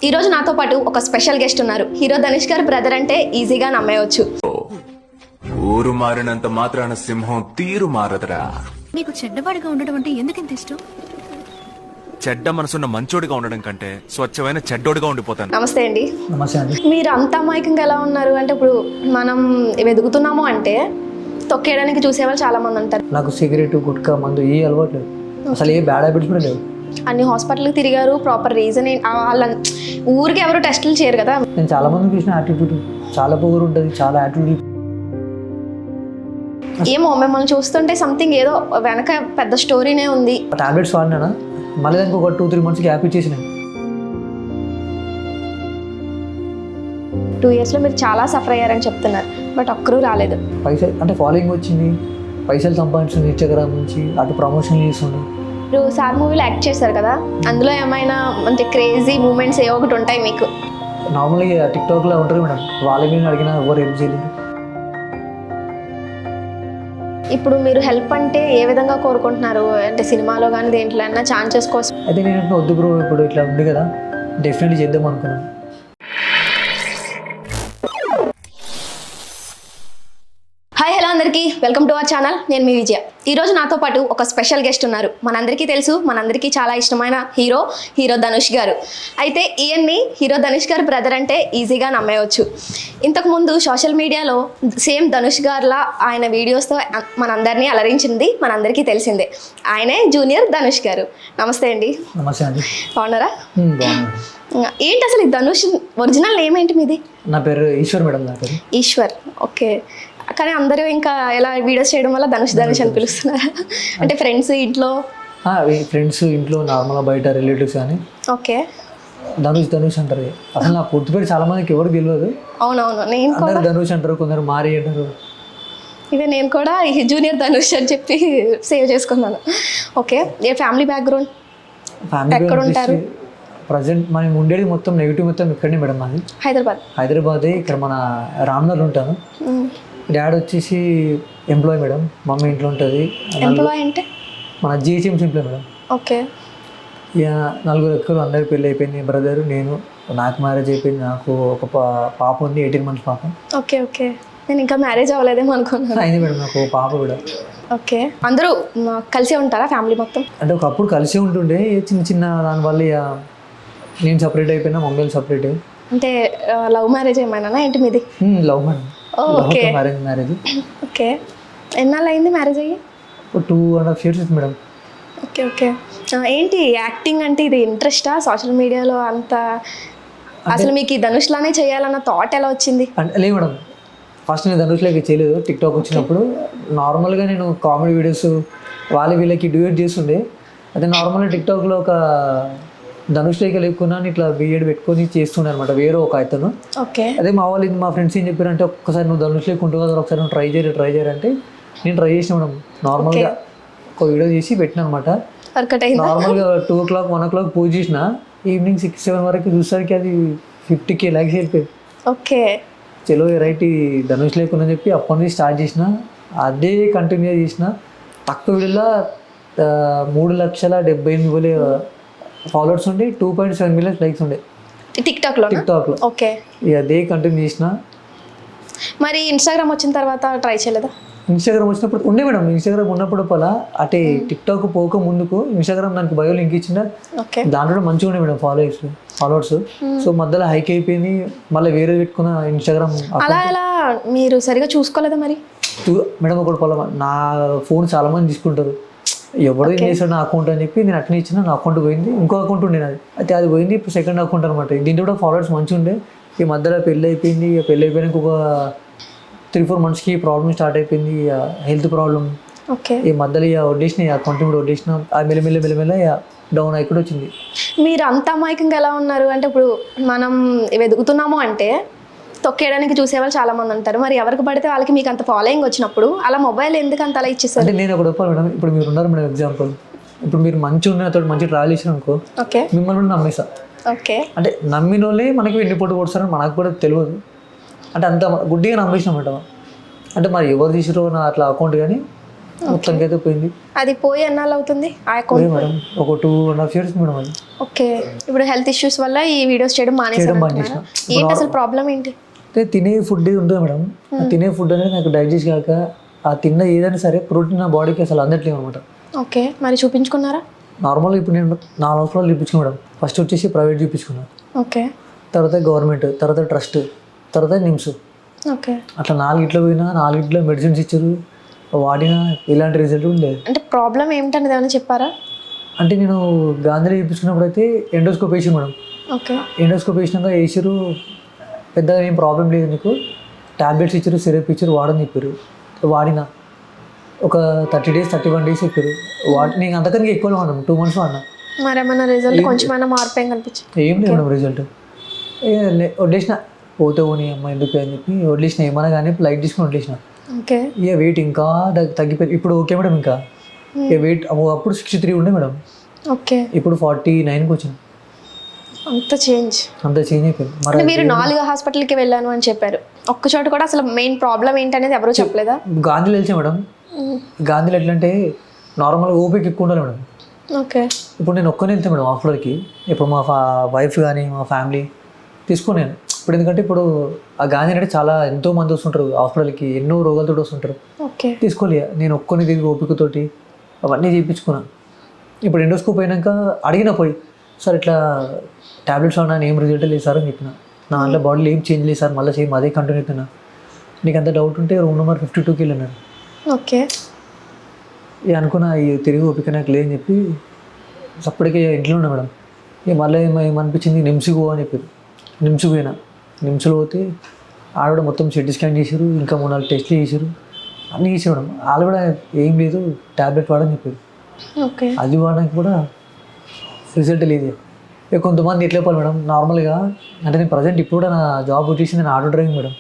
ఈరోజు నాతో పాటు ఒక స్పెషల్ గెస్ట్ ఉన్నారు. హీరో ధనుష్ గారు బ్రదర్ అంటే ఈజీగా నమ్మేయవచ్చు. ఊరు మారినంత మాత్రాన సింహం తీరు మారదురా. మీకు చెడ్డవాడిగా ఉండడం అంటే ఎందుకంత ఇష్టం? చెడ్డ మనసున్న మంచోడిగా ఉండడం కంటే స్వచ్ఛమైన చెడ్డోడిగా ఉండిపోతాను. నమస్తే అండి. నమస్తే అండి. మీరు అంత అమాయకంగా ఎలా ఉన్నారు అంటే ఇప్పుడు మనం వెతుకుతున్నాము అంటే తొక్కేయడానికి చూసేవాళ్ళు చాలా మంది ఉంటారు. నాకు సిగరెట్ గుట్కా మందు ఏ అలవాటు లేదు, అసలు ఏ బ్యాడ్ హ్యాబిట్స్ కూడా లేవు. అన్ని హాస్పిటల్కి తిరిగారు, ప్రాపర్ రీజన్ వాళ్ళ ఊరికి ఎవరు టెస్టులు చేయరు కదా. నేను చాలా మంది చూసిన యాటిట్యూడ్ చాలా పొగరు ఉంటుంది, చాలా యాటిట్యూడ్. ఏమో మిమ్మల్ని చూస్తుంటే సంథింగ్ ఏదో వెనక పెద్ద స్టోరీనే ఉంది. టాబ్లెట్స్ వాడినా మళ్ళీ దానికి ఒక 2-3 months గ్యాప్ ఇచ్చేసిన. 2 yearsలో మీరు చాలా సఫర్ అయ్యారని చెప్తున్నారు, బట్ ఒక్కరూ రాలేదు. పైసలు అంటే ఫాలోయింగ్ వచ్చింది, పైసలు సంపాదించింది ఇన్స్టాగ్రామ్ నుంచి, అటు ప్రమోషన్ చేస్తుండే. మీరు సార్ మూవీలో యాక్ట్ చేశారు కదా, అందులో ఏమైనా అంటే క్రేజీ మూమెంట్స్ ఏ ఒకటి ఉంటాయి మీకు? నార్మల్గా టిక్టాక్లో ఉంటారు మేడం, వాళ్ళ మీద అడిగినా ఎవరు హెల్ప్ చేయలేదు. ఇప్పుడు మీరు హెల్ప్ అంటే ఏ విధంగా కోరుకుంటున్నారు? అంటే సినిమాలో కానీ దేంట్లో అయినా ఛాన్సెస్ కోసం? అయితే నేను వద్దు బ్రో, ఇప్పుడు ఇట్లా ఉంది కదా డెఫినెట్లీ చేద్దాం అనుకున్నాను. హాయ్ హలో అందరికీ, వెల్కమ్ టు అవర్ ఛానల్. నేను మీ విజయ. ఈరోజు నాతో పాటు ఒక స్పెషల్ గెస్ట్ ఉన్నారు. మనందరికీ తెలుసు, మనందరికీ చాలా ఇష్టమైన హీరో ధనుష్ గారు. అయితే ఈయన్ని హీరో ధనుష్ గారు బ్రదర్ అంటే ఈజీగా నమ్మేయవచ్చు. ఇంతకుముందు సోషల్ మీడియాలో సేమ్ ధనుష్ గారిలా ఆయన వీడియోస్తో మనందరినీ అలరించింది మనందరికీ తెలిసిందే. ఆయనే జూనియర్ ధనుష్ గారు. నమస్తే అండి. నమస్తే అండి. బాగున్నారా? బాగున్నాను. ఏంటి అసలు ఈ ధనుష్ ఒరిజినల్ నేమ్ ఏంటి మీది? నా పేరు ఈశ్వర్ మేడం. నా పేరు ఈశ్వర్. ఓకే. కానీ అందరూ ఇంకా ఎలా వీడియోస్ చేయడం వల్ల ధనుష్ అని పిలుస్తున్నారు అంటే ఫ్రెండ్స్ ఇంట్లో? ఫ్రెండ్స్ ఇంట్లో, నార్మల్గా బయట రిలేటివ్స్ కానీ ఓకే ధనుష్ అంటారు. అసలు నా పూర్తి పేరు చాలా మందికి ఎవరికి తెలియదు. అవునవును, నేను అందరు ధనుష్ అంటారు, కొందరు మారి అంటారు. ఇక నేను కూడా జూనియర్ ధనుష్ అని చెప్పి సేవ్ చేసుకున్నాను. ఓకే. ఏ ఫ్యామిలీ బ్యాక్గ్రౌండ్? ఎక్కడ ఉంటారు ప్రజెంట్? మనం ఉండేది మొత్తం నెగిటివ్ మొత్తం ఇక్కడనే మేడం. మాది హైదరాబాద్. ఇక్కడ మన రామ్నగర్ ఉంటాను. డాడ్ వచ్చేసి ఎంప్లాయ్ మేడం, మమ్మీ ఇంట్లో ఉంటుంది. ఎంప్లాయ్ అంటే మన జిహెచ్ఎంసీ ఇంట్లో మేడం. ఓకే. ఇక 4 ఎక్కలు, అందరికి పెళ్ళి అయిపోయింది. బ్రదర్, నేను, నాకు మ్యారేజ్ అయిపోయింది. నాకు ఒక పాప ఉంది, 18 months పాప. Okay okay. నేను ఇంకా మ్యారేజ్ అవ్వలేదేమో అనుకున్నాను. అయింది మేడం, నాకు పాప కూడా. ఓకే. అందరూ కలిసే ఉంటారా ఫ్యామిలీ మొత్తం? అంటే ఒకప్పుడు కలిసే ఉంటుండే, చిన్న చిన్న దానివల్ల ఇక నేను సపరేట్ అయిపోయినా, మమ్మీ సపరేట్ అయ్యి. అంటే లవ్ మ్యారేజ్ ఏమైనా ఏంటి మీది? Love madam. Okay. Marriage. Okay. ఎన్నాళ్ళు అయింది మ్యారేజ్ అయ్యి? 2.5 years మేడం. Okay okay. ఏంటి యాక్టింగ్ అంటే ఇది ఇంట్రెస్టా? సోషల్ మీడియాలో అంత అసలు మీకు ఈ ధనుష్ లానే చేయాలన్న థాట్ ఎలా వచ్చింది? అంటే లేదు మేడం, ఫస్ట్ నేను ధనుష్లోకి చేయలేదు. టిక్టాక్ వచ్చినప్పుడు నార్మల్గా నేను కామెడీ వీడియోస్ వీళ్ళకి డ్యూయట్ చేస్తుండే. అదే నార్మల్గా టిక్టాక్లో ఒక ధనుష్ లేక లేకున్నాను, ఇట్లా బిఎడ్ పెట్టుకొని చేస్తుండే అనమాట వేరే ఒక అతను. ఓకే. అదే మా ఫ్రెండ్స్ ఏం చెప్పారంటే, ఒక్కసారి నువ్వు ధనుష్ లేక ఉంటావు కదా, ఒకసారి నువ్వు ట్రై చేయాలంటే నేను ట్రై చేసిన మేడం. నార్మల్గా ఒక వీడియో చేసి పెట్టిన అనమాట. నార్మల్గా 2 o'clock 1 o'clock పూజ చేసిన, ఈవినింగ్ 6-7 వరకు చూసరికి అది 50K likes వెళ్ళిపోయింది. ఓకే. చలో రైట్, ఈ ధనుష్ లేకుండా చెప్పి అప్పటి నుంచి స్టార్ట్ చేసిన. అదే కంటిన్యూ చేసిన. తక్కువ వీడియోలో 3,78,000 ఫాలోవర్స్ ఉండే, 2.7 million likes ఉండే టిక్టాక్లో. ఓకే. ఇక అదే కంటిన్యూ చేసిన. మరి ఇన్స్టాగ్రామ్ వచ్చిన తర్వాత ట్రై చేయలేదా? ఇన్స్టాగ్రామ్ వచ్చినప్పుడు ఉండే మేడం. ఇన్స్టాగ్రామ్ ఉన్నప్పుడు అటే టిక్టాక్ పోక ముందుకు ఇన్స్టాగ్రామ్ దానికి బయో లింక్ ఇచ్చిన. దాంట్లో మంచిగా ఉండే మేడం ఫాలోవర్స్. సో మధ్యలో హైక్ అయిపోయింది, మళ్ళీ వేరే పెట్టుకున్న ఇన్స్టాగ్రామ్. అలా ఎలా మీరు సరిగా చూసుకోలేదా మరి? మేడం ఒకటి నా ఫోన్ చాలా మంది తీసుకుంటారు, ఎవడో ఏం చేశాడు నా అకౌంట్ అని చెప్పి నేను అట్నే ఇచ్చిన. నా అకౌంట్ పోయింది, ఇంకో అకౌంట్ ఉండే నాది. అయితే అది పోయింది, ఇప్పుడు సెకండ్ అకౌంట్ అనమాట. దీంట్లో కూడా ఫాలోవర్స్ మంచిగా ఉండే. ఈ మధ్యలో పెళ్ళి అయిపోయింది. పెళ్ళి అయిపోయినాక ఒక 3-4 monthsకి ప్రాబ్లమ్ స్టార్ట్ అయిపోయింది, హెల్త్ ప్రాబ్లమ్. ఓకే. ఈ మధ్యలో ఇక వడ్డేసిన, అకౌంట్ కూడా వడ్డేసిన. ఆ మెల్లమెల్ల డౌన్ అయి కూడా వచ్చింది. మీరు అంత అమాయకంగా ఎలా ఉన్నారు అంటే ఇప్పుడు మనం వెతుకుతున్నాము అంటే తొక్కేయడానికి చూసేవాళ్ళు చాలా మంది ఉంటారు. మరి ఎవరికి పడితే వాళ్ళకి మీకు అంత ఫాలోయింగ్ వచ్చినప్పుడు అలా మొబైల్ ఎందుకు అంత అలా ఇచ్చేస్తారు? అంటే నేను ఒకటి మేడం, ఇప్పుడు మీరు ఉన్నారు మేడం, ఎగ్జాంపుల్ ఇప్పుడు మీరు మంచిగా ఉన్న తోటి మంచి ట్రావెల్ చేసిన అనుకో, ఓకే, మిమ్మల్ని నమ్మేసా. ఓకే. అంటే నమ్మిన వాళ్ళే మనకి వెండిపోటు కొడతారని మనకు కూడా తెలియదు. అంటే అంత గుడ్డిగా నమ్మేసినమాట. అంటే మరి ఎవరు తీసిరో నా అట్లా అకౌంట్, కానీ మొత్తానికి అయితే పోయింది. అది పోయి ఎన్నాళ్ళు అవుతుంది ఆ పోయి అకౌంట్? మేడం ఒక 2.5 years మేడం అది. ఓకే, ఇప్పుడు హెల్త్ ఇష్యూస్ వల్ల ఈ వీడియోస్ చేయడం మానేసాను బంద్ అంటున్నారా? చేసిన. ఏంటి అసలు ప్రాబ్లం ఏంటి? అంటే తినే ఫుడ్ ఉంటుంది మేడం, ఆ తినే ఫుడ్ అనేది నాకు డైజెస్ట్ కాక ఆ తిన్న ఏదైనా సరే ప్రోటీన్ నా బాడీకి అసలు అందట్లేదు అనమాట. ఓకే, మరి చూపించుకున్నారా? నార్మల్గా ఇప్పుడు నేను 4 hospitals చూపించుకున్నాను మేడం. ఫస్ట్ వచ్చేసి ప్రైవేట్ చూపించుకున్నాను, ఓకే తర్వాత గవర్నమెంట్, తర్వాత ట్రస్ట్, తర్వాత నిమ్స్. ఓకే. అట్లా 4 ఇట్లా పోయినా 4 ఇట్లా మెడిసిన్స్ ఇచ్చారు, వాడినా ఎలాంటి రిజల్ట్ లేదు. అంటే ప్రాబ్లం ఏమిటనేది ఏమైనా చెప్పారా? అంటే నేను గాంధీలో చూపించుకున్నప్పుడు అయితే ఎండోస్కోప్ వేసి మేడం, ఓకే ఎండోస్కోప్ వేసినాక వేసారు, పెద్దగా ఏం ప్రాబ్లం లేదు నీకు, టాబ్లెట్స్ ఇచ్చారు, సిరప్ ఇచ్చారు, వాడని చెప్పారు. వాడిన ఒక 30 days 31 days చెప్పారు. నేను అంతకన్నా ఎక్కువ వాడినాను, 2 months వాడినా. మరి ఏమైనా రిజల్ట్ కొంచెమైనా మార్పు ఏం కనిపించింది? ఏం లేదు మేడం రిజల్ట్. వదిలేసిన, పోతే పోనీ అమ్మ ఎందుకు అని చెప్పి వదిలేసిన, ఏమన్నా కానీ లైట్ తీసుకుని వదిలేసిన. ఓకే. ఇక వెయిట్ ఇంకా తగ్గిపోయింది. ఇప్పుడు ఓకే మేడం, ఇంకా ఇక వెయిట్ అప్పుడు 63 ఉండే మేడం, ఓకే. ఇప్పుడు 49కి వచ్చింది. అంత చేంజ్. అంత చేంజ్ అయిపోయింది. అంటే మరి మీరు 4 హాస్పిటల్కి వెళ్ళాను అని చెప్పారు, ఒక్క చోట కూడా అసలు మెయిన్ ప్రాబ్లం ఏంటనేది ఎవరు చెప్పలేదా? గాంధీలో తెలిసే మేడం. గాంధీలో ఎట్లా అంటే నార్మల్గా ఓపిక ఎక్కువ ఉండాలి మేడం. ఓకే. ఇప్పుడు నేను ఒక్కనే వెళ్తాను మేడం హాస్పిటల్కి. ఇప్పుడు మా వైఫ్ కానీ మా ఫ్యామిలీ తీసుకుని నేను ఇప్పుడు, ఎందుకంటే ఇప్పుడు ఆ గాంధీ అంటే చాలా ఎంతో మంది వస్తుంటారు హాస్పిటల్కి, ఎన్నో రోగాలతో వస్తుంటారు. ఓకే. తీసుకోలే, నేను ఒక్కని తిరిగి ఓపికతోటి అవన్నీ చేయించుకున్నాను. ఇప్పుడు ఎండోస్కోప్ అయినాక అడిగిన పోయి, సార్ ఇట్లా ట్యాబ్లెట్స్ వాడినా ఏం రిజల్ట్ లేదు సార్ అని చెప్పిన. నా దాంట్లో బాడీలో ఏం చేంజ్ లేదు సార్, మళ్ళీ సేమ్ అదే కంటిన్యూ అవుతున్నా. నీకు అంత డౌట్ ఉంటే రూమ్ నెంబర్ 52కి వెళ్ళినాడు. ఓకే. ఇక అనుకున్నా ఈ తిరిగి ఓపిక నాకు లేదని చెప్పి అప్పటికే ఇంట్లో ఉన్నా మేడం. ఇక మళ్ళీ ఏమనిపించింది, నిమ్స్కి పో అని చెప్పారు. నిమ్స్కి పోయినా, నిమ్స్లో పోతే ఆడ కూడా మొత్తం సిటీ స్కాన్ చేశారు, ఇంకా 3-4 టెస్ట్లు చేశారు, అన్నీ చేసారు మేడం. వాళ్ళు కూడా ఏం లేదు ట్యాబ్లెట్ వాడని చెప్పారు. ఓకే. అది వాడడానికి కూడా రిజల్ట్ లేదు. ఇక కొంతమంది ఎట్లా చెప్పాలి మేడం, నార్మల్గా అంటే నేను ప్రజెంట్ ఇప్పుడు కూడా నా జాబ్ వచ్చేసి నేను ఆటో డ్రైవింగ్ మేడం.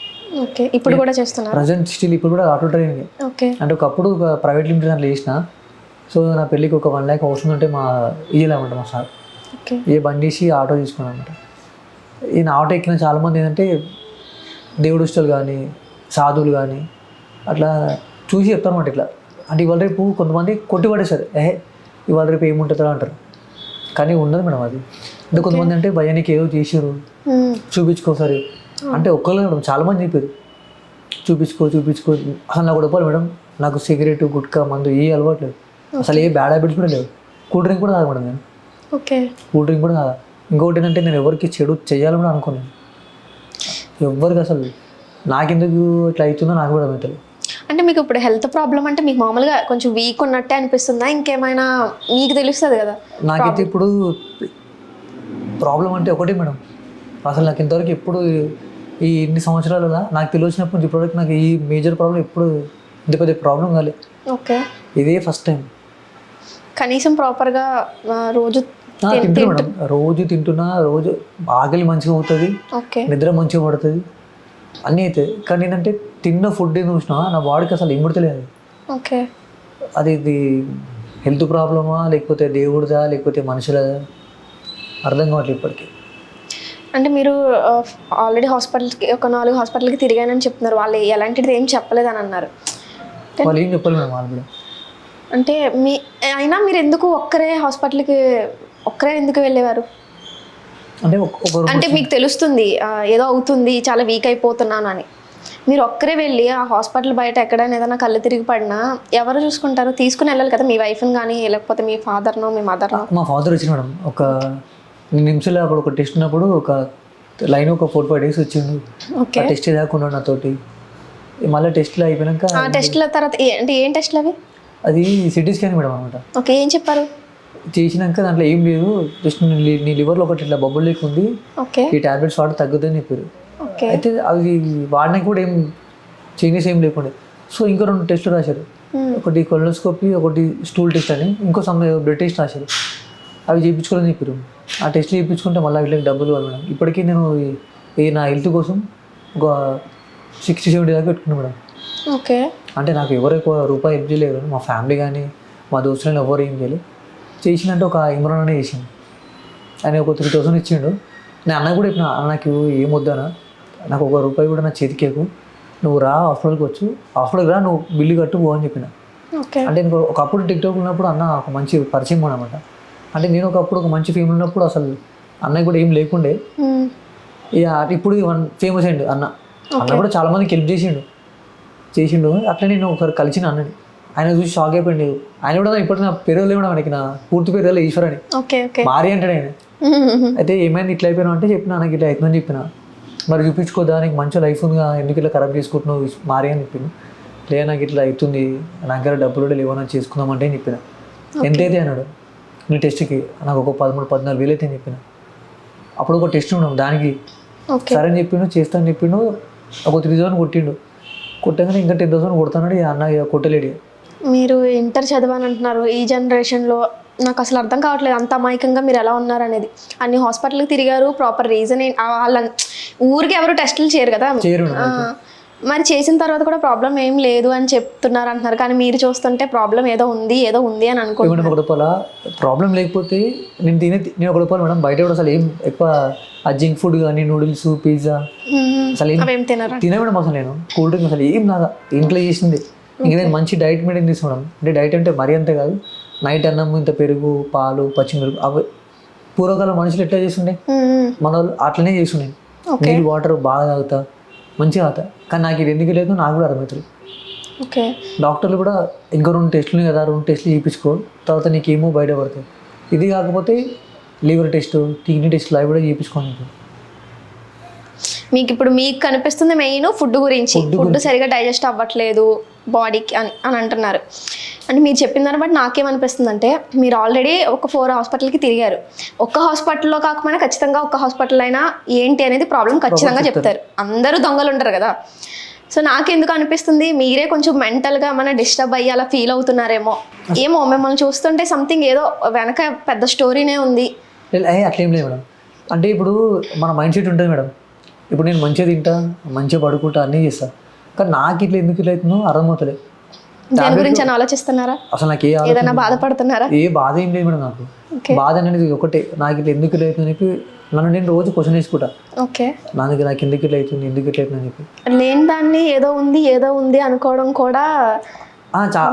ఓకే, ఇప్పుడు కూడా చేస్తున్నారు? ప్రజెంట్ స్టిల్ ఇప్పుడు కూడా ఆటో డ్రైవింగ్. ఓకే. అంటే ఒకప్పుడు ఒక ప్రైవేట్ లిమిటెడ్ దాంట్లో చేసిన. సో నా పెళ్ళికి ఒక 1 lakh అవసరం ఉంటే మా ఇయ్యలేమంట మా సార్. ఓకే. ఏ బండి చేసి ఆటో తీసుకున్నాను అనమాట. ఈయన ఆటో ఎక్కిన చాలామంది ఏంటంటే దేవుడు ఇష్టాలు కానీ సాధువులు కానీ అట్లా చూసి చెప్తారు అనమాట. ఇట్లా అంటే ఇవాళ రేపు కొంతమంది కొట్టి పడేశారు, ఇవాళ రేపు ఏముంటుందో అంటారు, కానీ ఉండదు మేడం అది. అంటే కొంతమంది అంటే భయానికి ఏదో చేసారు, చూపించుకోసారి అంటే ఒక్కరు మేడం చాలామంది చెప్పారు చూపించుకో అసలు నాకు చెప్పాలి మేడం, నాకు సిగరెట్ గుట్కా మందు ఏ అలవాటు లేదు, అసలు ఏ బ్యాడ్ హ్యాబిట్స్ కూడా లేవు. కూల్ డ్రింక్ కూడా తాగా మేడం నేను. ఓకే. కూల్ డ్రింక్ కూడా తాగా. ఇంకొకటి ఏంటంటే నేను ఎవరికి చెడు చేయాలని కూడా అనుకున్నాను. ఎవరికి అసలు నాకెందుకు ఇట్లా అవుతుందో నాకు కూడా అవుతుంది. అంటే మీకు ఇప్పుడు హెల్త్ ప్రాబ్లం అంటే మీకు మామూలుగా కొంచెం వీక్ ఉన్నట్టే అనిపిస్తుందా, ఇంకేమైనా మీకు తెలుస్తుంది కదా? నాకైతే ఇప్పుడు ప్రాబ్లం అంటే ఒకటే మేడం, అసలు నాకు ఇంతవరకు ఎప్పుడు ఈ ఇన్ని సంవత్సరాలుగా నాకు తెలిసినప్పుడు ఇప్పటివరకు నాకు ఈ మేజర్ ప్రాబ్లం ఎప్పుడు ఇంత పెద్ద ప్రాబ్లం కాలేదు. ఓకే. ఇదే ఫస్ట్ టైం. కనీసం ప్రాపర్గా రోజు తింటున్నా మేడం, రోజు తింటున్నా, రోజు ఆకలి మంచిగా అవుతుంది, ఓకే, నిద్ర మంచిగా పడుతుంది, అన్నీ అవుతాయి. కానీ ఏంటంటే తిన్న ఫుడ్ ఏం చూసినా నా బాడీకి అసలు ఏం పడతలేదు. ఓకే. ఇది హెల్త్ ప్రాబ్లమా లేకపోతే దేవుడిదా లేకపోతే మనుషులదా అర్థం కావట్లేదు ఇప్పటికీ. అంటే మీరు ఆల్రెడీ హాస్పిటల్కి ఒక 4 హాస్పిటల్కి తిరిగానని చెప్తున్నారు, వాళ్ళు ఎలాంటిది ఏం చెప్పలేదని అన్నారు. వాళ్ళు ఏం చెప్పాలి మేడం వాళ్ళు కూడా. అంటే అయినా మీరు ఎందుకు ఒక్కరే ఎందుకు వెళ్ళేవారు? అంటే అంటే మీకు తెలుస్తుంది ఏదో అవుతుంది, చాలా వీక్ అయిపోతున్నాను అని, మీరు ఒక్కరే వెళ్ళి ఆ హాస్పిటల్ బయట ఎక్కడైనా ఏదైనా కళ్ళు తిరిగి పడినా ఎవరు చూసుకుంటారు? తీసుకుని వెళ్ళాలి కదా మీ వైఫ్ని కానీ, లేకపోతే మీ ఫాదర్నో మీ మదర్నో. మా ఫాదర్ వచ్చిన మేడం ఒక నిమిషంలో అప్పుడు ఒక టెస్ట్ ఉన్నప్పుడు ఒక లైన్ ఒక 4-5 days వచ్చిండు. ఓకే. టెస్ట్ దాకా నాతోటి. మళ్ళీ టెస్ట్లో అయిపోయాక ఆ టెస్ట్ల తర్వాత అంటే ఏం టెస్ట్లు అవి? అది సిటీ స్కాన్ మేడం అనమాట. ఓకే, ఏం చెప్పారు? చేసినాక దాంట్లో ఏం లేదు, జస్ట్ నీ లివర్లో ఒకటి ఇట్లా బబ్బులు లేకుంది, ఓకే, ఈ టాబ్లెట్స్ వాడి తగ్గుతుందని చెప్పారు. ఓకే. అయితే అవి వాడినాక కూడా ఏం చేంజెస్ ఏం లేకుండే. సో ఇంకా 2 టెస్టులు రాశారు, ఒకటి కొలనోస్కోపీ, ఒకటి స్టూల్ టెస్ట్ అని, ఇంకో బ్లడ్ టెస్ట్ రాశారు. అవి చేయించుకోవాలని చెప్పారు. ఆ టెస్ట్లు చేయించుకుంటే మళ్ళీ వీళ్ళకి డబ్బులు ఇవ్వాలి మేడం. ఇప్పటికీ నేను నా హెల్త్ కోసం ఒక 60-70 దాకా పెట్టుకున్నాను మేడం. ఓకే. అంటే నాకు ఎవరు ఎక్కువ రూపాయి హెల్ప్ చేయలేదు, మా ఫ్యామిలీ కానీ మా దోస్తులను ఎవరు ఏం చేయలేదు. చేసినంటే ఒక ఇమ్రాన్ అనే చేసిండు, ఆయన ఒక 3000 ఇచ్చిండు. నేను అన్న కూడా చెప్పిన, నాకు ఏం వద్దనా, నాకు ఒక రూపాయి కూడా నా చేతికేకు, నువ్వు రా హాస్పిటల్కి వచ్చు, హాస్పిటల్కి రా, నువ్వు బిల్లు కట్టు పో అని చెప్పిన. ఓకే. అంటే నేను ఒకప్పుడు టిక్టాక్ ఉన్నప్పుడు అన్న ఒక మంచి పరిచయం అనమాట. అంటే నేను ఒకప్పుడు ఒక మంచి ఫేమ్ ఉన్నప్పుడు అసలు అన్నయ్య కూడా ఏం లేకుండే. ఇక ఇప్పుడు ఫేమస్ అయ్యిండు అన్న. అన్న కూడా చాలా మందికి హెల్ప్ చేసిండు. అట్లా నేను ఒకసారి కలిసిన అన్నని, ఆయన చూసి షాక్ అయిపోయింది. ఆయన కూడా ఇప్పటికి నా పేరు కూడా మనకి, నా పూర్తి పేరు ఈశ్వర్ అని, భారీ అంటాడు ఆయన. అయితే ఏమైంది ఇట్లా అయిపోయినా అంటే చెప్పిన, నాకు ఇట్లా అవుతుందని చెప్పిన. మరి చూపించుకోదా, నీకు మంచి లైఫ్ ఉందిగా, ఎందుకు ఇట్లా ఖరాబ్ చేసుకుంటున్నావు మారి అని చెప్పింది. లేదా నాకు ఇట్లా అవుతుంది, నా దగ్గర డబ్బులు కూడా లేవన్నా చేసుకుందామంటే అని చెప్పిన. ఎంతైతే అన్నాడు, నీ టెస్ట్కి నాకు ఒక 13-14 అయితే అని చెప్పిన. అప్పుడు ఒక టెస్ట్ ఉన్నాం దానికి, సరే అని చెప్పిండు, చేస్తాను చెప్పిండు. ఒక 3,000 కొట్టిండు. కొట్టగానే ఇంకా 10,000 కొడతాడు. అన్న కొట్టలేడు. మీరు ఇంటర్ చదవని అంటున్నారు. ఈ జనరేషన్లో నాకు అసలు అర్థం కావట్లేదు, అంత అమాయకంగా మీరు ఎలా ఉన్నారు అనేది. అన్ని హాస్పిటల్కి తిరిగారు, ప్రాపర్ రీజన్ వాళ్ళ ఊరికి ఎవరు టెస్టులు చేయరు కదా. మరి చేసిన తర్వాత కూడా ప్రాబ్లం ఏం లేదు అని చెప్తున్నారు అంటున్నారు. కానీ మీరు చూస్తుంటే ప్రాబ్లం ఏదో ఉంది అని అనుకుంటున్నాను. ఒక రూపాయల ప్రాబ్లం లేకపోతే నేను ఒక రూపాయలు మేడం బయట కూడా అసలు ఏం ఎక్కువ ఆ జంక్ ఫుడ్ కానీ నూడిల్స్ పిజ్జా అసలు ఏం తినే మేడం. అసలు నేను కూల్ డ్రింక్ అసలు ఏం నాగా ఇంట్లో చేసింది. ఇంకా నేను మంచి డైట్ మెయింటైన్ తీసుకోవడం. అంటే డైట్ అంటే మరీ అంతే కాదు, నైట్ అన్నం ఇంత పెరుగు పాలు పచ్చిమిరుగు అవి పూర్వకాలం మనుషులు ఎట్లా చేస్తుండే మన వాళ్ళు అట్లనే చేస్తుండే. నీళ్ళు వాటర్ బాగా తాగుతా, మంచిగా తాగుతా. కానీ నాకు ఇది ఎందుకు లేదు నాకు కూడా అర్థమవుతుంది. డాక్టర్లు కూడా ఇంకా 2 టెస్టులు కదా, 2 టెస్టులు చేయించుకో, తర్వాత నీకేమో బయటపడతాయి. ఇది కాకపోతే లివర్ టెస్ట్ కిడ్నీ టెస్ట్లు అవి కూడా చేయించుకోండి. మీకు కనిపిస్తుంది మెయిన్ ఫుడ్ గురించి. ఫుడ్ సరిగా డైజెస్ట్ అవ్వట్లేదు బాడీకి అని అంటున్నారు. అంటే మీరు చెప్పిన దాన్ని బట్టి నాకేమనిపిస్తుంది అంటే, మీరు ఆల్రెడీ ఒక 4 హాస్పిటల్కి తిరిగారు. ఒక్క హాస్పిటల్లో కాకపోయినా ఖచ్చితంగా ఒక్క హాస్పిటల్ అయినా ఏంటి అనేది ప్రాబ్లం ఖచ్చితంగా చెప్తారు. అందరూ దొంగలు ఉంటారు కదా. సో నాకెందుకు అనిపిస్తుంది, మీరే కొంచెం మెంటల్గా ఏమైనా డిస్టర్బ్ అయ్యి అలా ఫీల్ అవుతున్నారేమో. మిమ్మల్ని చూస్తుంటే సంథింగ్ ఏదో వెనక పెద్ద స్టోరీనే ఉంది. అట్లేం లేదు మేడం. అంటే ఇప్పుడు మన మైండ్ సెట్ ఉంటుంది మేడం. ఇప్పుడు నేను మంచిగా తింటా, మంచిగా పడుకుంటా, అన్నీ చేస్తాను. కానీ నాకు ఇట్లా ఎందుకు ఇట్లా అవుతుందో అర్థమవుతలేదు. దాని గురించి అని ఆలోచిస్తున్నారా? అసలు నాకు ఏదైనా బాధపడుతున్నారా? ఏ బాధ ఏం లేదు మేడం. నాకు బాధ అనేది ఒకటే, నాకు ఇట్లా ఎందుకు ఇట్లా అవుతుంది చెప్పి నన్ను నేను రోజు క్వశ్చన్ వేసుకుంటా. నాకు ఎందుకు ఇట్లా అవుతుంది, ఎందుకు ఇట్లా అవుతుంది అని చెప్పి. లేని దాన్ని ఏదో ఉంది అనుకోవడం కూడా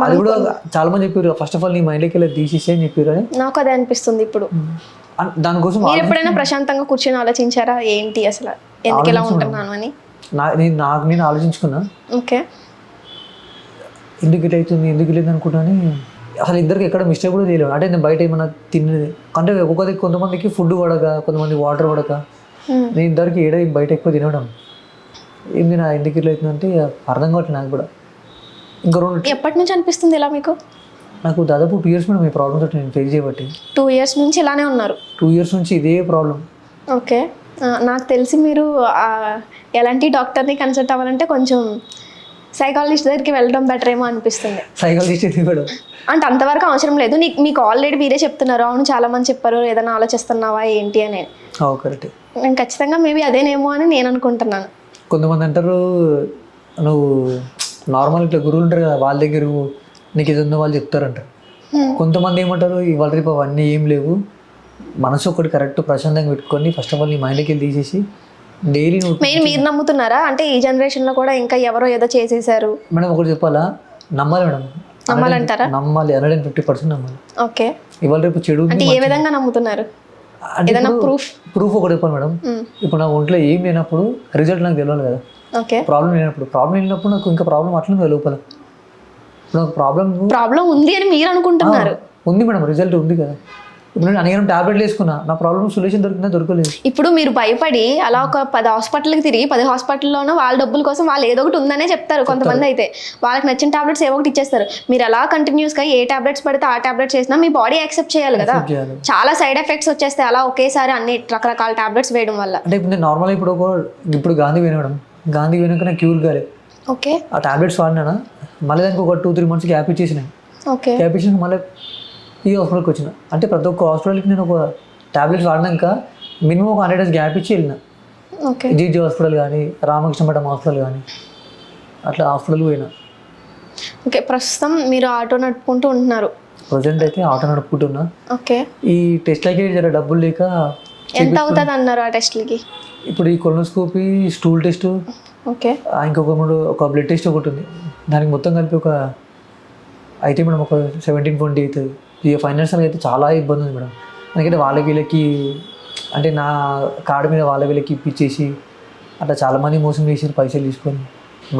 అది కూడా చాలా మంది చెప్పారు. ఫస్ట్ ఆఫ్ ఆల్ నీ మైండ్కి వెళ్ళి తీసేసి అని చెప్పారు. అని నాకు అదే అనిపిస్తుంది ఇప్పుడు. దానికోసం మీరు ఎప్పుడైనా ప్రశాంతంగా కూర్చొని ఆలోచించారా, ఏంటి అసలు ఎందుకు ఇలా ఉంటున్నాను అని? నేను ఆలోచించుకున్నా. ఎందుకు ఇట్లా అవుతుంది, ఎందుకు లేదు అనుకుంటాను. అసలు ఇద్దరికి ఎక్కడ మిస్టేక్ కూడా చేయలేము. అంటే నేను బయట ఏమన్నా తిన్నది అంటే ఒక్కొక్కరికి, కొంతమందికి ఫుడ్ పడక, కొంతమంది వాటర్ పడక, నేను ఇద్దరికి బయట ఎక్కువ తినడం ఏంది నా ఎందుకు ఇట్లా అవుతుందంటే అర్థం కావట్లేదు నాకు కూడా. ఇంకా 2 ఎప్పటి నుంచి అనిపిస్తుంది ఇలా మీకు? నాకు దాదాపు 2 years మేడం ఈ ప్రాబ్లమ్ తోటి నేను ఫేస్ చేయబట్టి. 2 years నుంచి ఇలానే ఉన్నారు? 2 years నుంచి ఇదే ప్రాబ్లం. ఓకే. నాకు తెలిసి మీరు ఎలాంటి డాక్టర్ని కన్సల్ట్ అవ్వాలంటే కొంచెం సైకాలజిస్ట్ దగ్గరికి వెళ్ళడం బెటర్ ఏమో అనిపిస్తుంది. సైకాలజిస్ట్ మేడం అంటే అంతవరకు అవసరం లేదు. మీకు ఆల్రెడీ మీరే చెప్తున్నారు, అవును చాలా మంది చెప్పారు ఏదైనా ఆలోచిస్తున్నావా ఏంటి అని. కరెక్ట్. నేను ఖచ్చితంగా మేబీ అదేనేమో అని నేను అనుకుంటున్నాను. కొంతమంది అంటారు, నువ్వు నార్మల్ ఇట్లా గురువులు ఉంటారు కదా, వాళ్ళ దగ్గర నీకు ఇది ఉందో వాళ్ళు చెప్తారంటారు. కొంతమంది ఏమంటారు, ఇవాళ రేపు అవన్నీ ఏం లేవు, మనసు ఒకటి కరెక్ట్ ప్రశాంతంగా పెట్టుకొని ఫస్ట్ ఆఫ్ ఆల్ నీ మైండ్కి వెళ్ళి తీసేసి డైలీ మీరు నమ్ముతున్నారా? అంటే ఈ జనరేషన్లో కూడా ఇంకా ఎవరో ఏదో చేసేసారు మేడం. ఒకటి చెప్పాలా, నమ్మాలి మేడం. నమ్మాలంటారా? నమ్మాలి, 150% నమ్మాలి. ఓకే. ఇవాళ రేపు చెడు అంటే ఏ విధంగా నమ్ముతున్నారు? ప్రూఫ్ ఒకటి చెప్పాలి మేడం. ఇప్పుడు నా ఒంట్లో ఏం లేనప్పుడు రిజల్ట్ నాకు తెలియాలి కదా. ప్రాబ్లం లేనప్పుడు నాకు ఇంకా ప్రాబ్లం అట్లా లోపల. ఇప్పుడు నాకు ప్రాబ్లం ఉంది అని మీరు అనుకుంటున్నారు. ఉంది మేడం, రిజల్ట్ ఉంది కదా. ఇప్పుడు నేను అనేక టాబ్లెట్లు వేసుకున్నా, నా ప్రాబ్లం సొల్యూషన్ దొరకలేదు. ఇప్పుడు మీరు భయపడి అలా ఒక 10 హాస్పిటల్కి తిరిగి 10 హాస్పిటల్లోనూ వాళ్ళ డబ్బుల కోసం వాళ్ళు ఏదో ఒకటి ఉందనే చెప్తారు. కొంతమంది అయితే వాళ్ళకి నచ్చిన టాబ్లెట్స్ ఏదో ఒకటి ఇచ్చేస్తారు. మీరు అలా కంటిన్యూస్గా ఏ టాబ్లెట్స్ పడితే ఆ టాబ్లెట్స్ చేసినా మీ బాడీ యాక్సెప్ట్ చేయాలి కదా. చాలా సైడ్ ఎఫెక్ట్స్ వచ్చేస్తాయి అలా ఒకేసారి అన్ని రకరకాల టాబ్లెట్స్ వేయడం వల్ల. అంటే ఇప్పుడు నేను నార్మల్గా ఇప్పుడు గాంధీ వేయడం, గాంధీ వేయడానికి నాకు క్యూర్ కాలేదు. ఓకే. ఆ టాబ్లెట్స్ వాడినా, మళ్ళీ దానికి ఒక 2-3 months గ్యాప్ ఇచ్చేసినాయి. గ్యాప్ ఇచ్చిన మళ్ళీ ఈ హాస్పిటల్కి వచ్చిన. అంటే ప్రతి ఒక్క హాస్పిటల్కి నేను ఒక టాబ్లెట్స్ వాడినాక మినిమం ఒక 100 days గ్యాప్ ఇచ్చి వెళ్ళిన. జీజీ హాస్పిటల్ కానీ, రామకృష్ణ మఠం హాస్పిటల్ కానీ, అట్లా హాస్పిటల్కి పోయినా. ఓకే. ప్రస్తుతం మీరు ఆటో నడుపుకుంటూ ఉంటున్నారు? ప్రజెంట్ అయితే ఆటో నడుపుకుంటున్నా. ఓకే. ఈ టెస్ట్లకి జర డబ్బులు లేక. ఎంత అవుతుంది అన్నారు ఆ టెస్ట్లకి? ఇప్పుడు ఈ కొలనోస్కోపీ, స్టూల్ టెస్ట్, ఓకే, ఇంకొక 3 బ్లడ్ టెస్ట్ ఒకటి ఉంది. దానికి మొత్తం కలిపి ఒక అయితే మేడం ఒక 17-20 అవుతుంది. ఇక ఫైనాన్షియల్గా అయితే చాలా ఇబ్బంది ఉంది మేడం. ఎందుకంటే వాళ్ళ వీళ్ళకి అంటే నా కార్డు మీద వాళ్ళ వీళ్ళకి ఇప్పించేసి అట్లా చాలామంది మోసం చేసి పైసలు తీసుకొని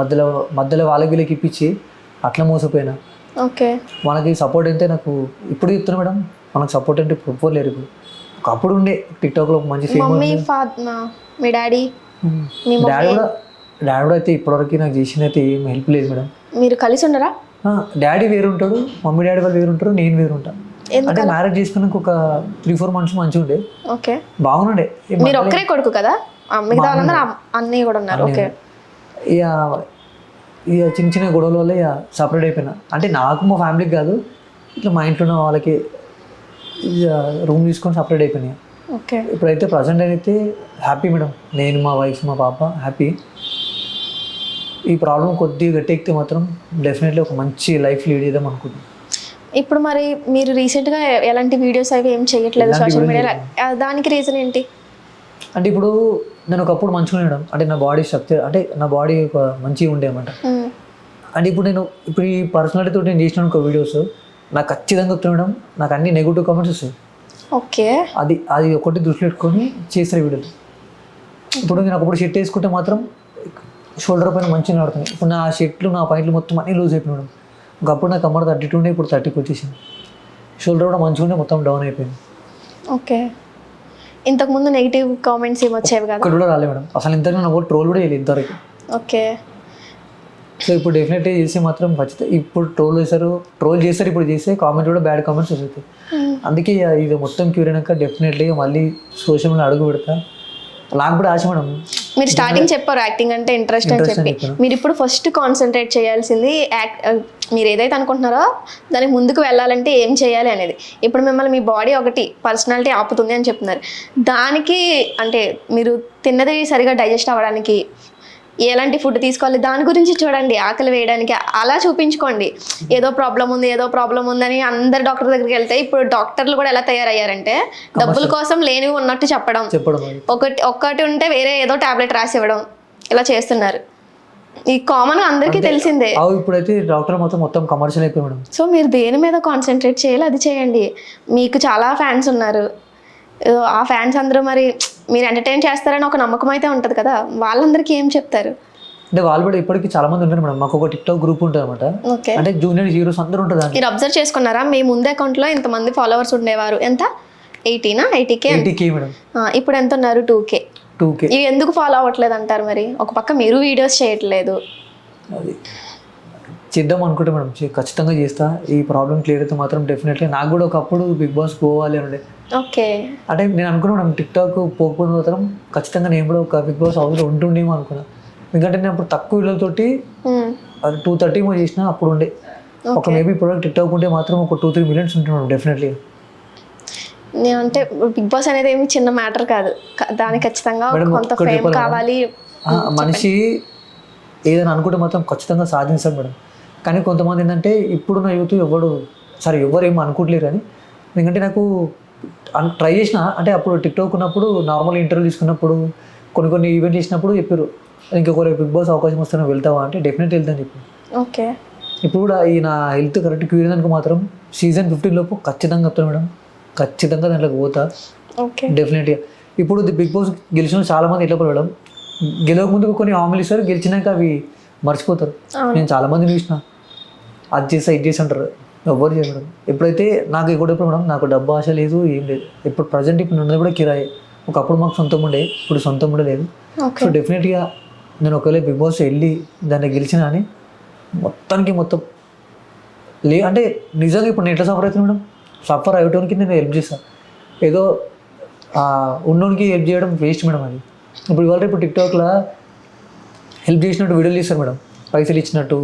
మధ్యలో వాళ్ళ వీళ్ళకి ఇప్పించి అట్లా మోసపోయినా. ఓకే. మనకి సపోర్ట్ అంటే నాకు ఇప్పుడు చెప్తున్నా మేడం, మనకు సపోర్ట్ అంటే ఇప్పుడు ఎవ్వరు లేరు. ఇప్పుడు ఒకప్పుడు ఉండే టిక్టాక్లో మంచి ఫేమస్. మమ్మీ మీ డాడీ డాడీ కూడా అయితే ఇప్పటివరకు నాకు చేసిన అయితే ఏం హెల్ప్ లేదు మేడం. మీరు కలిసి ఉండరా? డాడీ వేరు ఉంటాడు, మమ్మీ డాడీ వాళ్ళు వేరు ఉంటారు, నేను వేరు ఉంటాను. అంటే మ్యారేజ్ చేసుకున్నాక ఒక 3-4 months మంచిగా ఉండే, ఓకే, బాగుండే. మీరు ఒక్కరే కొడుకు కదా, మిగతా వాళ్ళందరూ అన్నయ్య కూడా ఉన్నారు. ఓకే. ఇక చిన్న చిన్న గొడవల వల్ల ఇక సపరేట్ అయిపోయినా. అంటే నాకు మా ఫ్యామిలీకి కాదు, ఇట్లా మా ఇంట్లో ఉన్న వాళ్ళకి ఇక రూమ్ తీసుకొని సపరేట్ అయిపోయినాయి. ఓకే. ఇప్పుడైతే ప్రజెంట్ అయితే హ్యాపీ మేడం, నేను మా వైఫ్ మా పాప హ్యాపీ. ఈ ప్రాబ్లం కొద్దిగా గట్టెక్కితే మాత్రం డెఫినెట్లీ ఒక మంచి లైఫ్ లీడ్ చేద్దాం అనుకుంటున్నాను. ఇప్పుడు మరి మీరు రీసెంట్గా ఎలాంటి వీడియోస్ అవి ఏం చేయట్లేదు సోషల్ మీడియాలో, దానికి రీజన్ ఏంటి? అంటే ఇప్పుడు నేను ఒకప్పుడు మంచిగా ఉండడం, అంటే నా బాడీ స్ట్రక్చర్, అంటే నా బాడీ ఒక మంచిగా ఉండే అన్నమాట. అంటే ఇప్పుడు ఈ పర్సనాలిటీతో నేను చేసిన ఒక వీడియోస్ నాకు ఖచ్చితంగా తినడం, నాకు అన్ని నెగిటివ్ కామెంట్స్ వస్తాయి. ఓకే. అది ఒకటి దృష్టి పెట్టుకొని చేసిన వీడియోలు. ఇప్పుడు నేను ఒకప్పుడు షర్ట్ వేసుకుంటే మాత్రం షోల్డర్ పైన మంచిగా నడుతున్నాయి. ఇప్పుడు నా షర్ట్లు నా పాయింట్లు మొత్తం అన్నీ లూజ్ అయిపోయినాడు. ఒకప్పుడు నాకు కమ్మర్ 32 ఉండే, ఇప్పుడు 30కి వచ్చేసింది. షోల్డర్ కూడా మంచిగా ఉండే, మొత్తం డౌన్ అయిపోయింది. ఓకే. ఇంతకుముందు నెగిటివ్ కామెంట్స్ ఏమి వచ్చేవి కదా? ఇక్కడ కూడా రాలేదు మేడం, అసలు ఇంతకు నాకు ట్రోల్ కూడా చేయలేదు ఇంతవరకు. ఓకే. సో ఇప్పుడు డెఫినెట్లీ చేసి మాత్రం ఖచ్చితంగా ఇప్పుడు ట్రోల్ చేస్తారు, ఇప్పుడు చేస్తే కామెంట్ కూడా బ్యాడ్ కామెంట్స్ వస్తాయి. అందుకే ఇది మొత్తం క్యూర్ అయినాక డెఫినెట్లీగా మళ్ళీ సోషల్ మీడియా అడుగు పెడతా. నాకు కూడా ఆశ మేడం. మీరు స్టార్టింగ్ చెప్పారు యాక్టింగ్ అంటే ఇంట్రెస్ట్ అని చెప్పి, మీరు ఇప్పుడు ఫస్ట్ కాన్సన్ట్రేట్ చేయాల్సింది మీరు ఏదైతే అనుకుంటున్నారో దానికి ముందుకు వెళ్ళాలంటే ఏం చేయాలి అనేది. ఇప్పుడు మిమ్మల్ని మీ బాడీ ఒకటి పర్సనాలిటీ ఆపుతుంది అని చెప్తున్నారు, దానికి అంటే మీరు తిన్నది సరిగా డైజెస్ట్ అవ్వడానికి ఎలాంటి ఫుడ్ తీసుకోవాలి దాని గురించి చూడండి, ఆకలి వేయడానికి అలా చూపించుకోండి. ఏదో ప్రాబ్లం ఉందని అందరు డాక్టర్ దగ్గరికి వెళ్తే ఇప్పుడు డాక్టర్లు కూడా ఎలా తయారయ్యారంటే డబ్బుల కోసం లేనివి ఉన్నట్టు చెప్పడం, ఒక్కటి ఉంటే వేరే ఏదో టాబ్లెట్ రాసి ఇవ్వడం, ఇలా చేస్తున్నారు. ఈ కామన్ అందరికీ తెలిసిందే. ఇప్పుడైతే డాక్టర్ మొత్తం కమర్షియల్ అయిపోయాడు. సో మీరు దేని మీద కాన్సన్ట్రేట్ చేయాలి అది చేయండి. మీకు చాలా ఫ్యాన్స్ ఉన్నారు, ఆ ఫ్యాన్స్ అందరూ మరి మీరు ఎంటర్టైన్ చేస్తారని ఒక నమ్మకం అయితే ఉంటుంది కదా, వాళ్ళందరికీ ఏం చెప్తారు? అంటే వాళ్ళు కూడా ఇప్పటికీ చాలా మంది ఉన్నారు మేడం. మాకు ఒక టిక్టాక్ గ్రూప్ ఉంటుంది అనమాట. అంటే జూనియర్ హీరోస్ అందరూ ఉంటారు. మీరు అబ్జర్వ్ చేసుకున్నారా, మీ ముందే అకౌంట్లో ఇంతమంది ఫాలోవర్స్ ఉండేవారు, ఎంత 80K మేడం. ఇప్పుడు ఎంత ఉన్నారు? 2K. ఇవి ఎందుకు ఫాలో అవ్వట్లేదు అంటారు మరి? ఒక పక్క మీరు వీడియోస్ చేయట్లేదు. అది చేద్దాం అనుకుంటే మేడం ఖచ్చితంగా చేస్తా. ఈ ప్రాబ్లం క్లియర్ అయితే మాత్రం డెఫినెట్లీ. నాకు కూడా ఒకప్పుడు బిగ్ బాస్ పోవాలి అని ఉండే. ఓకే. అంటే నేను అనుకున్నా మేడం టిక్టాక్ పోకపోయిన మాత్రం ఖచ్చితంగా నేను కూడా ఒక బిగ్ బాస్ హౌస్లో ఉంటుండేమో అనుకున్నా. ఎందుకంటే నేను అప్పుడు తక్కువ వీళ్ళతోటి 230 చేసిన అప్పుడు ఉండే. ఒక మేబీ ఇప్పుడు టిక్టాక్ ఉంటే మాత్రం ఒక 2-3 millions ఉంటున్నాను డెఫినెట్లీ. అంటే బిగ్ బాస్ అనేది ఏమి చిన్న మ్యాటర్ కాదు, దానికి ఖచ్చితంగా కొంత ఫేమ్ కావాలి. మనిషి ఏదైనా అనుకుంటే మాత్రం ఖచ్చితంగా సాధించాలి మేడం. కానీ కొంతమంది ఏంటంటే ఇప్పుడున్న యూత్ ఎవరు ఏమో అనుకోవట్లేరు. కానీ ఎందుకంటే నాకు ట్రై చేసిన, అంటే అప్పుడు టిక్టాక్ ఉన్నప్పుడు నార్మల్ ఇంటర్వ్యూ తీసుకున్నప్పుడు కొన్ని ఈవెంట్ చేసినప్పుడు చెప్పారు ఇంకొకరు బిగ్ బాస్ అవకాశం వస్తే వెళ్తావా అంటే డెఫినెట్లీ వెళ్తాను చెప్పి. ఓకే. ఇప్పుడు కూడా ఈ నా హెల్త్ కరెక్ట్ క్యూర్ దానికి మాత్రం సీజన్ 15 లోపు ఖచ్చితంగా వస్తాను మేడం, ఖచ్చితంగా దాంట్లోకి పోతా డెఫినెట్గా. ఇప్పుడు బిగ్ బాస్ గెలిచిన చాలామంది ఎట్లా మేడం, గెలవక ముందుకు కొన్ని హామీలు ఇస్తారు, గెలిచినాక అవి మర్చిపోతారు. నేను చాలామంది చూసిన అది చేస్తా ఇది చేసి అంటారు, ఎవ్వరు చేయడం. ఎప్పుడైతే నాకు ఎప్పుడు మేడం నాకు డబ్బు ఆశ లేదు, ఏం లేదు. ఇప్పుడు ప్రజెంట్ ఇప్పుడు ఉన్నది కూడా కిరాయి. ఒకప్పుడు మాకు సొంతం ఉండే, ఇప్పుడు సొంతం కూడా లేదు. సో డెఫినెట్గా నేను ఒకవేళ బిగ్ బాస్ వెళ్ళి దాన్ని గెలిచిన అని మొత్తం అంటే నిజంగా ఇప్పుడు నేను ఎట్లా సఫర్ అవుతుంది మేడం, సఫర్ అయ్యేటోనికి నేను హెల్ప్ చేస్తాను. ఏదో ఉన్నోనికి హెల్ప్ చేయడం వేస్ట్ మేడం. అది ఇప్పుడు టిక్టాక్లో హెల్ప్ చేసినట్టు వీడియోలు చేస్తారు మేడం, పైసలు ఇచ్చినట్టు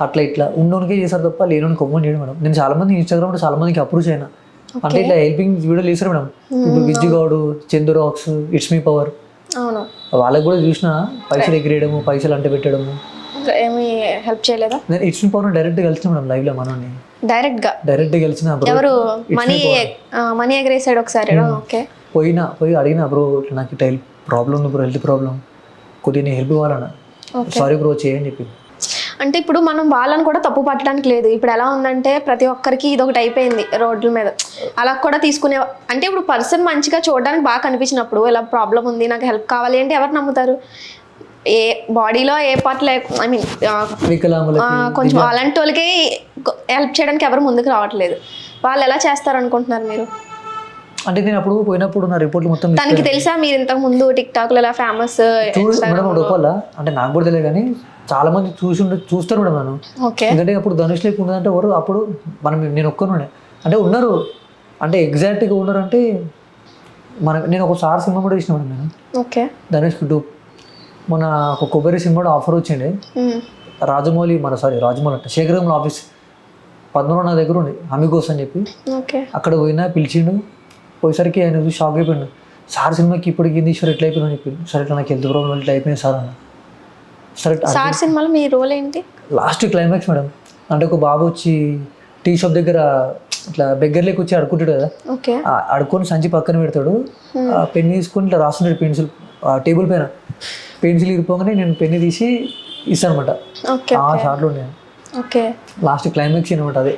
అట్లా ఇట్లా ఉన్నోనికే చేస్తారు తప్ప లేనోని కొమ్మని చేయడం మేడం. నేను చాలామంది ఇన్స్టాగ్రామ్లో చాలామందికి అప్రూవ్ చేయను, అంటే ఇట్లా హెల్పింగ్ వీడియోలు చేస్తారు మేడం. ఇప్పుడు విజ్జిగౌడు, Chandu rocks, it's me power, వాళ్ళకి కూడా చూసిన పైసలు ఎగిరేయడము, పైసలు అంటే పెట్టడము. ఏమి హెల్ప్ చేయలేదా? నేను ఇట్స్ మీ పవర్ డైరెక్ట్గా కలిసిన మేడం, లైవ్లో మనోని డైరెక్ట్గా కలిసిన. ఎవరు మనీ ఎగరేసాడు ఒకసారి. పోయి అడిగిన బ్రో నాకు ఇట్లా ప్రాబ్లం ఉంది బ్రో, హెల్త్ ప్రాబ్లం, కొద్దిగా నీ హెల్ప్ ఇవ్వాలన్నా, సారీ బ్రో చేయని చెప్పి. అంటే ఇప్పుడు మనం వాళ్ళని కూడా తప్పు పట్టడానికి లేదు. ఇప్పుడు ఎలా ఉందంటే ప్రతి ఒక్కరికి ఇది ఒకటి అయిపోయింది రోడ్ల మీద. అలా కూడా తీసుకునే అంటే ఇప్పుడు పర్సన్ మంచిగా చూడడానికి బాగా కనిపించినప్పుడు ఇలా ప్రాబ్లం ఉంది నాకు హెల్ప్ కావాలి అంటే ఎవరు నమ్ముతారు? ఏ బాడీలో ఏ పార్ట్ ఐ మీన్ కొంచెం అలాంటి వాళ్ళకి హెల్ప్ చేయడానికి ఎవరు ముందుకు రావట్లేదు. వాళ్ళు ఎలా చేస్తారు అనుకుంటున్నారు మీరు? అంటే నేను అప్పుడు పోయినప్పుడు నా రిపోర్ట్లు మొత్తం తనకి తెలుసా మీరు ఇంతకు ముందు టిక్టాక్ లో ఇలా ఫేమస్? మేడం అంటే నాకు కూడా తెలియదు కానీ చాలా మంది చూస్తారు మేడం నన్ను. ఓకే. ఎందుకంటే అప్పుడు ధనుష్ లేక ఉన్నదంటే ఎవరు అప్పుడు నేను ఒక్కనుండే అంటే ఉన్నారు అంటే ఎగ్జాక్ట్గా ఉన్నారు అంటే నేను ఒకసారి సినిమా కూడా చూసిన మేడం నేను. ఓకే. ధనుష్ కుటూబ్ మన ఒక కొబ్బరి సినిమా కూడా ఆఫర్ వచ్చిండే రాజమౌళి అంటే శేఖరంలో ఆఫీస్ 13 నా దగ్గర ఉండే అమిగోస్ అని చెప్పి. ఓకే. అక్కడ పోయినా పిలిచిండు. పోయేసరికి ఆయన షాక్ అయిపోయిండు. సార్ సినిమాకి ఇప్పటికి ఈశ్వర్ ఎట్లా అయిపోయినా అని చెప్పింది. సరే నాకు హెల్త్ ప్రాబ్లం ఇట్లా అయిపోయింది సార్ అన్న. సరే సార్ సినిమాలో మీ రోల్ ఏంటి? Last climax madam. అంటే ఒక బాబు వచ్చి టీ షాప్ దగ్గర ఇట్లా బెగ్గర్లోకి వచ్చి అడుకుంటాడు కదా. ఓకే. అడుకొని సంచి పక్కన పెడతాడు. పెన్ తీసుకొని ఇట్లా రాస్తుంటాడు పెన్సిల్ టేబుల్ పైన. పెన్సిల్ ఇరిపోగానే నేను పెన్ను తీసి ఇస్తాను అనమాట. ఆ షార్ట్లో నేను. ఓకే. లాస్ట్ క్లైమాక్స్ అనమాట అదే.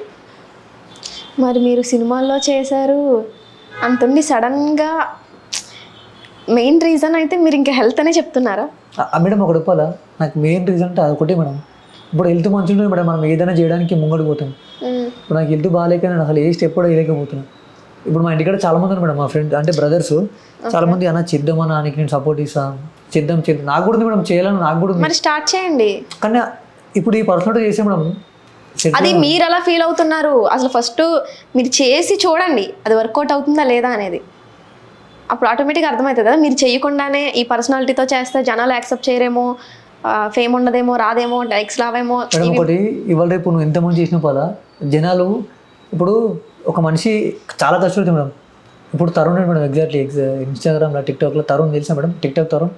మరి మీరు సినిమాల్లో చేశారు అంతుండి సడన్గా మెయిన్ రీజన్ అయితే మీరు ఇంకా హెల్త్ అనే చెప్తున్నారా? మేడం ఒకటి చెప్పాలా, నాకు మెయిన్ రీజన్ అంటే అదొకటి మేడం. ఇప్పుడు హెల్త్ మంచిగా ఉంటుంది మేడం, మనం ఏదైనా చేయడానికి ముంగడు పోతాం. ఇప్పుడు నాకు హెల్త్ బాగాలేక నేను అసలు ఏ స్టెప్ కూడా వేయలేకపోతున్నాను. ఇప్పుడు మా ఇంటికాడ చాలా మంది ఉన్నారు మేడం, మా ఫ్రెండ్ అంటే బ్రదర్స్ చాలా మంది అన్న చేద్దామన్నా నీకు నేను సపోర్ట్ ఇస్తాను, చేద్దాం నాకు కూడా ఉంది మేడం, చేయాలని నాకు కూడా ఉంది. మరి స్టార్ట్ చేయండి. కానీ ఇప్పుడు ఈ పర్సనల్ చేసే మేడం అది మీరు ఎలా ఫీల్ అవుతున్నారు అసలు ఫస్ట్ మీరు చేసి చూడండి అది వర్కౌట్ అవుతుందా లేదా అనేది. అప్పుడు ఆటోమేటిక్గా అర్థమవుతుంది కదా. మీరు చేయకుండానే ఈ పర్సనాలిటీతో చేస్తే జనాలు యాక్సెప్ట్ చేయరేమో, ఫేమ్ ఉండదేమో, రాదేమో, లైక్స్ రావేమో. ఒకటి ఇవాళ రేపు నువ్వు ఎంతమంది చేసిన పోలా జనాలు ఇప్పుడు ఒక మనిషి చాలా కష్టపడుతుంది మేడం. ఇప్పుడు తరుణ్ మేడం ఎగ్జాక్ట్లీ ఇన్స్టాగ్రామ్లో టిక్టాక్లో తరుణ్ తెలుసా మేడం? టిక్టాక్ తరుణ్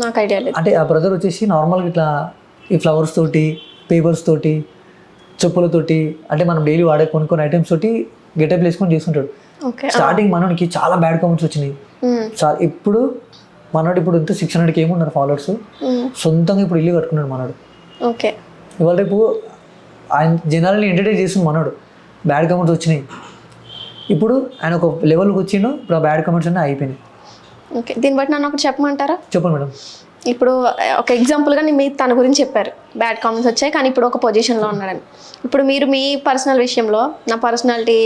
నాకు ఐడియా లేదు. అంటే ఆ బ్రదర్ వచ్చేసి నార్మల్గా ఇట్లా ఈ ఫ్లవర్స్ తోటి పేపర్స్ తోటి చెప్పులతోటి అంటే మనం డైలీ వాడే కొన్ని ఐటమ్స్ తోటి గెటప్ వేసుకొని చేసుకుంటాడు. స్టార్టింగ్ మనోడికి చాలా బ్యాడ్ కామెంట్స్ వచ్చినాయి. ఇప్పుడు మనోడు ఇప్పుడు ఎంత 600K ఏమున్నారు ఫాలోవర్స్. సొంతంగా ఇప్పుడు ఇల్లు కట్టుకున్నాడు మనోడు. ఓకే. ఇవాళ రేపు ఆయన జనాలని ఎంటర్టైన్ చేస్తుంది మనోడు. బ్యాడ్ కామెంట్స్ వచ్చినాయి, ఇప్పుడు ఆయన ఒక లెవెల్కి వచ్చిండు. ఇప్పుడు ఆ బ్యాడ్ కామెంట్స్ అన్నీ అయిపోయినాయి. ఓకే. దీన్ని బట్టి నన్ను ఒకటి చెప్పమంటారా? చెప్పండి మేడం. ఇప్పుడు ఒక ఎగ్జాంపుల్గా మీరు తన గురించి చెప్పారు, బ్యాడ్ కామెంట్స్ వచ్చాయి కానీ ఇప్పుడు ఒక పొజిషన్లో ఉన్నాడని. ఇప్పుడు మీరు మీ పర్సనల్ విషయంలో నా పర్సనాలిటీ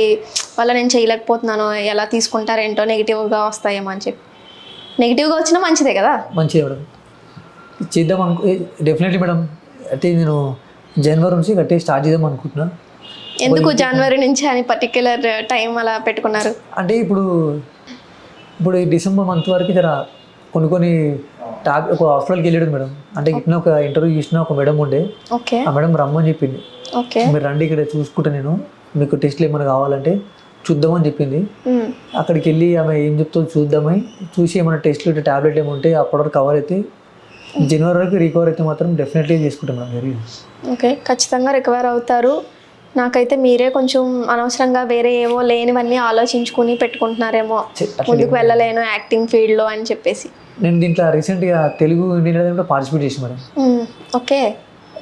వల్ల నేను చేయలేకపోతున్నాను ఎలా తీసుకుంటారేంటో, నెగిటివ్గా వస్తాయేమో అని చెప్పి. నెగిటివ్గా వచ్చినా మంచిదే కదా. మంచిదే మేడం, చేద్దాం డెఫినెట్లీ మేడం. అయితే నేను జనవరి నుంచి గట్టి స్టార్ట్ చేద్దాం అనుకుంటున్నా. ఎందుకు జనవరి నుంచి అని పర్టిక్యులర్ టైం అలా పెట్టుకున్నారు? అంటే ఇప్పుడు ఈ డిసెంబర్ మంత్ వరకు జర కొన్ని ఒక హాస్పిటల్కి వెళ్ళాడు మేడం. అంటే ఇట్లా ఒక ఇంటర్వ్యూ చేసిన ఒక మేడం ఉండే. ఓకే. ఆ మేడం రమ్మని చెప్పింది. ఓకే. మీరు రండి ఇక్కడ చూసుకుంటా, నేను మీకు టెస్ట్లు ఏమైనా కావాలంటే చూద్దామని చెప్పింది. అక్కడికి వెళ్ళి ఆమె ఏం చెప్తుందో చూద్దామని చూసి ఏమైనా టెస్ట్లు ట్యాబ్లెట్ ఏమి ఉంటే అప్పటి వరకు కవర్ అయితే జనవరి వరకు రికవర్ అయితే మాత్రం డెఫినెట్లీ చేసుకుంటాం మేడం. Very okay. ఖచ్చితంగా రికవర్ అవుతారు. నాకైతే మీరే కొంచెం అనవసరంగా వేరే ఏవో లేనివన్నీ ఆలోచించుకుని పెట్టుకుంటున్నారేమో, ముందుకు వెళ్ళలేను యాక్టింగ్ ఫీల్డ్లో అని చెప్పేసి. నేను దీంట్లో రీసెంట్గా తెలుగు ఇండియన్ కూడా పార్టిసిపేట్ చేసి మేడం. ఓకే.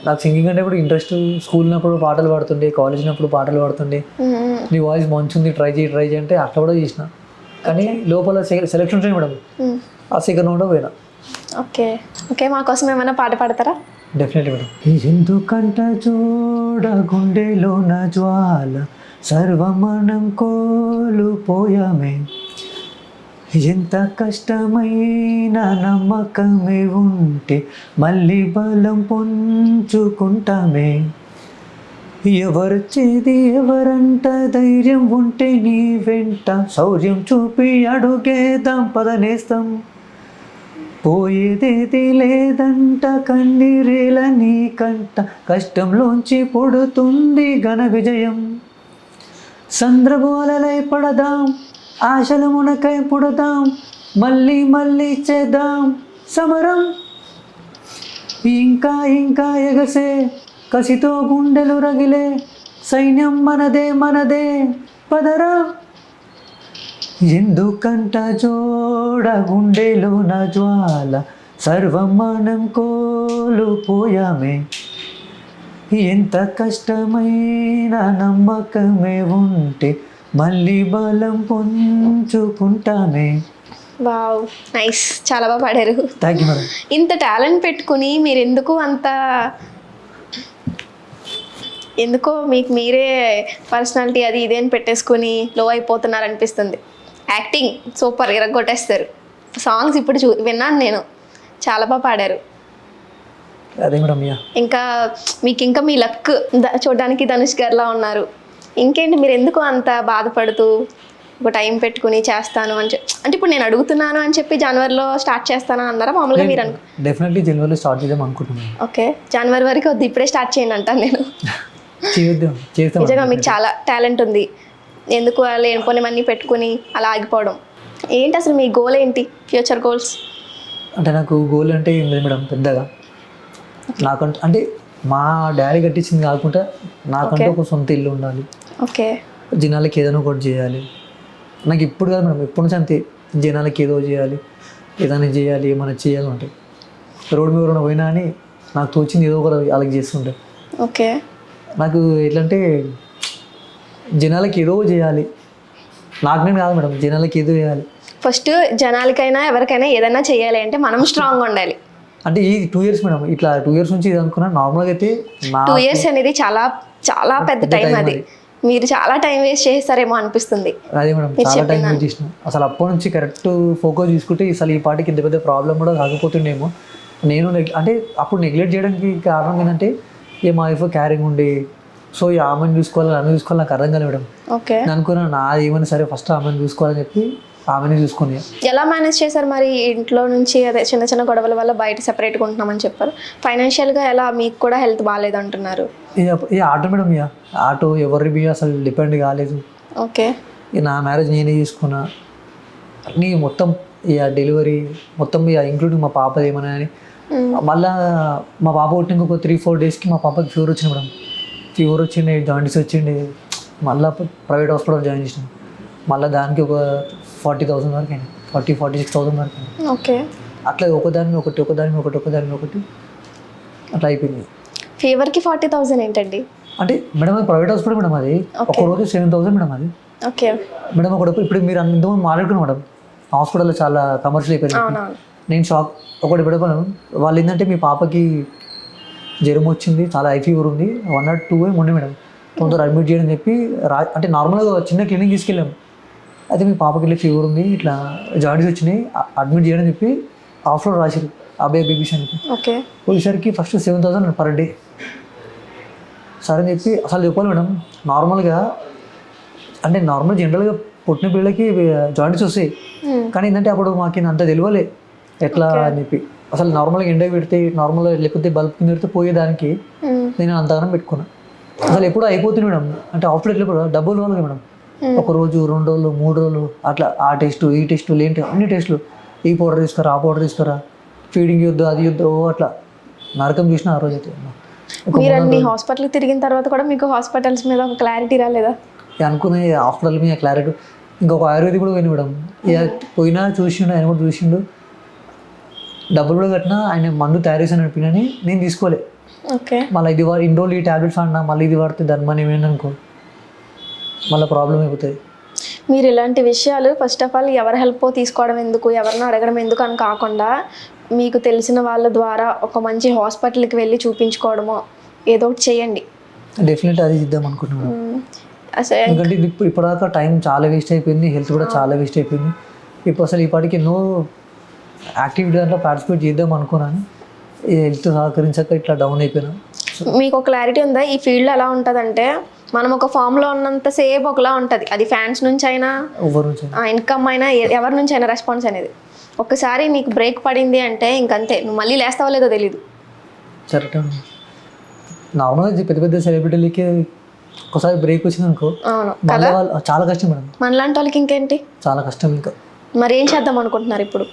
నాకు సింగింగ్ అంటే కూడా ఇంట్రెస్ట్. స్కూల్ ఉన్నప్పుడు పాటలు పాడుతుండే, కాలేజ్ ఉన్నప్పుడు పాటలు పాడుతుండే. నీ వాయిస్ మంచిగా ట్రై చేయి అంటే అట్లా కూడా చేసిన. కానీ లోపల సెలెక్షన్ ఉంటాయి మేడం, ఆ సెకండ్ కూడా పోయినా. ఓకే. ఓకే. మా కోసం ఏమైనా పాట పాడతారా? Definitely madam. ఎందుకంట చూడ గుండెలోన జ్వాల సర్వమనం కోల్పోయామే, ఎంత కష్టమైన నమ్మకమే ఉంటే మళ్ళీ బలం పొంచుకుంటామే, ఎవరొచ్చేది ఎవరంట ధైర్యం ఉంటే నీ వెంట శౌర్యం చూపి అడుగేద్దాం పదనేస్తాం, పోయేదేది లేదంట కన్నీరేల నీకంట కష్టంలోంచి పుడుతుంది ఘన విజయం, సంద్రబోలలై పడదాం ఆశల మునకై పుడదాం మళ్ళీ మళ్ళీ చేద్దాం సమరం, ఇంకా ఇంకా ఎగసే కసితో గుండెలు రగిలే సైన్యం మనదే మనదే పదరా, ఎందుకంట జోడ గుండెలోన జ్వాల సర్వం మనం కోల్పోయామే, ఎంత కష్టమైన నమ్మకమే ఉంటే మళ్ళీ బలం పొంచుకుంటానే. వావ్, నైస్, చాలా బాగా పాడారు. Thank you madam. ఇంత టాలెంట్ పెట్టుకుని మీరు ఎందుకో మీకు మీరే పర్సనాలిటీ అది ఇదే అని పెట్టేసుకుని లో అయిపోతున్నారు అనిపిస్తుంది. Acting super, ఇరగొట్టేస్తారు. సాంగ్స్ ఇప్పుడు విన్నాను నేను, చాలా బాగా పాడారు. అదే మేడం. ఇంకా మీ లక్ చూడడానికి ధనుష్ గారిలా ఉన్నారు. ఇంకేంటి, మీరు ఎందుకు అంత బాధపడుతూ ఒక టైం పెట్టుకుని చేస్తాను అని అంటే ఇప్పుడు నేను అడుగుతున్నాను అని చెప్పి జనవరిలో స్టార్ట్ చేస్తాను అన్నారా మామూలుగా మీరు డెఫినెట్లీ జనవరిలో స్టార్ట్ చేద్దాం అనుకుంటున్నాను. ఓకే, జనవరి వరకు వద్దు, ఇప్పుడే స్టార్ట్ చేయండి అంటాను నేను. చేస్తాం. నిజంగా మీకు చాలా టాలెంట్ ఉంది, ఎందుకు లేనిపోనివన్నీ పెట్టుకుని అలా ఆగిపోవడం ఏంటి? అసలు మీ గోల్ ఏంటి, ఫ్యూచర్ గోల్స్? అంటే నాకు గోల్ అంటే ఏం లేదు మేడం పెద్దగా. నాకంటే అంటే మా డాడీ కట్టించింది కాకుండా నాకంటే ఒక సొంత ఇల్లు ఉండాలి. ఓకే, జనాలకి ఏదైనా ఒకటి చేయాలి. నాకు ఇప్పుడు కాదు మేడం, ఎప్పటి నుంచి అంతే. జనాలకి ఏదో చేయాలి, ఏదైనా చేయాలి, ఏమైనా చేయాలి ఉంటాయి. రోడ్డు మీద ఎవరైనా పోయినా అని నాకు తోచింది ఏదో ఒకటి వాళ్ళకి చేస్తుంటాయి. ఓకే, నాకు ఎట్లంటే జనాలకి ఏదో చేయాలి. నాకు నేను కాదు మేడం, జనాలకి ఏదో చేయాలి. ఫస్ట్ జనాలకైనా ఎవరికైనా ఏదైనా చేయాలి అంటే మనం స్ట్రాంగ్ ఉండాలి. అంటే ఈ 2 years మేడం, ఇట్లా 2 years నుంచి ఇది అనుకున్నా. నార్మల్గా అయితే 2 years అనేది చాలా చాలా పెద్ద టైం. అది మీరు చాలా టైం వేస్ట్ చేస్తారేమో అనిపిస్తుంది. అదే మేడం, చాలా టైం వేస్ట్ చేసిన. అసలు అప్పటి నుంచి కరెక్ట్ ఫోకస్ తీసుకుంటే అసలు ఈ పాటికి ఇంత పెద్ద ప్రాబ్లం కూడా కాకపోతుండేమో. నేను అంటే అప్పుడు నెగ్లెక్ట్ చేయడానికి కారణం ఏంటంటే మా వైఫ్ క్యారింగ్ ఉండి, సో ఈ ఆమెను చూసుకోవాలి ఆమె చూసుకోవాలి నాకు అర్థం కాలేదు మేడం. ఓకే, నేను అనుకున్నా నాది ఏమైనా సరే ఫస్ట్ ఆమెను చూసుకోవాలని చెప్పి ఆమెనే చూసుకుని. ఎలా మేనేజ్ చేశారు మరి ఇంట్లో నుంచి? అదే చిన్న చిన్న గొడవల వల్ల బయట సెపరేట్గా ఉంటున్నామని చెప్పారు. ఫైనాన్షియల్గా ఎలా, మీకు కూడా హెల్త్ బాగాలేదు అంటున్నారు. ఈ ఆటో మేడం, ఆటో ఎవరి మీద అసలు డిపెండ్ కాలేదు. ఓకే, నా మ్యారేజ్ నేనే చేసుకున్నా. నీ మొత్తం డెలివరీ మొత్తం ఇంక్లూడింగ్ మా పాపది ఏమన్నా అని. మళ్ళా మా పాప పుట్టిన ఒక 3-4 daysకి మా పాపకి ఫీవర్ వచ్చింది మేడం. ఫీవర్ వచ్చింది, జాయింటీస్ వచ్చింది. మళ్ళీ ప్రైవేట్ హాస్పిటల్ జాయిన్ చేసినాం. మళ్ళీ దానికి ఒక 40,000 వరకు అయినాయి, 46,000 వరకు అయినాయి. ఓకే, అట్లా ఒకదాని ఒకటి అట్లా అయిపోయింది. ఫీవర్కి 40,000 ఏంటండి? అంటే మేడం అది ప్రైవేట్ హాస్పిటల్ మేడం. అది ఒక రోజు 7,000 మేడం. అది ఓకే మేడం. ఇప్పుడు మీరు ఇంతకుముందు మాట్లాడుకున్నాం మేడం, హాస్పిటల్లో చాలా కమర్షియల్ అయిపోయింది. నేను షాక్ ఒకటి పెడతాను. వాళ్ళు ఏంటంటే మీ పాపకి జ్వరం వచ్చింది, చాలా హై ఫీవర్ ఉంది, 1 or 2 ఉండే మేడం, తొందర అడ్మిట్ చేయడం చెప్పి అంటే నార్మల్గా చిన్న క్లినిక్ తీసుకెళ్ళాము. అయితే మీ పాపకి వెళ్ళి ఫీవర్ ఉంది, ఇట్లా జాయింటీస్ వచ్చినాయి, అడ్మిట్ చేయడం చెప్పి ఆఫ్లో రాశారు బేబీస్ అని. ఓకే, పోయేసరికి ఫస్ట్ 7,000 per day. సరే అని చెప్పి అసలు చెప్పాలి మేడం. నార్మల్గా అంటే జనరల్గా పుట్టిన పిల్లలకి జాయింటీస్ వస్తాయి, కానీ ఏంటంటే అప్పుడు మాకు అంత తెలియలే ఎట్లా అని చెప్పి. అసలు నార్మల్గా ఎండ పెడితే నార్మల్గా లేకపోతే బల్బ్ కింద పెడితే పోయేదానికి నేను అంతగానం పెట్టుకున్నా. అసలు ఎప్పుడు అయిపోతుంది మేడం. అంటే హాస్పిటల్ ఎప్పుడు డబ్బులు కావాలి మేడం. 1 రోజు 2 రోజులు 3 రోజులు అట్లా ఆ టెస్ట్ ఈ టెస్టు లేంటి అన్ని టెస్టులు. ఈ పౌడర్ తీసుకురా, ఆ పౌడర్ తీసుకురా, ఫీడింగ్ యుద్ధం అది యుద్ధం అట్లా నరకం చూసిన ఆ రోజు అయితే. మీరు అన్ని హాస్పిటల్కి తిరిగిన తర్వాత కూడా మీకు హాస్పిటల్స్ మీద ఒక క్లారిటీ రాలేదా? అనుకునే హాస్పిటల్ మీద క్లారిటీ. ఇంకొక ఆయుర్వేదిక్ కూడా పోయింది మేడం. పోయినా చూసిండు, ఆయన కూడా చూసిండు, డబ్బులు కూడా కట్టినా, ఆయన మందు తయారు చేసి నడిపినని నేను తీసుకోలే. ఓకే, మళ్ళీ ఇది ఇన్ని రోజులు ఈ ట్యాబ్లెట్స్ అన్నా మళ్ళీ ఇది వాడితే దాని మనీ ఏమైందనుకో మళ్ళీ ప్రాబ్లం అయిపోతుంది. మీరు ఇలాంటి విషయాలు ఫస్ట్ ఆఫ్ ఆల్ ఎవరి హెల్ప్ తీసుకోవడం ఎందుకు, ఎవరిని అడగడం ఎందుకు అని కాకుండా మీకు తెలిసిన వాళ్ళ ద్వారా ఒక మంచి హాస్పిటల్కి వెళ్ళి చూపించుకోవడమో ఏదో ఒకటి చేయండి. డెఫినెట్లీ అది ఇద్దాం అనుకుంటున్నాను. అసలు ఎందుకంటే ఇప్పటిదాకా టైం చాలా వేస్ట్ అయిపోయింది, హెల్త్ కూడా చాలా వేస్ట్ అయిపోయింది. ఇప్పుడు అసలు ఈ పాటికి ఎన్నో యాక్టివిటీ దాంట్లో పార్టిసిపేట్ చేద్దాం అనుకున్నాను, హెల్త్ సహకరించాక ఇట్లా డౌన్ అయిపోయినా. మీకు ఒక క్లారిటీ ఉందా ఈ ఫీల్డ్ ఎలా ఉంటుందంటే, మనం ఒక ఫామ్లో ఉన్నంత సేపు ఒకలా ఉంటుంది. అది ఫ్యాన్స్ నుంచి అయినా ఇన్కమ్ అయినా ఎవరి నుంచి అయినా రెస్పాన్స్ అనేది. ఒకసారి నీకు బ్రేక్ పడింది అంటే ఇంకంతే, నువ్వు మళ్ళీ లేస్తావో లేదో తెలీదు. కరెక్ట్. నార్మల్గా పెద్ద పెద్ద సెలబ్రిటీలకి ఒకసారి బ్రేక్ వచ్చింది అనుకో, అవును వాళ్ళు చాలా కష్టం మేడం. మనలాంటి వాళ్ళకి ఇంకేంటి చాలా కష్టం. ఇంకా మరి ఏం చేద్దాం అనుకుంటున్నారు? ఇప్పుడు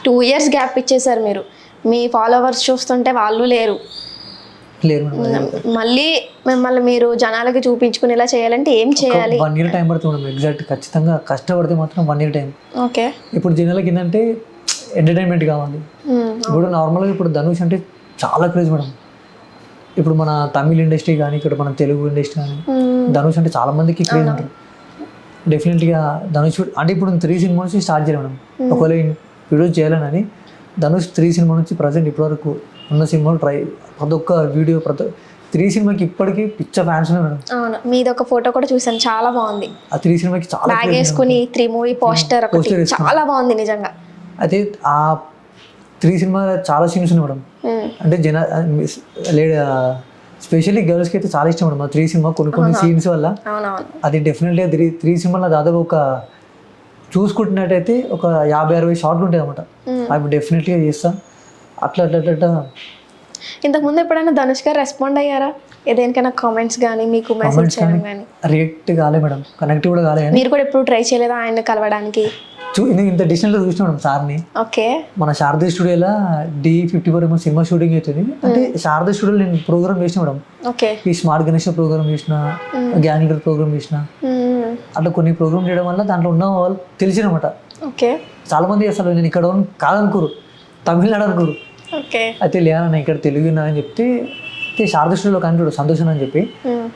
2 years గ్యాప్ ఇచ్చేసారు మీరు. మీ ఫాలోవర్స్ చూస్తుంటే వాళ్ళు లేరు. మళ్ళీ మిమ్మల్ని మీరు జనాలకి చూపించుకునేలా చేయాలంటే ఏం చేయాలి? 1 year టైం పడుతుంది మేడం. ఎగ్జాక్ట్ ఖచ్చితంగా కష్టపడితే మాత్రం 1 year టైం. ఓకే, ఇప్పుడు జనాలకి ఏంటంటే ఎంటర్టైన్మెంట్ కావాలి. ఇప్పుడు నార్మల్గా ఇప్పుడు ధనుష్ అంటే చాలా క్రేజ్ మేడం. ఇప్పుడు మన తమిళ ఇండస్ట్రీ కానీ ఇక్కడ మన తెలుగు ఇండస్ట్రీ కానీ ధనుష్ అంటే చాలా మందికి క్రేజ్ ఉంటుంది. డెఫినెట్గా ధనుష్ అంటే ఇప్పుడు 3 సినిమా నుంచి స్టార్ట్ చేయాలి మేడం. ఒకవేళ వీడియో చేయాలని ధనుష్ 3 సినిమా నుంచి ప్రజెంట్ ఇప్పటివరకు ఉన్న సినిమాలు ప్రతి ఒక్క వీడియో 3 సినిమాకి ఇప్పటికీ పిచ్చ ఫ్యాన్స్ ఉన్నాయి మేడం. అవును, మీది ఒక ఫోటో కూడా చూసాను, చాలా బాగుంది. ఆ 3 సినిమాకి చాలా బ్యాగ్ వేసుకుని 3 మూవీ పోస్టర్ ఒకటి చాలా బాగుంది నిజంగా. అయితే ఆ 3 సినిమా చాలా సీన్స్ ఉన్నాయి మేడం. అంటే స్పెషల్లీ గర్ల్స్కి అయితే చాలా ఇష్టం మేడం ఆ 3 సినిమా కొన్ని సీన్స్ వల్ల. అవునవును, అది డెఫినెట్గా 3 సినిమాలో దాదాపు ఒక చూసుకుంటున్నట్టయితే ఒక 50-60 షార్ట్లు ఉంటాయి అనమాట. అవి డెఫినెట్గా చేస్తా. అట్లా ఇంతకుముందు ఎప్పుడైనా ధనుష్ గారు రెస్పాండ్ అయ్యారా ఏదేనికైనా కామెంట్స్ కానీ మీకు మెసేజ్ చేయడం కానీ? రియాక్ట్ కాలే మేడం, కనెక్ట్ కూడా కాలే. మీరు కూడా ఎప్పుడు ట్రై చేయలేదా ఆయన కలవడానికి? ఇంత డిస్టెన్స్లో చూసిన మేడం సార్ని. ఓకే, మన శారదా స్టూడియోలో D54 సినిమా షూటింగ్ అవుతుంది. అంటే శారదా స్టూడియోలో నేను ప్రోగ్రామ్ చేసిన మేడం. ఓకే, ఈ స్మార్ట్ గణేష్ ప్రోగ్రామ్ చేసిన, గ్యాంగ్ లీడర్ ప్రోగ్రామ్ చేసిన. అట్లా కొన్ని ప్రోగ్రామ్ చేయడం వల్ల దాంట్లో ఉన్న వాళ్ళు తెలిసినమాట. ఓకే, చాలా మంది అసలు నేను ఇక్కడ కాదనుకోరు, తమిళనాడు అనుకోరు. ఓకే, అయితే లేదన్న ఇక్కడ తెలుగు అని చెప్తే శారదా స్టూడియోలో కంటాడు సంతోషం అని చెప్పి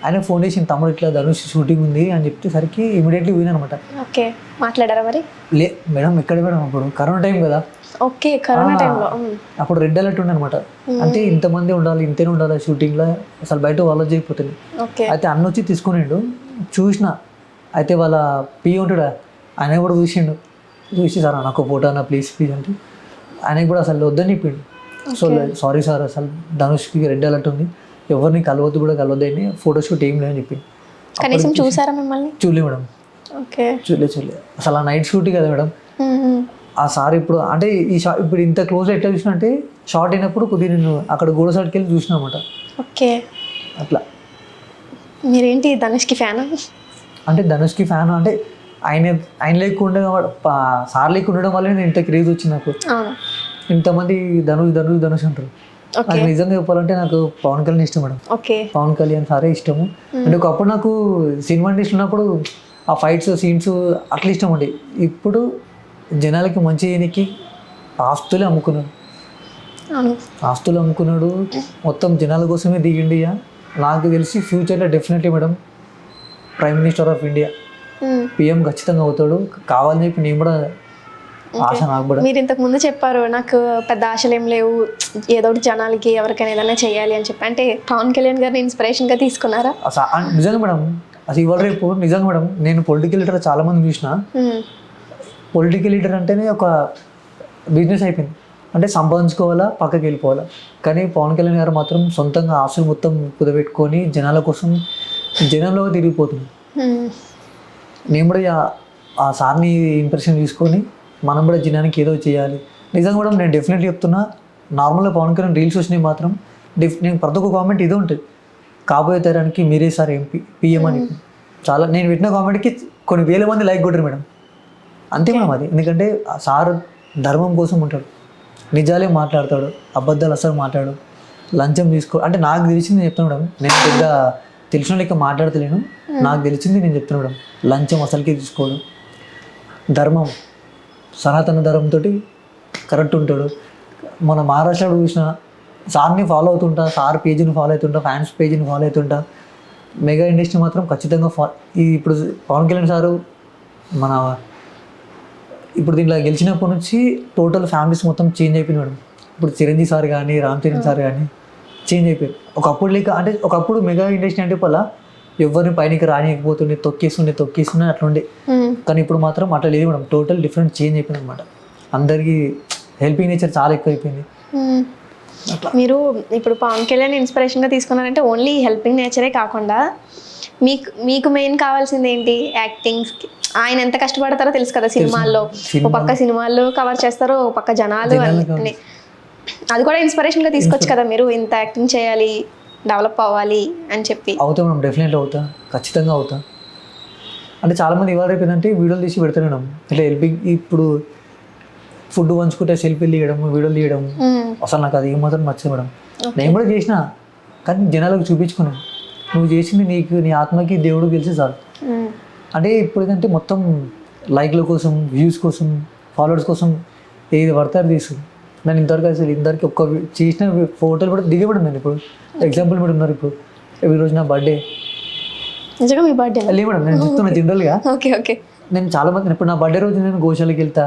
ఆయన ఫోన్ చేసి తమ్ముడు ఇట్లా ధనుష్ షూటింగ్ ఉంది అని చెప్పేసరికి ఇమీడియట్లీ పోయినా అనమాట. ఓకే, మాట్లాడారా మరి? మేడం ఎక్కడ మేడం అప్పుడు కరోనా టైం కదా. ఓకే, కరోనా టైంలో అప్పుడు రెడ్ అలర్ట్ ఉండే అనమాట. అంటే ఇంతమంది ఉండాలి, ఇంతనే ఉండాలి షూటింగ్లో, అసలు బయట వాళ్ళ చేయకపోతుంది. ఓకే, అయితే అన్న వచ్చి తీసుకునిండు, చూసిన. అయితే వాళ్ళ పి ఉంటాడు, ఆయన కూడా చూసి సార్ నాకు ఫోటో అన్న ప్లీజ్ అంటే ఆయనకి కూడా అసలు వద్దని చెప్పిండు. సో సారీ సార్, అసలు ధనుష్కి రెడ్ అలర్ట్ ఉంది, ఎవరిని కలవద్దు కూడా కలవద్దని, ఫోటోషూట్ ఏం లేదని చెప్పింది. కనీసం చూసారా మిమ్మల్ని? చూడలే మేడం. ఓకే, చూడలే అసలు ఆ నైట్ షూట్ కదా మేడం. ఆ సార్ ఇప్పుడు అంటే ఈ షాట్ ఇప్పుడు ఇంత క్లోజ్ ఎట్లా చూసినా అంటే షార్ట్ అయినప్పుడు కొద్దిగా నేను అక్కడ గోడ సైడ్కి వెళ్ళి చూసిన అనమాట. ఓకే, అట్లా. మీరేంటి ధనుష్కి ఫ్యాన్? అంటే ధనుష్కి ఫ్యాన్ అంటే ఆయన లేకుండా సార్ లేకుండా ఉండడం వల్ల నేను ఇంత క్రేజ్ వచ్చింది నాకు. అవును, ఇంతమంది ధనుష్ అంటారు. నాకు నిజంగా చెప్పాలంటే నాకు పవన్ కళ్యాణ్ ఇష్టం మేడం. ఓకే, పవన్ కళ్యాణ్ సారే ఇష్టము. అంటే ఒకప్పుడు నాకు సినిమా ఇండస్ట్రీ ఉన్నప్పుడు ఆ ఫైట్స్ సీన్స్ అట్లా ఇష్టం ఉండే. ఇప్పుడు జనాలకి మంచి చేయడానికి ఆస్తులే అమ్ముకున్నాడు. ఆస్తులు అమ్ముకున్నాడు, మొత్తం జనాల కోసమే దిగిండి. నాకు తెలిసి ఫ్యూచర్లో definitely madam prime minister of India, PM ఖచ్చితంగా అవుతాడు. కావాలని చెప్పి నేను కూడా ఆశ నాకు కూడా. మీరు ఇంతకు ముందు చెప్పారు నాకు పెద్ద ఆశలు ఏం లేవు, ఏదో ఒకటి జనాలకి ఎవరికైనా ఏదైనా చేయాలి అని చెప్పి. అంటే పవన్ కళ్యాణ్ గారిని ఇన్స్పిరేషన్గా తీసుకున్నారా? నిజంగా మేడం, అసలు ఇవాళ రేపు నిజంగా మేడం నేను పొలిటికల్ లీడర్ చాలా మంది చూసిన. పొలిటికల్ లీడర్ అంటేనే ఒక బిజినెస్ అయిపోయింది. అంటే సంపాదించుకోవాలా, పక్కకి వెళ్ళిపోవాలా. కానీ పవన్ కళ్యాణ్ గారు మాత్రం సొంతంగా ఆశలు మొత్తం కుదబెట్టుకొని జనాల కోసం జనంలో తిరిగిపోతుంది. నేను కూడా ఆ సార్ని ఇంప్రెషన్ తీసుకొని మనం కూడా జనానికి ఏదో చేయాలి. నిజంగా కూడా నేను డెఫినెట్లీ చెప్తున్నా, నార్మల్గా పవన్ కళ్యాణ్ రీల్స్ వచ్చినాయి మాత్రం నేను ప్రతి ఒక్క కామెంట్ ఇదే ఉంటుంది, కాబోయే తరానికి మీరే సార్ ఎంపీ పిఎం అని. చాలా నేను పెట్టిన కామెంట్కి కొన్ని వేల మంది లైక్ కొట్టారు మేడం. అంతే మేడం అది. ఎందుకంటే ఆ సార్ ధర్మం కోసం ఉంటాడు, నిజాలే మాట్లాడతాడు, అబద్ధాలు అసలు మాట్లాడు, లంచం తీసుకో. అంటే నాకు తెలిసింది నేను చెప్తాను మేడం, నేను పెద్ద తెలిసిన లెక్క మాట్లాడతలేను, నాకు తెలిసింది నేను చెప్తాను మేడం. లంచం అసలుకే తీసుకోడు, ధర్మం సనాతన ధర్మంతో కరెక్ట్ ఉంటాడు. మన మహారాష్ట్రలో చూసిన సార్ని ఫాలో అవుతుంటా, సార్ పేజీని ఫాలో అవుతుంటా, ఫ్యాన్స్ పేజీని ఫాలో అవుతుంటా. మెగా ఇండస్ట్రీ మాత్రం ఖచ్చితంగా ఇప్పుడు పవన్ కళ్యాణ్ సారు మన ఇప్పుడు దీంట్లో గెలిచినప్పటి నుంచి టోటల్ ఫ్యామిలీస్ మొత్తం చేంజ్ అయిపోయింది మేడం. ఇప్పుడు చిరంజీవి సార్ కానీ రామ్ చరణ్ సార్ కానీ చేంజ్ అయిపోయారు. ఒకప్పుడు లేక అంటే ఒకప్పుడు మెగా ఇండస్ట్రీ అంటే వల్ల ఎవరిని పైనకి రానియకపోతుండే, తొక్కేస్తుండే అట్లుండే. కానీ ఇప్పుడు మాత్రం అట్లా లేదు మేడం, టోటల్ డిఫరెంట్ చేంజ్ అయిపోయింది అనమాట. అందరికీ హెల్పింగ్ నేచర్ చాలా ఎక్కువ అయిపోయింది. మీరు ఇప్పుడు పవన్ కళ్యాణ్ ఇన్స్పిరేషన్గా తీసుకున్నారంటే ఓన్లీ హెల్పింగ్ నేచరే కాకుండా మీకు మెయిన్ కావాల్సింది ఏంటి? యాక్టింగ్స్కి ఆయన ఎంత కష్టపడతారో తెలుసు కదా సినిమాల్లో. ఒక పక్క సినిమాల్లో కవర్ చేస్తారు, ఒక పక్క జనాలు అన్ని. అది కూడా ఇన్స్పిరేషన్గా తీసుకోవచ్చు కదా మీరు, ఇంత యాక్టింగ్ చేయాలి, డెవలప్ అవ్వాలి అని చెప్పి. అవుతా మేడం, డెఫినెట్లీ అవుతా, ఖచ్చితంగా అవుతా. అంటే చాలామంది ఇవాళ రేపు ఏంటంటే వీడియోలు తీసి పెడతాను మేడం, ఇట్లా హెల్పింగ్. ఇప్పుడు ఫుడ్ పంచుకుంటే సెల్ఫీలు తీయడం, వీడియోలు తీయడం, అసలు నాకు అది ఏమాత్రం నచ్చదు మేడం. నేను కూడా చేసిన, కానీ జనాలకు చూపించుకున్నాను. నువ్వు చేసింది నీ ఆత్మకి దేవుడు తెలిసి చాలు. అంటే ఇప్పుడు ఏంటంటే మొత్తం లైక్ల కోసం, వ్యూస్ కోసం, ఫాలోవర్స్ కోసం ఏది పడతారు తీసు. నేను ఇంతవరకు అసలు ఇంతవరకు ఒక్క చేసిన ఫోటోలు కూడా దిగబడి నేను ఇప్పుడు ఎగ్జాంపుల్ మీరు ఉన్నారు ఇప్పుడు ఈరోజు నా బర్త్డే నిజంగా మీ బర్త్డే లేదు మేడం నేను చెప్తున్నా జనరల్గా ఓకే ఓకే నేను చాలా మంది ఇప్పుడు నా బర్త్డే రోజు నేను గోశాలకి వెళ్తా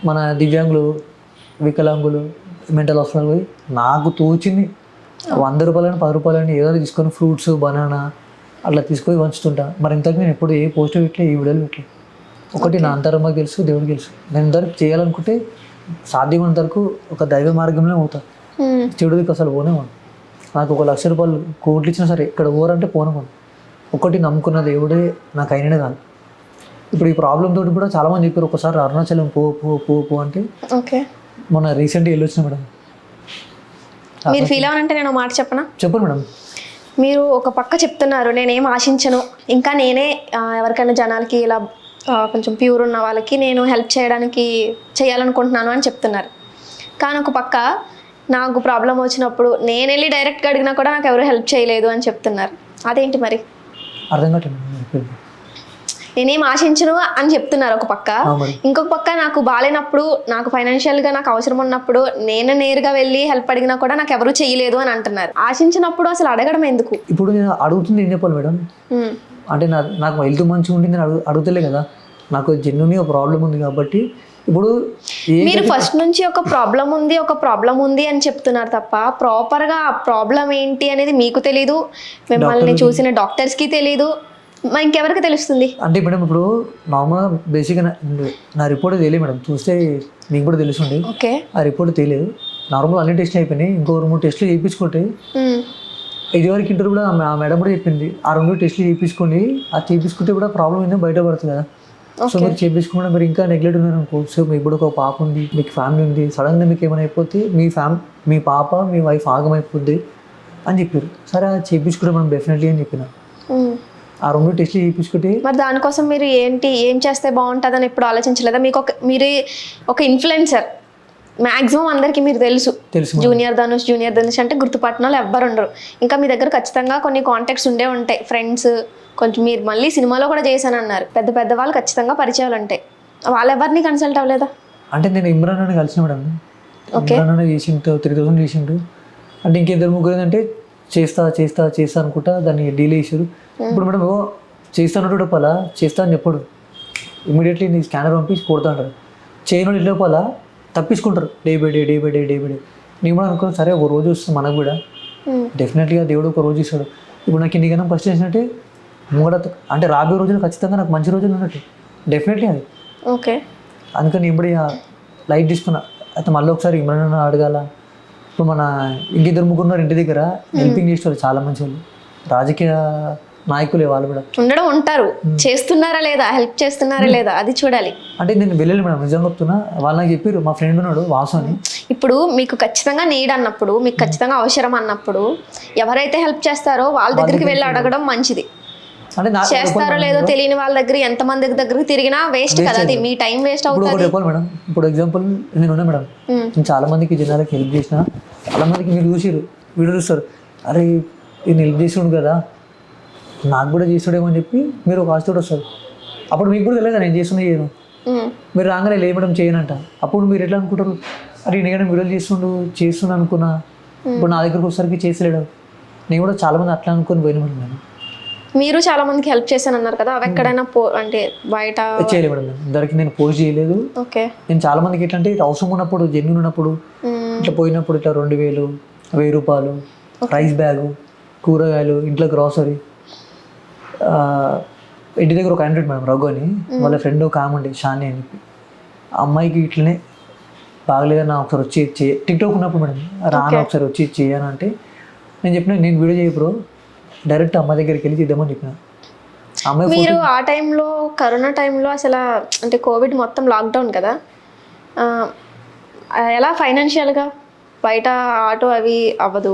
మన దివ్యాంగులు వికలాంగులు మెంటల్ హాస్పిటల్ పోయి నాకు తోచింది 100 రూపాయలని 10 రూపాయలని ఏదో తీసుకొని ఫ్రూట్స్ బనానా అట్లా తీసుకొని పంచుతుంటా. మరి ఇంతకు నేను ఎప్పుడు ఏ పోస్ట్ పెట్టలే ఈ వీడియోలు పెట్టలే. ఒకటి నా అంతరమ్మకి తెలుసు, దేవుడికి తెలుసు. నేను ఇంతవరకు చేయాలనుకుంటే సాధ్యమైనంత వరకు ఒక దైవ మార్గంలో అవుతా. చెడుదికి అసలు పోనేవాడు. నాకు 1 లక్ష రూపాయలు కోట్లు ఇచ్చినా సరే ఇక్కడ పోరంటే పోనేవాడు. ఒకటి నమ్ముకున్న దేవుడే నాకు అయిననే కాదు. ఇప్పుడు ఈ ప్రాబ్లం తోటి కూడా చాలామంది చెప్పారు ఒకసారి అరుణాచలం పో పో పో పో అంటే ఓకే మొన్న రీసెంట్గా వెళ్ళొచ్చిన మేడం. మీరు ఫీల్ అవ్వనంటే నేను ఒక మాట చెప్పనా? చెప్పండి మేడం. మీరు ఒక పక్క చెప్తున్నారు నేనేం ఆశించను, ఇంకా నేనే ఎవరికైనా జనాలకి ఇలా కొంచెం ప్యూర్ ఉన్న వాళ్ళకి నేను హెల్ప్ చేయడానికి చేయాలనుకుంటున్నాను అని చెప్తున్నారు. కానీ ఒక పక్క నాకు ప్రాబ్లం వచ్చినప్పుడు నేను వెళ్ళి డైరెక్ట్గా అడిగినా కూడా నాకు ఎవరు హెల్ప్ చేయలేదు అని చెప్తున్నారు. అదేంటి మరి? అర్థం కావట్లేదు. నేనేం ఆశించను అని చెప్తున్నారు ఒక పక్క. ఇంకొక పక్క నాకు బాగాలేనప్పుడు, నాకు ఫైనాన్షియల్గా నాకు అవసరం ఉన్నప్పుడు నేను నేరుగా వెళ్ళి హెల్ప్ అడిగినా కూడా నాకు ఎవరు చేయలేదు అని అంటున్నారు. ఆశించినప్పుడు అసలు అడగడం ఎందుకు? ఇప్పుడు నేను అడుగుతుంది ఏం చెప్పాలి మేడం? అంటే నాకు హెల్త్ మంచిగా ఉంటుంది అడుగుతలే కదా. నాకు జెన్యున్గా ఒక ప్రాబ్లం ఉంది కాబట్టి ఇప్పుడు మీరు ఫస్ట్ నుంచి ఒక ప్రాబ్లం ఉంది అని చెప్తున్నారు తప్ప ప్రాపర్గా ఆ ప్రాబ్లం ఏంటి అనేది మీకు తెలీదు, మిమ్మల్ని చూసిన డాక్టర్స్కి తెలీదు, మా ఇంకెవరికి తెలుస్తుంది? అంటే మేడం ఇప్పుడు నార్మల్గా బేసిక్గా నా రిపోర్ట్ తెలియదు మేడం. చూస్తే మీకు కూడా తెలుసుండి. ఓకే, ఆ రిపోర్ట్ తెలియదు. నార్మల్ అన్ని టెస్ట్లు అయిపోయినాయి. ఇంకో 2-3 టెస్టులు చేయించుకుంటే ఇదివరకు ఇంటర్ కూడా ఆ మేడం కూడా చెప్పింది ఆ 2 టెస్టులు చేయించుకోండి, అది చేయించుకుంటే కూడా ప్రాబ్లం ఏందో బయటపడుతుంది కదా. సో మీరు చేయించుకుంటే మీరు ఇంకా నెగ్లెక్ట్ ఉన్నారు అనుకో. సో మీకు కూడా ఒక పాప ఉంది, మీకు ఫ్యామిలీ ఉంది, సడన్గా మీకు ఏమైనా అయిపోతే మీ పాప మీ వైఫ్ ఆగమైపోద్ది అని చెప్పారు. సరే అది చేయించుకుంటే మనం డెఫినెట్లీ అని చెప్పిన ఆ 2 టెస్టులు చేయించుకుంటే. మరి దానికోసం మీరు ఏం చేస్తే బాగుంటుందని ఎప్పుడు ఆలోచించలేదా? మీరు ఒక ఇన్ఫ్లుయెన్సర్, మ్యాక్సిమం అందరికీ మీరు తెలుసు. జూనియర్ ధనుష్ అంటే గుర్తుపట్టిన వాళ్ళు ఎవ్వరు ఉండరు. ఇంకా మీ దగ్గర ఖచ్చితంగా కొన్ని కాంటాక్ట్స్ ఉండే ఉంటాయి, ఫ్రెండ్స్. కొంచెం మీరు మళ్ళీ సినిమాలో కూడా చేశాను అన్నారు. పెద్ద వాళ్ళు ఖచ్చితంగా పరిచయాలు ఉంటాయి. వాళ్ళెవరిని కన్సల్ట్ అవ్వలేదా? అంటే నేను ఇమ్రాన్ అని కలిసిన మేడం. ఇమ్రాన్ అని చేసిండు, 3000 చేసిండు. అంటే ఇంకిద్దరు ముగ్గురు అంటే చేస్తా అనుకుంటా దాన్ని డీల్ చేసారు. ఇప్పుడు మేడం చేస్తాను లోపల చేస్తా అని చెప్పడు, ఇమీడియట్లీ నీ స్కానర్ పంపించి కొడతా అంటారు. చేయని లోపల తప్పించుకుంటారు డే బై డే. నేను కూడా అనుకున్నాను సరే ఒక రోజు వస్తుంది మనకు కూడా, డెఫినెట్గా దేవుడు ఒక రోజు ఇస్తాడు. ఇప్పుడు నాకు ఇంటికైనా ఫస్ట్ చేసినట్టే అంటే రాబోయే రోజులు ఖచ్చితంగా నాకు మంచి రోజులు ఉన్నట్టు డెఫినెట్లీ అది. ఓకే, అందుకని ఇప్పుడు లైట్ తీసుకున్నా. అయితే మళ్ళీ ఒకసారి ఇమ్రాన్ అడగాల. ఇప్పుడు మన ఇంకిద్దరు ముగ్గురున్నారు ఇంటి దగ్గర హెల్పింగ్ చేసేవాళ్ళు చాలా మంచి వాళ్ళు, రాజకీయ నాయకులే వాళ్ళు కూడా ఉంటారు. చేస్తున్నారా లేదా, హెల్ప్ చేస్తున్నారా లేదా అది చూడాలి. అంటే నేను వెళ్ళాలి మేడం, నిజంగా చెప్తున్నా. వాళ్ళు నాకు చెప్పారు, మా ఫ్రెండ్ ఉన్నాడు వాసు అని. ఇప్పుడు మీకు ఖచ్చితంగా నీడ్ అన్నప్పుడు, మీకు ఖచ్చితంగా అవసరం అన్నప్పుడు ఎవరైతే హెల్ప్ చేస్తారో వాళ్ళ దగ్గరికి వెళ్ళి అడగడం మంచిది. అంటే చేస్తారో లేదో తెలియని వాళ్ళ దగ్గర ఎంతమంది దగ్గరికి తిరిగినా వేస్ట్ కదా, అది మీ టైం వేస్ట్ అవుతుంది. చెప్పాలి మేడం, ఇప్పుడు ఎగ్జాంపుల్ నేను ఉన్నా మేడం, నేను చాలా మందికి జనాలకి హెల్ప్ చేసిన. చాలా మందికి మీరు చూసారు, వీడియో చూస్తారు, అరే ఈయన హెల్ప్ చేసాడు కదా నాకు కూడా చేస్తాడేమో అని చెప్పి మీరు ఒక ఆశతోటి వస్తారు. అప్పుడు మీకు కూడా తెలియదు నేను చేస్తున్నా చేయను, మీరు రాగానే లే మేడం చేయనంట. అప్పుడు మీరు ఎట్లా అనుకుంటారు, అరే నేను వీడియోలు చేస్తున్నా అనుకున్నా, ఇప్పుడు నా దగ్గరకు ఒకసారికి చేసలేడు. నేను కూడా చాలా మంది అట్లా అనుకుని పోయిన మేడం. నేను మీరు చాలా మందికి హెల్ప్ చేశాను అన్నారు కదా, అవి ఎక్కడైనా అంటే బయట చేయలేదు మేడం. ఇంతవరకు నేను పోస్ట్ చేయలేదు. ఓకే, నేను చాలా మందికి ఎట్లా అంటే అవసరం ఉన్నప్పుడు, జెన్యున్ ఉన్నప్పుడు, ఇట్లా పోయినప్పుడు ఇట్లా 2000, 1000 రూపాయలు, రైస్ బ్యాగు, కూరగాయలు, ఇంట్లో గ్రాసరీ. ఇంటి దగ్గర ఒక 100 మేడం రఘు అని, వాళ్ళ ఫ్రెండ్ ఒక ఆమె ఉండే షాని అని చెప్పి, ఆ అమ్మాయికి ఇట్లనే బాగలేదన్నా ఒకసారి వచ్చి టిక్టాక్ ఉన్నప్పుడు మేడం రానా ఒకసారి వచ్చి చేయనంటే నేను చెప్పిన నేను వీడియో చేయ బ్రో, డైరెక్ట్ అమ్మాయి దగ్గరికి వెళ్ళి చేద్దామని చెప్పిన. అమ్మాయి మీరు ఆ టైంలో కరోనా టైంలో అసలు అంటే కోవిడ్ మొత్తం లాక్డౌన్ కదా, ఎలా ఫైనాన్షియల్గా బయట ఆటో అవి అవ్వదు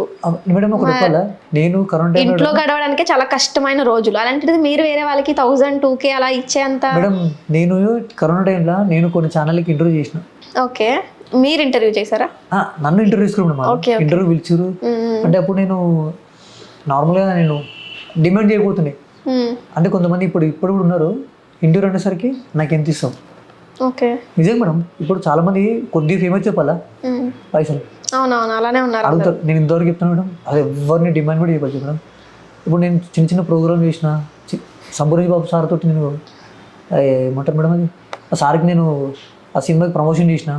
మేడం. ఒక రూపాయల నేను కరోనా ఇంట్లో గడవడానికి చాలా కష్టమైన రోజులు, అలాంటిది మీరు వేరే వాళ్ళకి 1000, 2K అలా ఇచ్చేంత. మేడం నేను కరోనా టైంలో నేను కొన్ని ఛానల్కి ఇంటర్వ్యూ చేసిన. ఓకే, మీరు ఇంటర్వ్యూ చేశారా? నన్ను ఇంటర్వ్యూ తీసుకున్నాను, ఇంటర్వ్యూ పిలిచారు. అంటే అప్పుడు నేను నార్మల్గా నేను డిమాండ్ చేయబోతున్నాయి. అంటే కొంతమంది ఇప్పుడు కూడా ఉన్నారు, ఇంటర్వ్యూ అనేసరికి నాకు ఎంత ఇస్తావు, ఓకే. నిజంగా మేడం. ఇప్పుడు చాలా మంది కొద్దిగా ఫేమస్ చెప్పాలా పైసలు అవునవును, అలానే ఉన్నారు అందరూ. అడుగుతారు. నేను ఇంతవరకు చెప్తాను మేడం, అది ఎవరిని డిమాండ్ కూడా చేయవచ్చు మేడం. ఇప్పుడు నేను చిన్న చిన్న ప్రోగ్రామ్ చేసిన సంబూరి బాబు సార్ తోటి నేను ఏమంటారు మేడం అది, ఆ సార్కి నేను ఆ సినిమాకి ప్రమోషన్ చేసిన.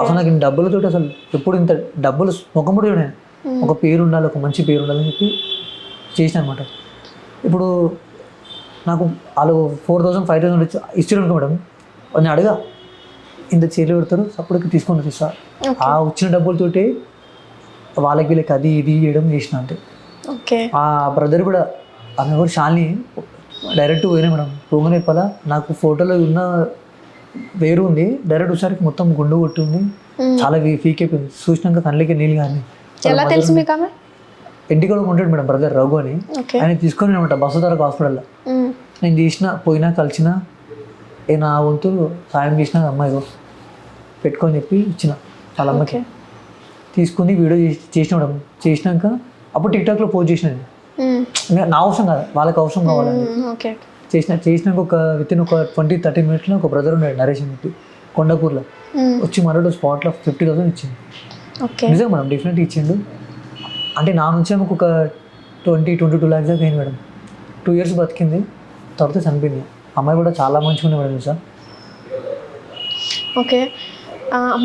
అసలు నాకు డబ్బులతో అసలు ఎప్పుడు ఇంత డబ్బులు ముఖం కూడా చూడండి, ఒక పేరు ఉండాలి, ఒక మంచి పేరు ఉండాలని చెప్పి చేసిన అనమాట. ఇప్పుడు నాకు వాళ్ళు 4,000 5,000 ఇచ్చారు అనుకో మేడం, నేను అడగా ఇంత చేలు పెడతారు అప్పటికి తీసుకొని వచ్చేస్తా. ఆ వచ్చిన డబ్బులతోటి వాళ్ళకి వీళ్ళకి అది ఇది చేయడం చేసిన. అంటే ఓకే. ఆ బ్రదర్ కూడా, ఆమె కూడా షాల్ని డైరెక్ట్ పోయినా మేడం. పోగానే చెప్పాలా, నాకు ఫోటోలో ఉన్న వేరు ఉంది, డైరెక్ట్ వచ్చేసరికి మొత్తం గుండు కొట్టి ఉంది, చాలా వీక్ అయిపోయింది. చూసినాక కళ్ళకి నీళ్ళు కానీ. ఎలా తెలుసు మీకు ఆమె? ఇంటికి కూడా ఉంటాడు మేడం బ్రదర్ రఘు అని, ఆయన తీసుకొని అనమాట బస్సు ధరకు హాస్పిటల్లో. నేను చేసిన పోయినా కలిసిన నా వంతు సాయం చేసిన అమ్మాయి పెట్టుకొని చెప్పి ఇచ్చిన వాళ్ళ అమ్మకి. తీసుకుని వీడియో చేసిన మేడం. చేసినాక అప్పుడు టిక్టాక్లో పోస్ట్ చేసిన. నా అవసరం కాదు, వాళ్ళకి అవసరం కావాలని చేసినాక ఒక వితిన్ ఒక 20-30 minutesలో ఒక బ్రదర్ ఉన్నాడు నరేష్ అని చెప్పి కొండపూర్లో, వచ్చి మరో స్పాట్లో 50,000 ఇచ్చింది. నిజంగా మేడం, డెఫినెట్గా ఇచ్చిండు. అంటే నా నుంచి ఆమెకు ఒక 20-22 lakhs దాకా అయింది మేడం. 2 years బతికింది, తర్వాత చనిపోయింది. అమ్మాయి కూడా చాలా మంచిగా ఉంది మేడం సార్. ఓకే.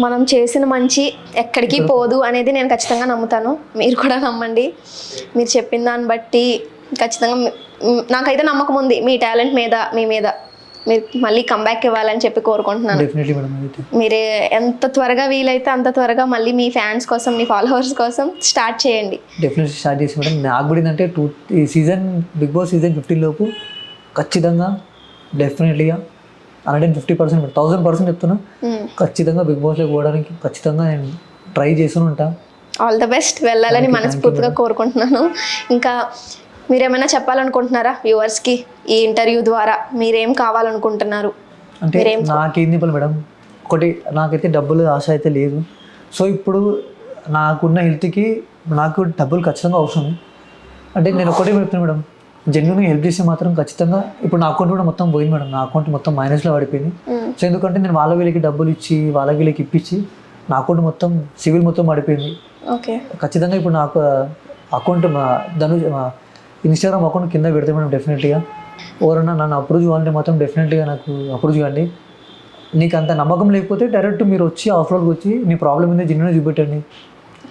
మనం చేసిన మంచి ఎక్కడికి పోదు అనేది నేను ఖచ్చితంగా నమ్ముతాను, మీరు కూడా నమ్మండి. మీరు చెప్పిన దాన్ని బట్టి ఖచ్చితంగా నాకైతే నమ్మకం ఉంది మీ టాలెంట్ మీద, మీ మీద. మీరు మళ్ళీ కంబ్యాక్ ఇవ్వాలని చెప్పి కోరుకుంటున్నాను. Definitely madam. మీరు ఎంత త్వరగా వీలైతే అంత త్వరగా మళ్ళీ మీ ఫ్యాన్స్ కోసం, మీ ఫాలోవర్స్ కోసం స్టార్ట్ చేయండి. డెఫినెట్లీ స్టార్ట్ చేసి మేడం. నాకు కూడా ఏంటంటే ఈ సీజన్ బిగ్ బాస్ సీజన్ 15 లోపు ఖచ్చితంగా డెఫినెట్లీగా 150%, 1000% చెప్తున్నా, ఖచ్చితంగా బిగ్ బాస్లోకి పోవడానికి ఖచ్చితంగా నేను ట్రై చేస్తూనే ఉంటా. ఆల్ ద బెస్ట్, వెళ్ళాలని మనస్ఫూర్తిగా కోరుకుంటున్నాను. ఇంకా మీరేమైనా చెప్పాలనుకుంటున్నారా వ్యూవర్స్కి? ఈ ఇంటర్వ్యూ ద్వారా మీరేం కావాలనుకుంటున్నారు? అంటే నాకేం చెప్పాలి మేడం, ఒకటి నాకైతే డబ్బులు ఆశ అయితే లేదు. సో ఇప్పుడు నాకున్న హెల్త్కి నాకు డబ్బులు ఖచ్చితంగా అవసరం. అంటే నేను ఒకటే చెప్తాను మేడం, జెన్యున్గా హెల్ప్ చేస్తే మాత్రం ఖచ్చితంగా. ఇప్పుడు నా అకౌంట్ కూడా మొత్తం పోయింది మేడం, నా అకౌంట్ మొత్తం మైనస్లో పడిపోయింది. సో ఎందుకంటే నేను వాళ్ళ వీళ్ళకి డబ్బులు ఇచ్చి వాళ్ళ వీళ్ళకి ఇప్పించి నా అకౌంట్ మొత్తం సివిల్ మొత్తం పడిపోయింది. ఓకే. ఖచ్చితంగా ఇప్పుడు నాకు అకౌంట్ మా ఇన్స్టాగ్రామ్ అకౌంట్ కింద పెడితే మేడం డెఫినెట్గా ఎవరన్నా నన్ను అప్రూవ్ చేయాలంటే మాత్రం డెఫినెట్గా నాకు అప్రూవ్ చేయండి. నీకు అంత నమ్మకం లేకపోతే డైరెక్ట్ మీరు వచ్చి ఆఫ్లోకి వచ్చి మీ ప్రాబ్లం మీద జెన్యున్గా చూపెట్టండి.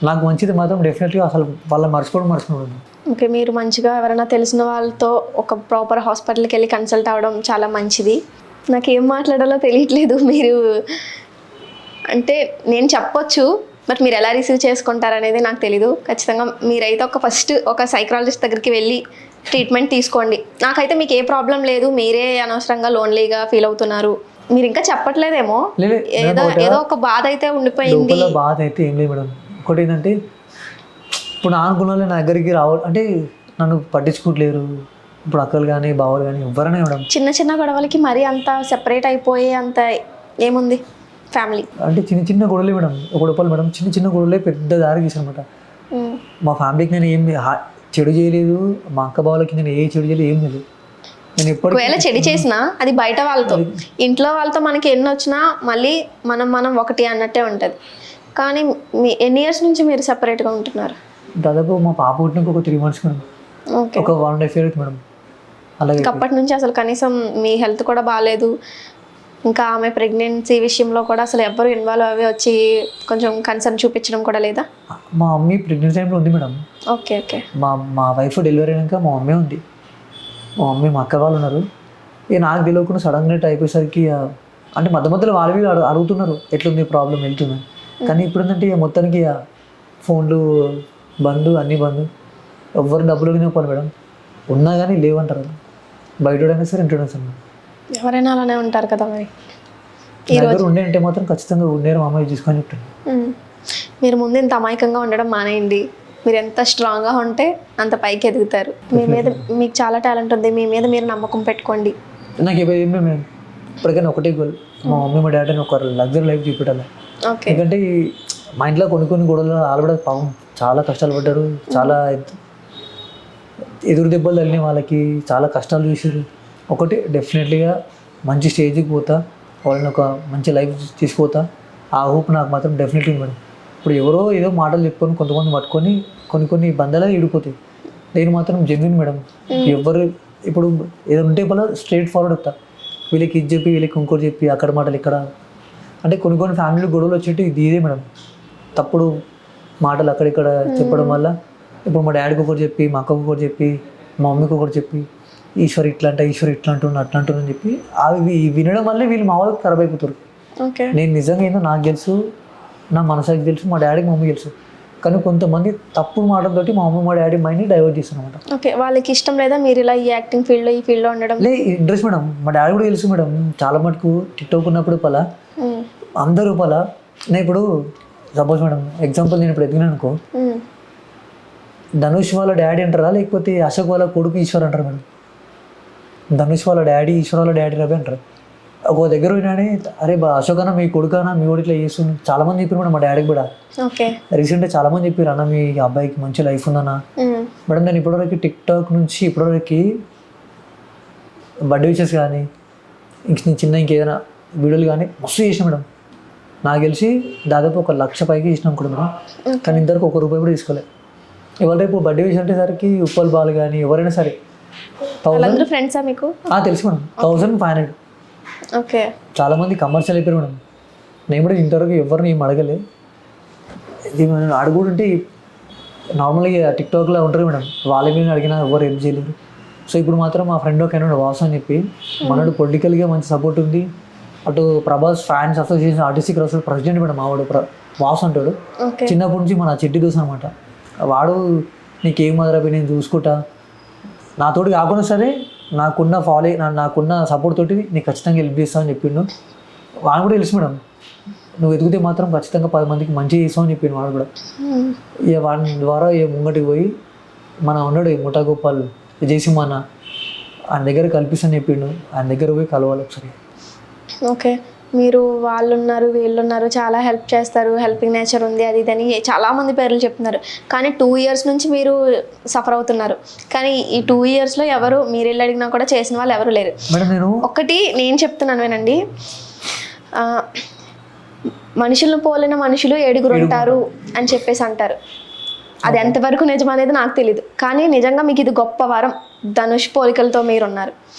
నాకు మంచిది మాత్రం డెఫినెట్గా అసలు వాళ్ళని మర్చిపోవడం. ఓకే. మీరు మంచిగా ఎవరైనా తెలిసిన వాళ్ళతో ఒక ప్రాపర్ హాస్పిటల్కి వెళ్ళి కన్సల్ట్ అవ్వడం చాలా మంచిది. నాకు ఏం మాట్లాడాలో తెలియట్లేదు. మీరు అంటే నేను చెప్పొచ్చు, బట్ మీరు ఎలా రిసీవ్ చేసుకుంటారనేది నాకు తెలీదు. ఖచ్చితంగా మీరైతే ఫస్ట్ ఒక సైకాలజిస్ట్ దగ్గరికి వెళ్ళి ట్రీట్మెంట్ తీసుకోండి. నాకైతే మీకు ఏ ప్రాబ్లం లేదు, మీరే అనవసరంగా లోన్లీగా ఫీల్ అవుతున్నారు. మీరు ఇంకా చెప్పట్లేదేమో, ఏదో ఒక బాధ అయితే ఉండిపోయింది. బాధ అయితే ఏం లేదు మేడం. ఒకటి ఏంటంటే ఇప్పుడు నా అనుకున్న వాళ్ళు నా దగ్గరికి రావాలి అంటే నన్ను పట్టించుకోవట్లేరు. ఇప్పుడు అక్కలు కానీ బావలు కానీ ఎవరైనా మేడం, చిన్న చిన్న గొడవలకి మరీ అంత సెపరేట్ అయిపోయే అంత ఏముంది ఫ్యామిలీ అంటే చిన్న చిన్న గొడవలే మేడం. గొడవలు మేడం, చిన్న చిన్న గొడవలే పెద్ద దారి తీసానమాట. మా ఫ్యామిలీకి నేను ఏం చెడు చేయలేదు, మా అక్క బావలకి నేను ఏ చెడు చేయలేదు, ఏం లేదు. నేను ఒకవేళ చెడు చేసినా అది బయట వాళ్ళతో, ఇంట్లో వాళ్ళతో మనకి ఎన్ని వచ్చినా మళ్ళీ మనం ఒకటి అన్నట్టే ఉంటుంది. కానీ మీ ఎన్ని ఇయర్స్ నుంచి మీరు సెపరేట్గా ఉంటున్నారు? దాదాపు మా పాప పుట్టినాక ఒక 3 months మేడం, ఒక 1.5 years మేడం. అలాగే అప్పటి నుంచి అసలు కనీసం మీ హెల్త్ కూడా బాగాలేదు. ఇంకా ఆమె ప్రెగ్నెన్సీ విషయంలో కూడా అసలు ఎవ్వరు ఇన్వాల్వ్ అవి వచ్చి కొంచెం కన్సర్న్ చూపించడం కూడా లేదా? మా మమ్మీ ప్రెగ్నెన్సీ టైంలో ఉంది మేడం. ఓకే. ఓకే. మా వైఫ్ డెలివరీ అయినాక మా మమ్మీ ఉంది. మా మమ్మీ మా అక్క వాళ్ళు ఉన్నారు. ఇక నాకు తెలియకుండా సడన్గా అయిపోయేసరికి అంటే మధ్యలో వాళ్ళు అడుగుతున్నారు ఎట్లుంది ప్రాబ్లం, వెళ్తుంది. కానీ ఇప్పుడు ఏంటంటే మొత్తానికి ఫోన్లు బంద్, అన్నీ బంద్. ఎవరు డబ్బులు చెప్పాలి మేడం, ఉన్నా కానీ లేవంటారు. బయటైనా సరే ఇంటైనా సరే ఎవరైనా అలానే ఉంటారు కదా. మరి దగ్గర ఉండే అంటే మాత్రం ఖచ్చితంగా ఉండేరు అమ్మాయి తీసుకొని చెప్తాను. మీరు ముందు ఇంత అమాయకంగా ఉండడం మానేయండి. మీరు ఎంత స్ట్రాంగ్గా ఉంటే అంత పైకి ఎదుగుతారు. మీ మీద మీకు చాలా టాలెంట్ ఉంది, మీ మీద మీరు నమ్మకం పెట్టుకోండి. నాకు ఏమేమి మేము ఇప్పటికైనా ఒకటే గోల్, మా మమ్మీ మా డాడీని ఒక లగ్జరీ లైఫ్ చూపెట్టాలి. ఎందుకంటే మా ఇంట్లో కొన్ని గొడవలు వాళ్ళు కూడా పాపం చాలా కష్టాలు పడ్డారు, చాలా ఎదురు దెబ్బలు తగిలినాయి వాళ్ళకి, చాలా కష్టాలు చూసారు. ఒకటి డెఫినెట్లీగా మంచి స్టేజ్కి పోతా, వాళ్ళని ఒక మంచి లైఫ్ తీసుకుపోతా. ఆ హోప్ నాకు మాత్రం డెఫినెట్లీ మేడం. ఇప్పుడు ఎవరో ఏదో మాటలు చెప్పుకొని కొంతమంది పట్టుకొని కొన్ని బంధాలే ఇడిపోతాయి. నేను మాత్రం జెన్యున్ మేడం. ఎవరు ఇప్పుడు ఏదో ఉంటే పల స్ట్రైట్ ఫార్వర్డ్ వస్తా. వీళ్ళకి ఇది చెప్పి వీళ్ళకి ఇంకోటి చెప్పి అక్కడ మాటలు ఇక్కడ అంటే కొన్ని ఫ్యామిలీ గొడవలు వచ్చేటి ఇదే మేడం. తప్పుడు మాటలు అక్కడిక్కడ చెప్పడం వల్ల ఇప్పుడు మా డాడీకి ఒకటి చెప్పి మా అక్కకి ఒకటి చెప్పి మా మమ్మీకి ఒకటి చెప్పి ఈశ్వర్ ఇట్లా అంటున్నా అట్లా అంటున్నా అని చెప్పి అవి వినడం వల్లే వీళ్ళు మా వాళ్ళకి ఖరాబ్ అయిపోతారు. ఓకే. నేను నిజంగా ఏందో నాకు తెలుసు, నా మనసాకి తెలుసు, మా డాడీకి మా మమ్మీ తెలుసు. కానీ కొంతమంది తప్పుడు మాటలతోటి మా మమ్మీ మా డాడీ మైండ్ని డైవర్ట్ చేస్తారు అనమాట. ఓకే, వాళ్ళకి ఇష్టం లేదా మీరు ఇలా ఈ యాక్టింగ్ ఫీల్డ్లో ఈ ఫీల్డ్లో ఉండడం? లే ఇంట్రెస్ట్ మేడం. మా డాడీ కూడా తెలుసు మేడం. చాలా మటుకు టిక్టాక్ ఉన్నప్పుడు పలా అందరూ పలా నేను ఇప్పుడు సపోజ్ మేడం ఎగ్జాంపుల్ నేను ఇప్పుడు ఎదిగినా అనుకో, ధనుష్ వాళ్ళ డాడీ అంటారా లేకపోతే అశోక్ వాళ్ళ కొడుకు ఈశ్వర్ అంటారు మేడం. ధనుష్ వాళ్ళ డాడీ ఈశ్వర్ వాళ్ళ డాడీ రవి అంటారు. ఒక దగ్గర పోయినాడే అరే అశోక్ అన్న మీ కొడుకన్నా మీ వాడు ఇట్లా చేస్తుంది చాలామంది చెప్పారు మేడం. మా డాడీకి కూడా ఓకే రీసెంట్గా చాలామంది చెప్పారు అన్న మీ అబ్బాయికి మంచి లైఫ్ ఉందన్న. మేడం నేను ఇప్పటివరకు టిక్టాక్ నుంచి ఇప్పటివరకు బర్త్డే విషెస్ కానీ చిన్న ఇంకేదైనా వీడియోలు కానీ మస్తు చేసిన మేడం. నాకు తెలిసి దాదాపు 1,00,000 పైకి చేసినాం కూడా మేడం. కానీ ఇంతవరకు ₹1 కూడా తీసుకోలేదు. ఇవాళ రేపు బర్త్డే విషయం అంటేసరికి ఉప్పల్ బాల్ కానీ ఎవరైనా సరే వాళ్ళందరూ ఫ్రెండ్సా మీకు? తెలుసు మేడం. 1,500. ఓకే. చాలామంది కమర్షియల్ అయిపోయారు మేడం. నేను కూడా ఇంతవరకు ఎవరిని ఏం అడగలే. ఇది మనం అడుగుంటే నార్మల్గా టిక్టాక్లో ఉంటారు మేడం. వాళ్ళ మీద అడిగినా ఎవరు ఏం చేయలేరు. సో ఇప్పుడు మాత్రం మా ఫ్రెండ్ ఒక అయినా వాసు అని చెప్పి మనడు పొలిటికల్గా మంచి సపోర్ట్ ఉంది. అటు Prabhas fans association RTC cross president madam. మావాడు వాసు అంటాడు. చిన్నప్పటి నుంచి మన చెట్టి దోశ అనమాట. వాడు నీకేం మదరపి నేను చూసుకుంటా, నాతోటి కాకుండా సరే నాకున్న సపోర్ట్ తోటి నీకు ఖచ్చితంగా హెల్ప్ చేస్తావు అని చెప్పిండు. వాడు కూడా తెలుసు మేడం నువ్వు ఎదిగితే మాత్రం ఖచ్చితంగా 10 మందికి మంచి చేస్తావు అని చెప్పిండు వాడు కూడా. ఇక వాడి ద్వారా ముంగటికి పోయి మన ఉన్నాడు ముఠా గోపాల్ విజయసింహ అన్న ఆయన దగ్గర కల్పిస్తాను చెప్పిండు. ఆయన దగ్గర పోయి కలవాలి ఒకసారి. ఓకే, మీరు వాళ్ళు ఉన్నారు వీళ్ళు ఉన్నారు చాలా హెల్ప్ చేస్తారు, హెల్పింగ్ నేచర్ ఉంది అది ఇదని చాలామంది పేర్లు చెప్తున్నారు. కానీ 2 years నుంచి మీరు సఫర్ అవుతున్నారు. కానీ ఈ 2 yearsలో ఎవరు మీరు వెళ్ళి అడిగినా కూడా చేసిన వాళ్ళు ఎవరు లేరు. ఒకటి నేను చెప్తున్నాను వినండి, మనుషులను పోలిన మనుషులు 7 ఉంటారు అని చెప్పేసి అంటారు. అది ఎంతవరకు నిజం అనేది నాకు తెలియదు. కానీ నిజంగా మీకు ఇది గొప్ప వరం, ధనుష్ పోలికలతో మీరు ఉన్నారు.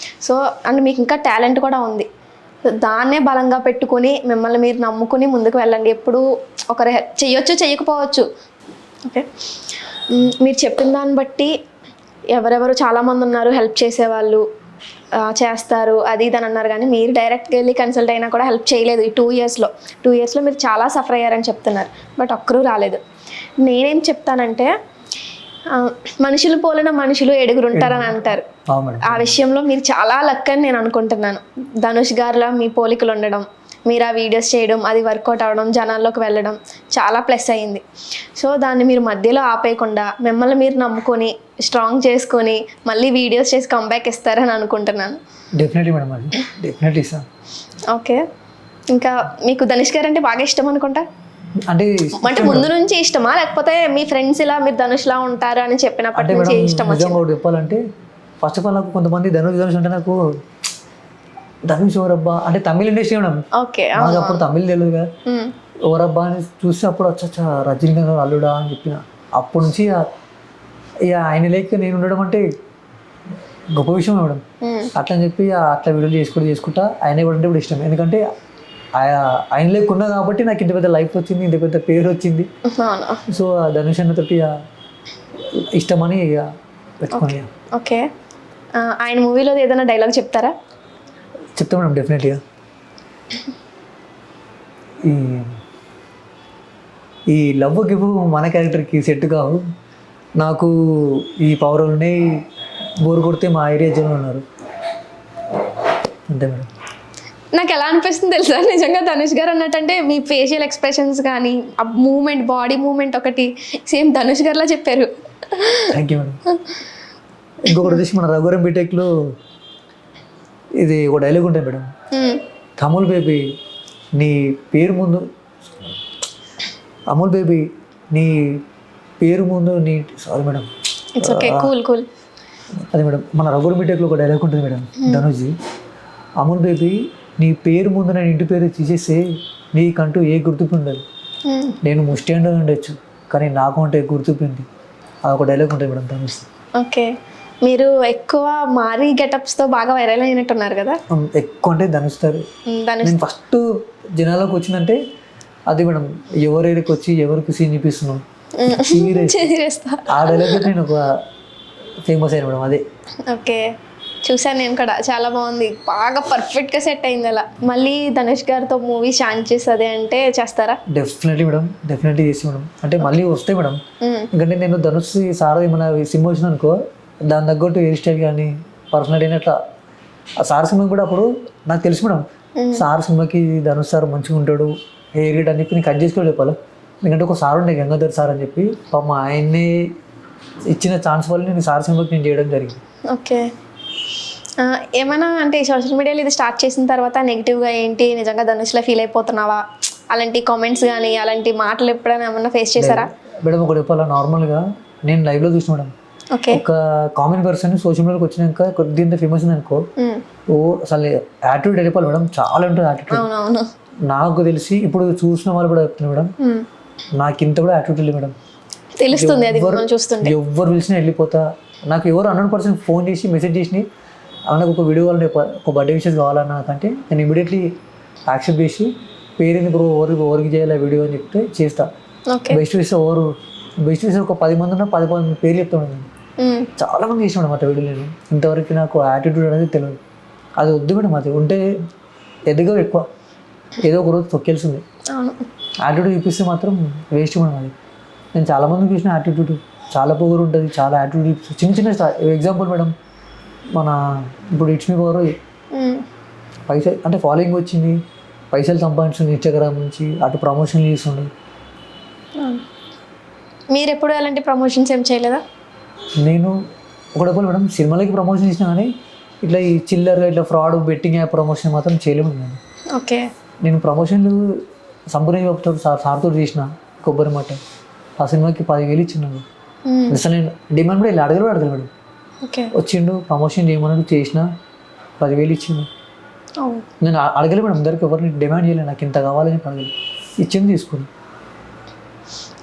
సో అండ్ మీకు ఇంకా టాలెంట్ కూడా ఉంది. దాన్నే బలంగా పెట్టుకొని మిమ్మల్ని మీరు నమ్ముకుని ముందుకు వెళ్ళండి. ఎప్పుడు ఒకరు చెయ్యొచ్చు చెయ్యకపోవచ్చు. ఓకే, మీరు చెప్పిన దాన్ని బట్టి ఎవరెవరు చాలామంది ఉన్నారు హెల్ప్ చేసేవాళ్ళు, చేస్తారు అది ఇది అని అన్నారు. కానీ మీరు డైరెక్ట్గా వెళ్ళి కన్సల్ట్ అయినా కూడా హెల్ప్ చేయలేదు. ఈ 2 yearsలో మీరు చాలా సఫర్ అయ్యారని చెప్తున్నారు. బట్ ఒక్కరూ రాలేదు. నేనేం చెప్తానంటే మనుషులు పోలిన మనుషులు 7 ఉంటారని అంటారు. ఆ విషయంలో మీరు చాలా లక్ అని నేను అనుకుంటున్నాను. ధనుష్ గారిలా మీ పోలికలు ఉండడం, మీరు ఆ వీడియోస్ చేయడం, అది వర్కౌట్ అవ్వడం, జనాల్లోకి వెళ్ళడం చాలా ప్లస్ అయ్యింది. సో దాన్ని మీరు మధ్యలో ఆపేయకుండా మిమ్మల్ని మీరు నమ్ముకొని స్ట్రాంగ్ చేసుకొని మళ్ళీ వీడియోస్ చేసి కంబ్యాక్ ఇస్తారని అనుకుంటున్నాను. Definitely madam, definitely sir. Okay, ఇంకా మీకు ధనుష్ గారు అంటే బాగా ఇష్టం అనుకుంటా. అంటే ముందు నుంచి ఇష్టమా లేకపోతే మీ ఫ్రెండ్స్ ఇలా మీరు ధనుష్లా ఉంటారు అని చెప్పినప్పటి నుంచి ఇష్టం? చెప్పాలంటే ఫస్ట్ ఆఫ్ ఆల్ నాకు కొంతమంది ధనుష్ అంటే నాకు ధనుష్ ఎవరబ్బా అంటే తమిళ ఇండస్ట్రీ మేడం. ఓకే, నాకు అప్పుడు తమిళ్ తెలియదు కదా. ఎవరబ్బా అని చూసి అప్పుడు వచ్చా రజనీకాంత్ అల్లుడా అని చెప్పిన. అప్పటి నుంచి ఇక ఆయన లేక నేను ఉండడం అంటే గొప్ప విషయం మేడం. అట్లా అని చెప్పి అట్లా వీడియోలు చేసుకుంటా ఆయన ఇవ్వడంటే ఇప్పుడు ఇష్టం. ఎందుకంటే ఆయన లేకున్నా కాబట్టి నాకు ఇంత పెద్ద లైఫ్ వచ్చింది, ఇంత పెద్ద పేరు వచ్చింది. సో ధనుష్ అన్నతోటి ఇష్టమని ఇక పెట్టుకుని. ఓకే, ఆయన మూవీలో ఏదైనా డైలాగ్ చెప్తారా? చెప్తా మేడం డెఫినెట్గా. ఈ లవ్ గివ్ మన క్యారెక్టర్కి సెట్ కావు, నాకు ఈ పవర్ ఉన్నాయి, బోరు కొడితే మా ఏరియా జనం ఉన్నారు అంతే మేడం. నాకు ఎలా అనిపిస్తుంది తెలుసా, నిజంగా ధనుష్ గారు అన్నట్టంటే మీ ఫేషియల్ ఎక్స్ప్రెషన్స్ కానీ ఆ మూమెంట్, బాడీ మూమెంట్ ఒకటి సేమ్ ధనుష్ గారిలా చెప్పారు. Thank you madam. ఇంకొకటి వచ్చేసి మన రఘువరం బీటెక్లో ఇది ఒక డైలాగ్ ఉంటుంది మేడం, అమూల్ బేబీ నీ పేరు ముందు అమూల్ బేబీ నీ పేరు ముందు నీ sorry madam it's okay cool అదే మేడం మన రఘువరం బీటెక్లో ఒక డైలాగ్ ఉంటుంది మేడం ధనుష్జీ, అమూల్ బేబీ నీ పేరు ముందు నేను ఇంటి పేరు తీసేస్తే నీకంటూ ఏ గుర్తింపు ఉండదు. నేను ముష్టి అంటే ఉండొచ్చు కానీ నాకు అంటే గుర్తింపు ఉంది. అది ఒక డైలాగ్ ఉంటుంది మేడం ధనుష్. ఓకే, మీరు ఎక్కువ మారీ గెటప్స్తో బాగా వైరల్ అయినట్టున్నారు కదా. ఎక్కువ అంటే ధనుష్ గారు. ధనుష్ నేను ఫస్ట్ జనాలకు వచ్చిందంటే అది మేడం, ఎవరికి వచ్చి ఎవరికి సీన్ చూపిస్తున్నాం చేస్తా. ఆ డైలాగ్ నేను ఒక ఫేమస్ అయిన మేడం అదే. ఓకే, చూసాను నేను కూడా, చాలా బాగుంది, బాగా పర్ఫెక్ట్గా సెట్ అయింది అలా. మళ్ళీ ధనుష్ గారితో మూవీ ఛాన్స్ చేస్తుంది అంటే చేస్తారా? డెఫినెట్లీ మేడం, డెఫినెట్లీ చేసి మేడం. అంటే మళ్ళీ వస్తాయి మేడం. ఎందుకంటే నేను ధనుష్ సార్ ఏమైనా సినిమా వచ్చింది అనుకో, దాని తగ్గట్టు హెయిర్ స్టైల్ కానీ పర్సనాలిటీ అని అట్లా ఆ సార్ సినిమా కూడా అప్పుడు నాకు తెలుసు మేడం, సార్ సినిమాకి ధనుష్ సార్ మంచిగా ఉంటాడు, హెయిర్ గిట్ అని చెప్పి నేను కట్ చేసుకోవాలి చెప్పాలి. ఎందుకంటే ఒక సార్ ఉండే గంగాధర్ సార్ అని చెప్పి, పాపం ఆయన్ని ఇచ్చిన ఛాన్స్ వల్ల నేను సార్ సినిమాకి నేను చేయడం జరిగింది. ఓకే, ఏమైనా అంటే సోషల్ మీడియాలో ఇది స్టార్ట్ చేసిన తర్వాత నెగిటివ్గా ఏంటి, నిజంగా ధనుష్లో ఫీల్ అయిపోతున్నావా, అలాంటి కామెంట్స్ కానీ అలాంటి మాటలు ఎప్పుడైనా ఏమన్నా ఫేస్ చేశారా? మేడం ఒకటి చెప్పాలా, నార్మల్గా నేను లైవ్లో చూసిన మేడం, ఓకే, ఒక కామన్ పర్సన్ సోషల్ మీడియాకి వచ్చినాక కొద్దిగా ఫేమస్ ఉంది అనుకో, ఓ అసలు యాటిట్యూడ్ వెళ్ళిపోవాలి మేడం, చాలా ఉంటుంది యాటిట్యూడ్. అవునవును, నాకు తెలిసి ఇప్పుడు చూసిన వాళ్ళు కూడా చెప్తున్నారు మేడం, నాకు ఇంత కూడా యాటిట్యూడ్ లేదు మేడం, తెలుస్తుంది అది మనం చూస్తుంటే. ఎవరు పిలిచినా వెళ్ళిపోతా. నాకు ఎవరు 100% ఫోన్ చేసి మెసేజ్ చేసి నాకు ఒక వీడియో కావాలంటే ఒక బర్త్డే విషెస్ కావాలన్నా నాకంటే నేను ఇమీడియట్లీ యాక్సెప్ట్ చేసి పేరుంది బ్రో ఎవరికి చేయాలి వీడియో అని చెప్తే చేస్తా. బెస్ట్ విషయం బెస్ట్ విషయం ఒక 10 మంది ఉన్నా 10 పేర్లు చెప్తాను నేను. చాలా మంది చేసిన మేడం అట్లా వీడియో. నేను ఇంతవరకు నాకు యాటిట్యూడ్ అనేది తెలియదు. అది వద్దు మేడం, అది ఉంటే ఎదుగు ఎక్కువ ఏదో ఒక రోజు తొక్కేల్సింది. యాటిట్యూడ్ చూపిస్తే మాత్రం వేస్ట్ మేడం. అది నేను చాలామంది చూసిన యాటిట్యూడ్ చాలా పొగరు ఉంటుంది, చాలా యాటిట్యూడ్ చూపిస్తుంది. చిన్న చిన్న ఎగ్జాంపుల్ మేడం, మన ఇప్పుడు ఇట్స్ మీ పవర్ పైసలు అంటే ఫాలోయింగ్ వచ్చింది, పైసలు సంపాదించింది ఇన్స్టాగ్రామ్ నుంచి, అటు ప్రమోషన్ చేస్తుండే. మీరు ఎప్పుడు అలాంటి ప్రమోషన్స్ ఏం చేయలేదా? నేను ఒకటప్పుడు మేడం సినిమాలకి ప్రమోషన్ ఇచ్చినా కానీ ఇట్లా ఈ చిల్లర్ ఇట్లా ఫ్రాడ్ బెట్టింగ్ యాప్ ప్రమోషన్ మాత్రం చేయలేము నేను. ఓకే, నేను ప్రమోషన్లు సంపూర్ణ చెప్తాడు సార్తో చేసిన కొబ్బరి మాట, ఆ సినిమాకి 10,000 ఇచ్చినాను. అసలు నేను డిమాండ్ కూడా ఇలా అడగలు మేడం. ఓకే, వచ్చిండు ప్రమోషన్ చేయమని చేసిన 10,000 ఇచ్చిండు. నేను అడగలే మేడం, అందరికి ఎవరిని డిమాండ్ చేయలేదు, నాకు ఇంత కావాలని అడగలేదు, ఇచ్చింది తీసుకుని.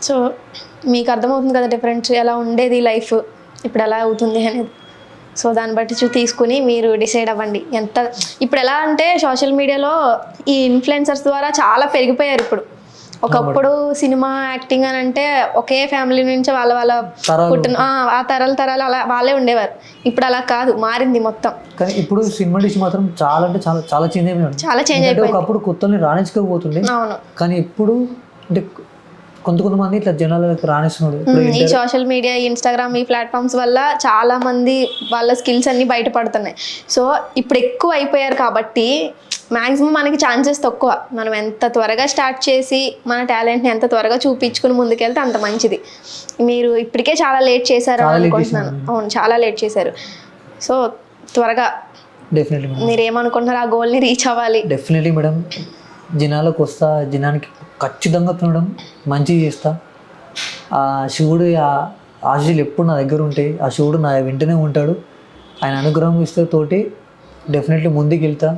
సో మీకు అర్థమవుతుంది కదా డిఫరెన్స్ ఎలా ఉండేది లైఫ్, ఇప్పుడు ఎలా అవుతుంది అనేది. సో దాన్ని బట్టి తీసుకుని మీరు డిసైడ్ అవ్వండి. ఎంత ఇప్పుడు ఎలా అంటే సోషల్ మీడియాలో ఈ ఇన్ఫ్లుయెన్సర్స్ ద్వారా చాలా పెరిగిపోయారు ఇప్పుడు. ఒకప్పుడు సినిమా యాక్టింగ్ అని అంటే ఒకే ఫ్యామిలీ నుంచి వాళ్ళ పుట్టిన ఆ తరాలు అలా వాళ్ళే ఉండేవారు. ఇప్పుడు అలా కాదు, మారింది మొత్తం. కానీ ఇప్పుడు సినిమా డిష్ మాత్రం చాలా అంటే చాలా చాలా చేంజ్ అయిపోయింది. చాలా చేంజ్ అయిపోయింది. ఒకప్పుడు కొత్తల్ని రాణించుకోబోతుంది. అవును, కానీ ఇప్పుడు అంటే కొంతమంది ఇట్లా జనాలకు రాణిస్తున్నాడు. ఈ సోషల్ మీడియా, ఇన్స్టాగ్రామ్, ఈ ప్లాట్ఫామ్స్ వల్ల చాలా మంది వాళ్ళ స్కిల్స్ అన్ని బయటపడుతున్నాయి. సో ఇప్పుడు ఎక్కువ అయిపోయారు కాబట్టి మ్యాక్సిమం మనకి ఛాన్సెస్ తక్కువ. మనం ఎంత త్వరగా స్టార్ట్ చేసి మన టాలెంట్ని ఎంత త్వరగా చూపించుకుని ముందుకెళ్తే అంత మంచిది. మీరు ఇప్పటికే చాలా లేట్ చేశారు అనుకుంటున్నాను. అవును, చాలా లేట్ చేశారు. సో త్వరగా డెఫినెట్లీ మీరు ఏమనుకుంటున్నారు, ఆ గోల్ని రీచ్ అవ్వాలి. డెఫినెట్లీ మేడం, జనాలకు వస్తా, జనానికి ఖచ్చితంగా తినడం మంచిగా చేస్తా. ఆ శివుడు ఆశీస్సులు ఎప్పుడు నా దగ్గర ఉంటాయి, ఆ శివుడు నా వెంటనే ఉంటాడు, ఆయన అనుగ్రహం ఇస్తే తోటి డెఫినెట్లీ ముందుకు వెళ్తా.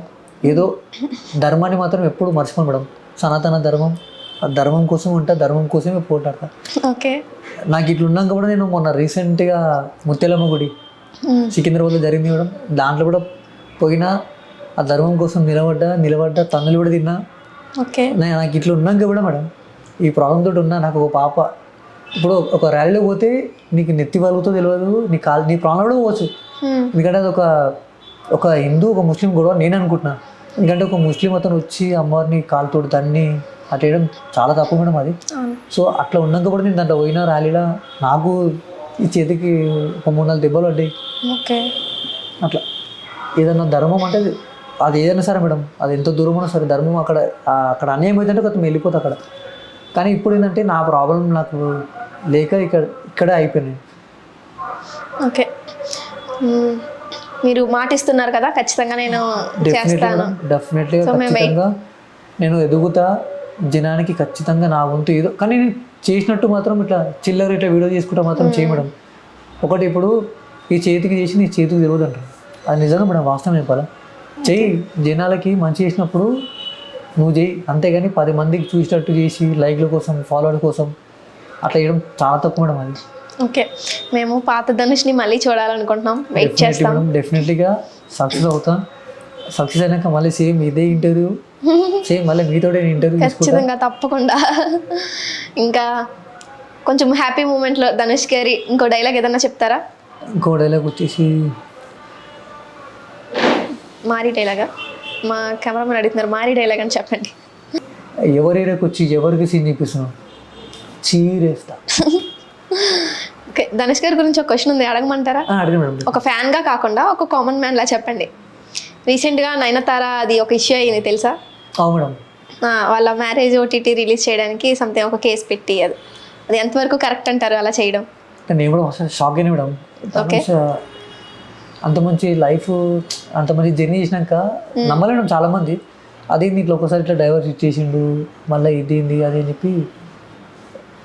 ఏదో ధర్మాన్ని మాత్రం ఎప్పుడు మర్చిపోను మేడం, సనాతన ధర్మం, ఆ ధర్మం కోసం ఉంటా, ధర్మం కోసమే పోటాడతా. ఓకే, నాకు ఇట్లా ఉన్నాక కూడా నేను మొన్న రీసెంట్గా ముత్యాలమ్మ గుడి సికింద్రాబాద్లో జరిగింది మేడం, దాంట్లో కూడా పోయినా ఆ ధర్మం కోసం నిలబడ్డా తన్నులు కూడా తిన్నా. ఓకే, నాకు ఇట్లా ఉన్నాక కూడా మేడం ఈ ప్రాబ్లం తోటి ఉన్నా. నాకు ఒక పాప ఇప్పుడు ఒక ర్యాలీలో పోతే నీకు నెత్తి వలుగుతో తెలియదు, నీ ప్రాబ్లం కూడా పోవచ్చు. ఎందుకంటే అది ఒక హిందూ ఒక ముస్లిం గొడవ నేను అనుకుంటున్నా. ఎందుకంటే ఒక ముస్లిం అతను వచ్చి అమ్మవారిని కాలుతోటి దాన్ని అట్లా వేయడం చాలా తప్పు మేడం అది. సో అట్లా ఉన్నాక కూడా నేను దాంట్లో పోయిన ర్యాలీలో నాకు ఈ చేతికి ఒక 3-4 దెబ్బలు పడ్డాయి. ఓకే, అట్లా ఏదన్నా ధర్మం అంటే అది ఏదైనా సరే మేడం, అది ఎంత దూరం ఉన్నా సరే ధర్మం అక్కడ అన్యాయం అవుతుంటే కొంచెం వెళ్ళిపోతుంది అక్కడ. కానీ ఇప్పుడు ఏంటంటే నా ప్రాబ్లం నాకు లేక ఇక్కడే అయిపోయినాయి. ఓకే, మీరు మాటిస్తున్నారు కదా, ఖచ్చితంగా నేను చేస్తాను. డెఫినెట్లీగా ఖచ్చితంగా నేను ఎదుగుతా, జనానికి ఖచ్చితంగా నా వంతు ఏదో. కానీ నేను చేసినట్టు మాత్రం ఇట్లా చిల్లర ఇట్లా వీడియో చేసుకుంటా మాత్రం చేయడం. ఒకటి ఇప్పుడు ఈ చేతికి చేసి నీ చేతికి తెలియదు అంటారు, అది నిజంగా మేడం వాస్తవం చెప్పాలా. చెయ్యి, జనాలకి మంచి చేసినప్పుడు నువ్వు చెయ్యి, అంతేగాని 10 మందికి చూసేటట్టు చేసి లైక్ల కోసం ఫాలోవర్ కోసం అట్లా చేయడం చాలా తక్కువ మేడం. అది ఓకే, మేము పాత ధనుష్ని మళ్ళీ చూడాలనుకుంటున్నాం, వెయిట్ చేస్తాం. డెఫినెట్లీగా సక్సెస్ అవుతాం. సక్సెస్ అయినాక మళ్ళీ సేమ్ ఇదే ఇంటర్వ్యూ, సేమ్ మళ్ళీ మీతోనే ఇంటర్వ్యూ తీసుకుంటాం. ఖచ్చితంగా, తప్పకుండా. ఇంకా కొంచెం హ్యాపీ మూమెంట్లో ధనుష్ గారి ఇంకో డైలాగ్ ఏదన్నా చెప్తారా? ఇంకో డైలాగ్ వచ్చేసి మారీ డైలాగా? మా కెమెరామెన్ అడుగుతున్నారు, మారీ డైలాగ్ అని చెప్పండి. ఎవరి ఏరియాకి వచ్చి ఎవరికి సీన్ చూపిస్తున్నావు, చీరేస్తా. ఓకే, ధనుష్ గారి గురించి ఒక క్వశ్చన్ ఉంది, అడగమంటారా? అడిగి మేడం. ఒక ఫ్యాన్గా కాకుండా ఒక కామన్ మ్యాన్ లా చెప్పండి. రీసెంట్గా నయనతార అది ఒక ఇష్యూ అయింది తెలుసా? అవును మేడం. వాళ్ళ మ్యారేజ్ ఓటీటీ రిలీజ్ చేయడానికి సంథింగ్ ఒక కేసు పెట్టి, అది ఎంతవరకు కరెక్ట్ అంటారు అలా చేయడం? నేను కూడా అసలు షాక్ అయినా మేడం. ఓకే. అంత మంచి లైఫ్, అంత మంచి జర్నీ చేసినాక నమ్మలేడం చాలా మంది. అదే ఇట్లా ఒకసారి ఇట్లా డైవర్స్ ఇచ్చేసిండు, మళ్ళీ ఇదేంది అది అని చెప్పి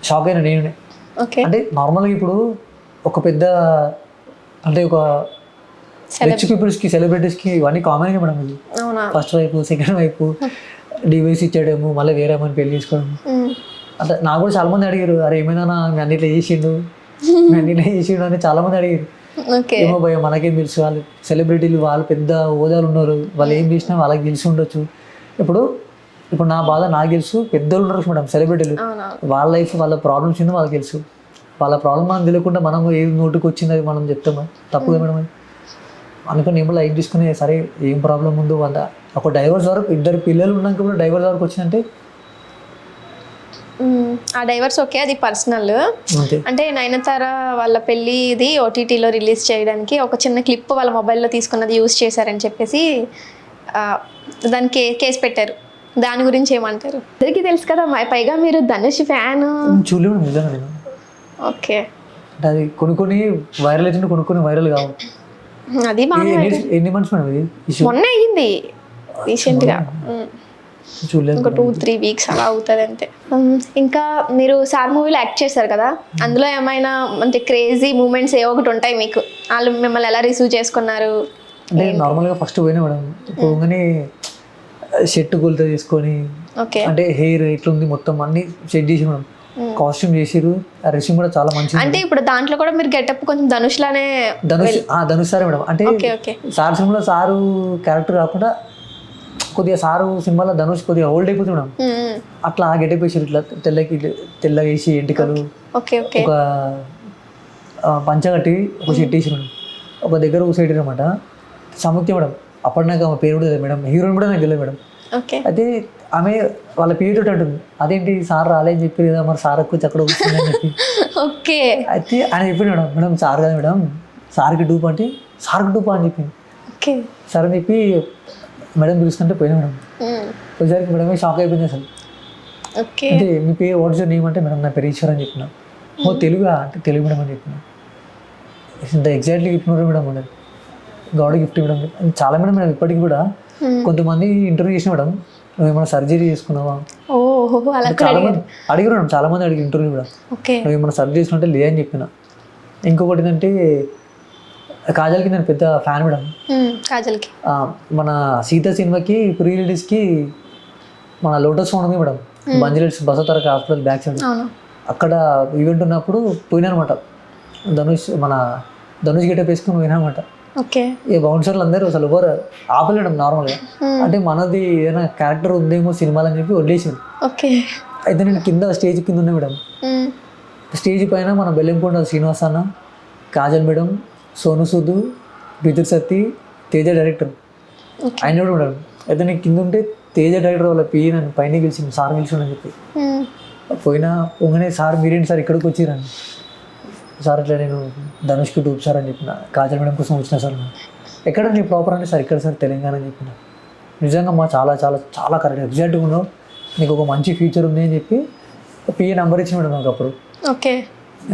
షాక్ అయినా నేను. ఓకే. అంటే నార్మల్గా ఇప్పుడు ఒక పెద్ద అంటే ఒక రిచ్ పీపుల్స్కి సెలబ్రిటీస్కి ఇవన్నీ కామన్గా మేడం. ఇది అవునా? ఫస్ట్ వైపు సెకండ్ వైపు డివైస్ ఇచ్చేయడము, మళ్ళీ వేరే అమ్మని పెళ్లి చేసుకోవడం. అంటే నాకు కూడా చాలా మంది అడిగారు, అరే ఏమైనా మీ అన్ని ఇట్లా చేసిండు, మీ అన్ని ఇట్లా చేసిండు అని చాలా మంది అడిగారు. ఓకే. ఏమో భయ మనకేం తెలుసు, వాళ్ళు సెలబ్రిటీలు, వాళ్ళు పెద్ద హోదాలు ఉన్నారు, వాళ్ళు ఏం చేసినా వాళ్ళకి తెలిసి ఉండొచ్చు. ఇప్పుడు నా బాధ నాకు తెలుసు, పెద్దలు ఉన్నారు మేడం సెలబ్రిటీలు, వాళ్ళ లైఫ్ వాళ్ళ ప్రాబ్లమ్స్ ఏందో వాళ్ళకి తెలుసు. వాళ్ళ ప్రాబ్లం మనం తెలియకుండా మనం ఏది నోటికి వచ్చింది అది మనం చెప్తాము, తప్పుగా మేడం. అది అనుకుని ఏమో లైక్ తీసుకుని సరే ఏం ప్రాబ్లం ఉందో వాళ్ళ ఒక డైవర్స్ వరకు, 2 పిల్లలు ఉన్నాక కూడా డైవర్స్ వరకు వచ్చిందంటే ఆ డైవర్స్ ఓకే, అది పర్సనల్. అంతే. అంటే నయనతార వాళ్ళ పెళ్ళిది ఓటీటీలో రిలీజ్ చేయడానికి ఒక చిన్న క్లిప్ వాళ్ళ మొబైల్లో తీసుకున్నది యూజ్ చేశారని చెప్పేసి దానికి కేసు పెట్టారు. దాని గురించి ఏమంటారు? అందరికీ తెలుసు కదా, పైగా మీరు ధనుష్ ఫ్యాన్. చూడలేము నిజంగా నేను. ఓకే. అంటే అది కొన్ని వైరల్ అవుతుంది, కొన్ని వైరల్ కావు. అది బాగా ఎన్ని మంత్స్ మేడం ఇది ఇష్యూ? మొన్న అయ్యింది రీసెంట్గా, చూడలేదు. ఒక 2-3 వీక్స్ అలా అవుతుంది అంతే. ఇంకా మీరు సార్ మూవీలో యాక్ట్ చేశారు కదా, అందులో ఏమైనా అంటే క్రేజీ మూమెంట్స్ ఏ ఒకటి ఉంటాయి మీకు? వాళ్ళు మిమ్మల్ని ఎలా రిసీవ్ చేసుకున్నారు? అంటే నార్మల్గా ఫస్ట్ పోయినా మేడం, పోగానే షర్ట్ కొలత తీసుకొని, ఓకే. అంటే హెయిర్ ఇట్లుంది మొత్తం అన్ని సెట్ చేసి మేడం, కాస్ట్యూమ్ చేసిరు. ఆ రెస్యూమ్ కూడా చాలా మంచిది. అంటే ఇప్పుడు దాంట్లో కూడా మీరు గెటప్ కొంచెం ధనుష్ లానే. ధనుష్ సారే మేడం. అంటే సార్ సినిమాలో సారు క్యారెక్టర్ కాకుండా కొద్దిగా సారు సినిమాలో ధనుష్ కొద్దిగా ఓల్డ్ అయిపోతుంది మేడం. అట్లా గెటప్ వేసారు, ఇట్లా తెల్లగా వేసి ఎంటికలు, ఒక పంచగట్టి ఒక షర్ట్ వేసి మేడం, ఒక దగ్గర ఒక సైడ్ అనమాట. సముఖ్య మేడం, అప్పటి నాకు ఆమె పేరు కూడా తెలియదు మేడం, హీరోయిన్ కూడా నాకు తెలియదు మేడం. అయితే ఆమె వాళ్ళ పేరు అంటుంది, అదేంటి సార్ రాలేని చెప్పి లేదా మరి సార్ వచ్చి అక్కడ వస్తుందని చెప్పి. ఓకే. అయితే ఆయన చెప్పింది మేడం, మేడం సార్ కదా మేడం, సార్కి డూప్ అంటే సార్కి డూపా అని చెప్పింది. ఓకే. సార్ అని చెప్పి మేడం పిలుస్తుంటే పోయినా మేడం. పోయేసరికి మేడమే షాక్ అయిపోయింది అసలు. ఓకే. అంటే మీ పేరు వాట్ ఇస్ యువర్ నేమ్ అంటే మేడం నా పేరు ఈశ్వర్ అని చెప్పిన. ఓ తెలుగా అంటే తెలుగు మేడం అని చెప్పిన. ఇంత ఎగ్జాక్ట్లీ చెప్పినారు madam, madam God gift madam. చాలా మేడం మేడం ఇప్పటికి కూడా కొంతమంది ఇంటర్వ్యూ చేసిన మేడం, నువ్వు ఏమైనా సర్జరీ చేసుకున్నావా చాలా మంది అడిగారు మేడం, చాలా మంది అడిగి ఇంటర్వ్యూ కూడా, నువ్వు ఏమైనా సర్జరీ చేసుకుంటే లేదని చెప్పిన. ఇంకొకటి ఏంటంటే కాజల్కి నేను పెద్ద ఫ్యాన్ మేడం. కాజల్కి మన సీత సినిమాకి ప్రీ రిలీజ్కి మన లోటస్ ఫౌండ్ ఉంది మేడం, బంజలేట్స్ బసవతారక హాస్పిటల్ బ్యాక్ సైడ్, అక్కడ ఈవెంట్ ఉన్నప్పుడు పోయినా అనమాట. మన ధనుష్ గెటప్ వేసుకుని పోయినా అనమాట. ఈ బౌన్సర్లు అందరూ అసలు ఎవరు ఆపలేడం నార్మల్గా, అంటే మనది ఏదైనా క్యారెక్టర్ ఉందేమో సినిమాలు అని చెప్పి వదిలేసారు. అయితే నేను కింద స్టేజ్ కింద ఉన్నా మేడం. స్టేజ్ పైన మన బెల్లంకొండ శ్రీనివాస్ అన్న, కాజల్ మేడం, సోను సూద్, బిదుర్ సత్తి, తేజ డైరెక్టర్ ఆయన కూడా మేడం. అయితే నేను కింద ఉంటే తేజ డైరెక్టర్ వాళ్ళ పియ్యి నన్ను పైన గెలిచింది, సార్ గెలిచిండని చెప్పి. పోగానే సార్ మీరేంటి సార్ ఇక్కడికి వచ్చిరండి, సార్ ఇట్లా నేను ధనుష్కి డూప్ సార్ అని చెప్పిన, కాజల్ మేడం కోసం వచ్చిన సార్. ఎక్కడ నీ ప్రాపర్ అంటే సార్ ఇక్కడ సార్ తెలంగాణ అని చెప్పిన. నిజంగా మా చాలా చాలా చాలా కరెక్ట్ ఎగ్జాక్ట్గా ఉన్నావు, నీకు ఒక మంచి ఫ్యూచర్ ఉంది అని చెప్పి పిఏ నెంబర్ ఇచ్చిన మేడం నాకు అప్పుడు.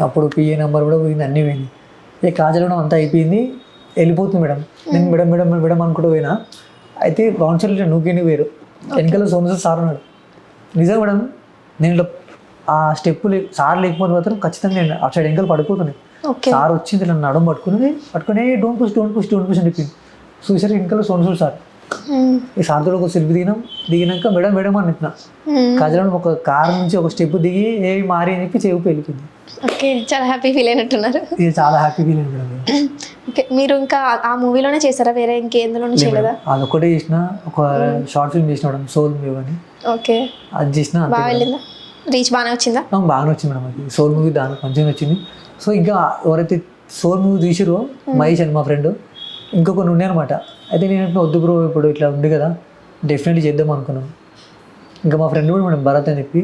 అప్పుడు పిఏ నెంబర్ కూడా పోయింది, అన్నీ పోయింది. ఇక కాజల్ మేడం అంతా అయిపోయింది, వెళ్ళిపోతుంది మేడం. నేను మేడం మేడం మేడం అనుకుంటూ పోయినా. అయితే బౌన్సర్లు నువ్వుకేంటి వేరు, వెనకాల సోను సార్ ఉన్నాడు. నిజం మేడం, నేను ఆ స్టెప్ సార్ లేకపోతే మాత్రం ఖచ్చితంగా నేను అటు సైడ్ వెనకాల పడిపోతున్నాయి. సార్ వచ్చింది నన్ను నడుము పట్టుకుని డోంట్ పుష్ అని చెప్పింది. చూసారు వెనకాల సోను సార్ ఈ సార్తో ఒక సెల్ఫీ దిగినాక మేడం మేడం అని చెప్పిన కాజల ఒక కార్ నుంచి ఒక స్టెప్ దిగి ఏ మారి అని చెప్పి చెవుపు వెళ్ళిపోయింది. ఓకే, చాలా హ్యాపీ ఫీల్ అయినట్టున్నారు. ఇది చాలా హ్యాపీ ఫీల్ అయింది మేడం. ఓకే, మీరు ఇంకా ఆ మూవీలోనే చేశారా, వేరే ఇంకేందులోనూ చేయలేదా? అదొక్కటే చేసిన, ఒక షార్ట్ ఫిల్మ్ చేసిన మేడం, సోల్ మూవీ అని. ఓకే, అది చేసిన బాగా వెళ్ళిందా? రీచ్ బాగానే వచ్చిందా? బాగానే వచ్చింది మేడం. అది సోల్ మూవీ దానికి మంచిగా వచ్చింది. సో ఇంకా ఎవరైతే సోల్ మూవీ తీసిరో మహేష్ అని మా ఫ్రెండ్, ఇంకొకరు ఉండే అనమాట. అయితే నేను వద్దు బ్రో ఇప్పుడు ఇట్లా ఉంది కదా, డెఫినెట్లీ చేద్దాం అనుకున్నాను. ఇంకా మా ఫ్రెండ్ కూడా మేడం భరత్ అని చెప్పి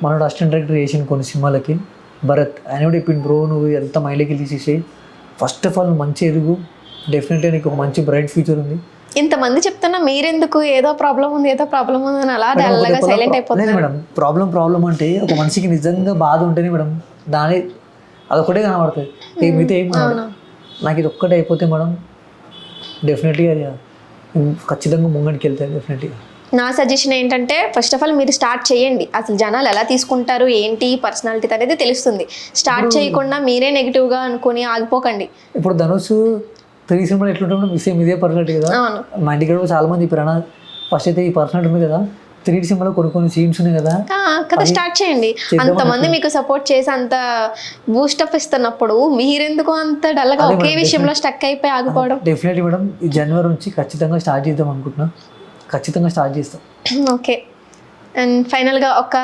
మనోడు అసిస్టెంట్ డైరెక్టర్ చేసిన కొన్ని సినిమాలకి. భరత్ ఆయన కూడా చెప్పింది, బ్రో నువ్వు ఎంత మైండ్కి తీసేసేయి, ఫస్ట్ ఆఫ్ ఆల్ నువ్వు మంచి ఎదుగు, డెఫినెట్లీ నీకు ఒక మంచి బ్రైట్ ఫ్యూచర్ ఉంది. ఇంతమంది చెప్తున్నా మీరెందుకు ఏదో ప్రాబ్లం ఉంది అని అలా డల్గా సైలెంట్ అయిపోతుంది? మేడం ప్రాబ్లం అంటే ఒక మనిషికి నిజంగా బాధ ఉంటేనే మేడం దాని అదొక్కటే కనబడుతుంది, మిగతా ఏం కనబడదు. నాకు ఇది ఒక్కటే అయిపోతే మేడం డెఫినెట్గా ఖచ్చితంగా ముంగడికి వెళ్తాయి డెఫినెట్గా. నా సజెషన్ ఏంటంటే ఫస్ట్ ఆఫ్ ఆల్ మీరు స్టార్ట్ చేయండి. అసలు జనాలు ఎలా తీసుకుంటారు ఏంటి పర్సనాలిటీ అనేది తెలుస్తుంది. స్టార్ట్ చేయకుండా మీరే నెగిటివ్గా అనుకుని ఆగిపోకండి. ఇప్పుడు ధనుష్ 3 సినిమాలు ఎట్లుంటే సేమ్ ఇదే పర్సనాలిటీ కదా. అవును, మా ఇంటికి కూడా చాలా మంది చెప్పారు, ఫస్ట్ అయితే ఈ పర్సనాలిటీ ఉంది కదా, 3 సినిమాలో కొన్ని సీన్స్ ఉన్నాయి కదా కదా స్టార్ట్ చేయండి. అంతమంది మీకు సపోర్ట్ చేసి అంత బూస్టప్ ఇస్తున్నప్పుడు మీరెందుకు అంత డల్గా ఒకే విషయంలో స్టక్ అయిపోయి ఆగిపోవడం? డెఫినెట్లీ మేడం ఈ జనవరి నుంచి ఖచ్చితంగా స్టార్ట్ చేద్దాం అనుకుంటున్నా, ఖచ్చితంగా స్టార్ట్ చేస్తాం. ఓకే, అండ్ ఫైనల్గా ఒక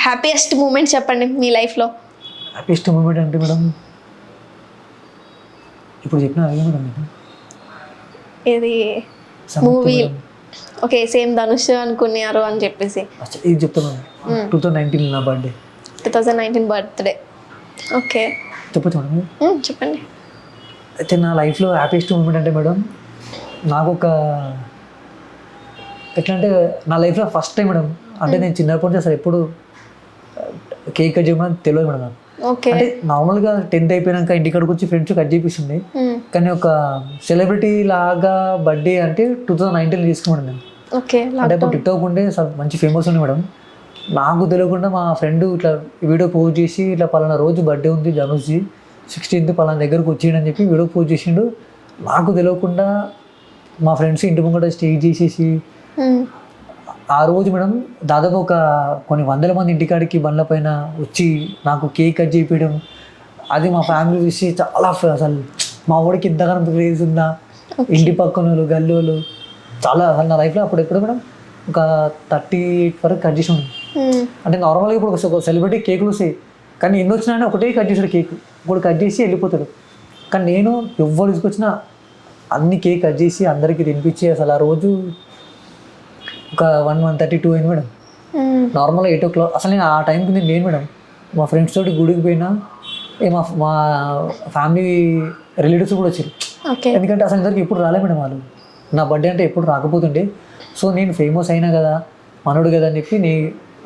హ్యాపీయెస్ట్ మూమెంట్ చెప్పండి మీ లైఫ్లో. హ్యాపీయెస్ట్ మూమెంట్ అంటే మేడం ఇప్పుడు చెప్పిన అదే మేడం, ఇది మూవీ. ఓకే, సేమ్ ధనుష్ అనుకున్నారు అని చెప్పేసి ఇది చెప్తాను. 2019 నా బర్త్డే, 2019 బర్త్డే. ఓకే, చెప్పచ్చు మేడం. చెప్పండి. అయితే నా లైఫ్లో హ్యాపీయెస్ట్ మూమెంట్ అంటే మేడం, నాకు ఒక ఎట్లా అంటే నా లైఫ్లో ఫస్ట్ టైం మేడం, అంటే నేను చిన్నప్పటి నుంచి అసలు ఎప్పుడు కేక్ కట్ చేయమని తెలియదు మేడం నాకు. ఓకే, అంటే నార్మల్గా 10th అయిపోయినాక ఇంటికాడికి వచ్చి ఫ్రెండ్స్ కట్ చేపిస్తుండే, కానీ ఒక సెలబ్రిటీ లాగా బర్త్డే అంటే 2019 తీసుకున్నాను నేను. ఓకే, అంటే ఇప్పుడు టిక్టాక్ ఉండే మంచి ఫేమస్ ఉంది మేడం. నాకు తెలియకుండా మా ఫ్రెండ్ ఇట్లా వీడియో పోస్ట్ చేసి ఇట్లా పలానా రోజు బర్త్డే ఉంది ధనుష్జీ 16th పలానా దగ్గరకు వచ్చిండు అని చెప్పి వీడియో పోస్ట్ చేసిండు. నాకు తెలియకుండా మా ఫ్రెండ్స్ ఇంటి ముంగట స్టేజ్ చేసేసి ఆ రోజు మేడం దాదాపు కొన్ని వందల మంది ఇంటికాడికి బండ్ల పైన వచ్చి నాకు కేక్ కట్ చేయించడం, అది మా ఫ్యామిలీ చూసి చాలా అసలు మా ఊడికి ఇంతగానో క్రేజ్ ఉందా, ఇంటి పక్కన వాళ్ళు గల్లోళ్ళు చాలా అసలు నా లైఫ్లో అప్పుడు ఎప్పుడు మేడం ఒక 38 వరకు కట్ చేసి ఉన్నాను. అంటే నార్మల్గా ఇప్పుడు ఒక సెలబ్రిటీ కేకులు వస్తాయి, కానీ ఎన్ని వచ్చినా ఒకటే కట్ చేసాడు కేక్, ఒకటి కట్ చేసి వెళ్ళిపోతాడు. కానీ నేను ఎవరు తీసుకొచ్చినా అన్ని కేక్ కట్ చేసి అందరికీ తినిపించి అసలు ఆ రోజు ఒక 1:32 అయింది మేడం. నార్మల్గా 8 o'clock అసలు నేను ఆ టైంకి నేను లేను మేడం. మా ఫ్రెండ్స్ తోటి గుడికి పోయినా, మా ఫ్యామిలీ రిలేటివ్స్ కూడా వచ్చారు. ఎందుకంటే అసలు అందరికి ఎప్పుడు రాలే మేడం వాళ్ళు, నా బర్త్డే అంటే ఎప్పుడు రాకపోతుండే. సో నేను ఫేమస్ అయినా కదా మనోడు కదా అని చెప్పి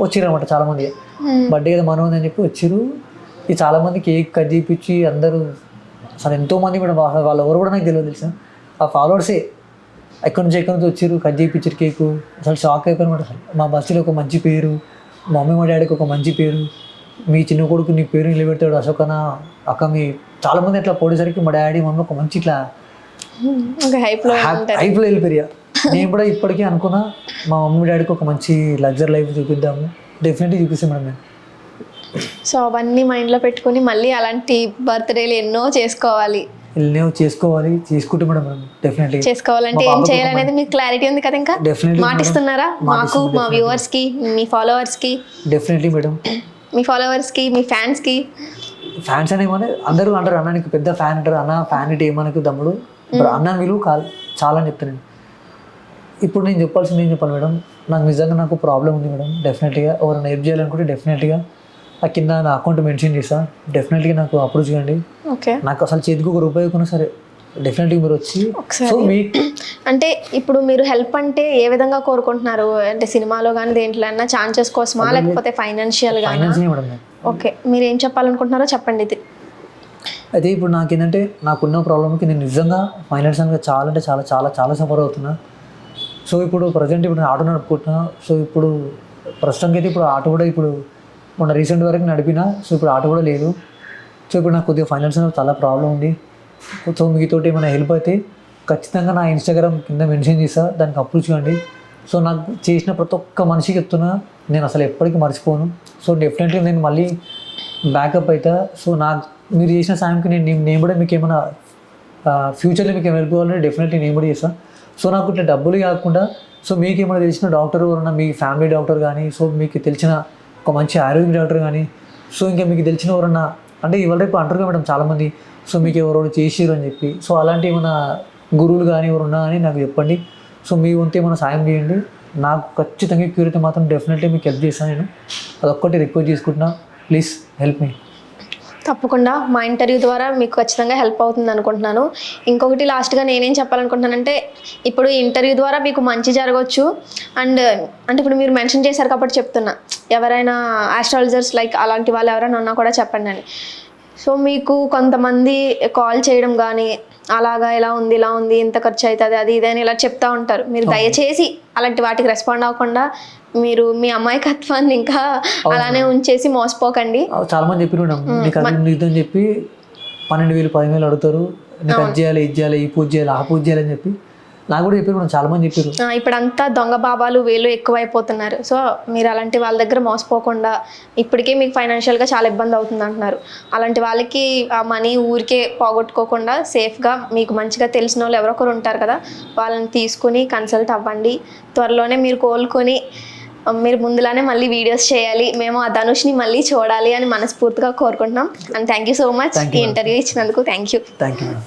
వచ్చిర్రు అనమాట చాలామంది, బర్త్డే కదా మనోడు అని చెప్పి వచ్చారు. ఈ చాలామంది కేక్ కట్ చేయించి అందరూ అసలు ఎంతోమంది మేడం, వాళ్ళు ఎవరు కూడా నాకు తెలియదు తెలుసా, ఆ ఫాలోవర్సే ఎక్కడి నుంచి వచ్చారు, కట్ చేయించారు కేకు. అసలు షాక్ అయిపోయాను అనమాట. అసలు మా బస్సులో ఒక మంచి పేరు, మా మమ్మీ మా డాడీకి ఒక మంచి పేరు, మీ చిన్న కొడుకు నీ పేరు నిలబెడతాడు అశోకన అక్క, మీ చాలామంది అట్లా పోడేసరికి మా డాడీ మమ్మీ ఒక మంచి ఇట్లా హైప్లో వెళ్ళిపోయా. నేను కూడా ఇప్పటికీ అనుకున్నా మా మమ్మీ డాడీకి ఒక మంచి లగ్జరీ లైఫ్ చూపిద్దాము, డెఫినెట్లీ చూపిస్తాం మేడం నేను. సో అవన్నీ మైండ్లో పెట్టుకుని మళ్ళీ అలాంటి బర్త్డేలు ఎన్నో చేసుకోవాలి, చేసుకుంటే మేడం డెఫినెట్లీ చేసుకోవాలంటే ఏం చేయాలనేది మీకు క్లారిటీ ఉంది కదా. ఇంకా మాటిస్తున్నారా మాకు, మా వ్యూవర్స్ కి, మీ ఫాలోవర్స్ కి? డెఫినెట్లీ మేడం, మీ ఫాలోవర్స్ కి, మీ ఫ్యాన్స్ కి. ఫ్యాన్స్ అని ఏమని అందరూ అంటారు, అన్న నీకు పెద్ద ఫ్యాన్ అంటారు, అన్న ఫ్యాన్ అంటే ఏమనకు తమ్ముడు, అన్న విలువ చాలా అని చెప్తాను నేను. ఇప్పుడు నేను చెప్పాల్సింది ఏం చెప్పాలి మేడం, నాకు ప్రాబ్లం ఉంది మేడం. డెఫినెట్గా ఎవరైనా హెల్ప్ చేయాలనుకుంటే డెఫినెట్గా ఆ కింద నా అకౌంట్ మెన్షన్ చేస్తా, డెఫినెట్గా నాకు అప్రోచ్ చేయండి. ఓకే, నాకు అసలు చేతికి ₹1 కొన్నా సరే డెఫినెట్గా మీరు వచ్చి. సో అంటే ఇప్పుడు మీరు హెల్ప్ అంటే ఏ విధంగా కోరుకుంటున్నారు? అంటే సినిమాలో కానీ దేంట్లో అన్నా ఛాన్సెస్ కోసమా, లేకపోతే ఫైనాన్షియల్ గా? ఓకే, మీరు ఏం చెప్పాలనుకుంటున్నారో చెప్పండి. ఇది అయితే ఇప్పుడు నాకేంటంటే నాకున్న ప్రాబ్లమ్కి నేను నిజంగా ఫైనాన్షియల్గా చాలా అంటే చాలా చాలా చాలా సఫర్ అవుతున్నా. సో ఇప్పుడు ప్రజెంట్ ఇప్పుడు నేను ఆటో నడుపుకుంటున్నా. సో ఇప్పుడు ప్రస్తుతానికి అయితే ఇప్పుడు ఆటో కూడా ఇప్పుడు మొన్న రీసెంట్ వరకు నడిపినా. సో ఇప్పుడు ఆటో కూడా లేదు. సో ఇప్పుడు నాకు కొద్దిగా ఫైనాన్షియల్ చాలా ప్రాబ్లం ఉంది. సో మీతోటి ఏమైనా హెల్ప్ అయితే ఖచ్చితంగా నా ఇన్స్టాగ్రామ్ కింద మెన్షన్ చేస్తా, దానికి అప్రోచ్ కండి. సో నాకు చేసిన ప్రతి ఒక్క మనిషికి చెప్తున్నా, నేను అసలు ఎప్పటికీ మర్చిపోను. సో డెఫినెట్లీ నేను మళ్ళీ బ్యాకప్ అవుతా. సో నాకు మీరు చేసిన సాయంకి నేను కూడా మీకు ఏమైనా ఫ్యూచర్లో మీకు ఏమైనా హెల్ప్ కావాలంటే డెఫినెట్లీ నేను కూడా చేస్తాను. సో నాకు ఇట్లా డబ్బులు కాకుండా, సో మీకు ఏమైనా తెలిసిన డాక్టర్ ఎవరన్నా, మీ ఫ్యామిలీ డాక్టర్ కానీ, సో మీకు తెలిసిన ఒక మంచి ఆరోగ్య డాక్టర్ కానీ, సో ఇంకా మీకు తెలిసిన ఎవరన్నా, అంటే ఇవాళ రేపు అంటారు మేడం చాలామంది, సో మీకు ఎవరో చేసిరు అని చెప్పి, సో అలాంటి ఏమైనా గురువులు కానీ ఎవరు ఉన్నా కానీ నాకు చెప్పండి. సో మీ వంతు ఏమైనా సాయం చేయండి. నాకు ఖచ్చితంగా క్యూర్ అయితే మాత్రం డెఫినెట్లీ మీకు హెల్ప్ చేస్తాను. నేను అదొక్కటి రిక్వెస్ట్ చేసుకుంటున్నా, ప్లీజ్ హెల్ప్ మీ. తప్పకుండా మా ఇంటర్వ్యూ ద్వారా మీకు ఖచ్చితంగా హెల్ప్ అవుతుంది అనుకుంటున్నాను. ఇంకొకటి లాస్ట్గా నేనేం చెప్పాలనుకుంటున్నానంటే, ఇప్పుడు ఈ ఇంటర్వ్యూ ద్వారా మీకు మంచి జరగవచ్చు. అండ్ అంటే ఇప్పుడు మీరు మెన్షన్ చేశారు కాబట్టి చెప్తున్నా, ఎవరైనా ఆస్ట్రాలజర్స్ లైక్ అలాంటి వాళ్ళు ఎవరైనా ఉన్నా కూడా చెప్పండి అని. సో మీకు కొంతమంది కాల్ చేయడం కానీ, అలాగా ఇలా ఉంది ఇంత ఖర్చు అవుతుంది అది ఇది అని ఇలా చెప్తా ఉంటారు. మీరు దయచేసి అలాంటి వాటికి రెస్పాండ్ అవ్వకుండా మీరు మీ అమాయకత్వాన్ని ఇంకా అలానే ఉంచేసి మోసపోకండి. చాలా మంది చెప్పి నీకు అది నీతో చెప్పి 12,000 10,000 అడుగుతారు, నీకు అది చేయాలి ఇది చేయాలి, ఈ పూజ చేయాలి ఆ పూజ చేయాలని చెప్పి నాకు కూడా చెప్పారు. చాలా మంది చెప్పారు. ఇప్పుడంతా దొంగ బాబాలు వీళ్ళు ఎక్కువైపోతున్నారు. సో మీరు అలాంటి వాళ్ళ దగ్గర మోసపోకుండా, ఇప్పటికే మీకు ఫైనాన్షియల్గా చాలా ఇబ్బంది అవుతుంది అంటున్నారు, అలాంటి వాళ్ళకి ఆ మనీ ఊరికే పోగొట్టుకోకుండా సేఫ్గా మీకు మంచిగా తెలిసిన వాళ్ళు ఎవరొకరు ఉంటారు కదా, వాళ్ళని తీసుకుని కన్సల్ట్ అవ్వండి. త్వరలోనే మీరు కోలుకొని మీరు ముందులానే మళ్ళీ వీడియోస్ చేయాలి, మేము ఆ ధనుష్ని మళ్ళీ చూడాలి అని మనస్ఫూర్తిగా కోరుకుంటున్నాం. And thank you so much ఈ ఇంటర్వ్యూ ఇచ్చినందుకు. Thank you. Thank you madam.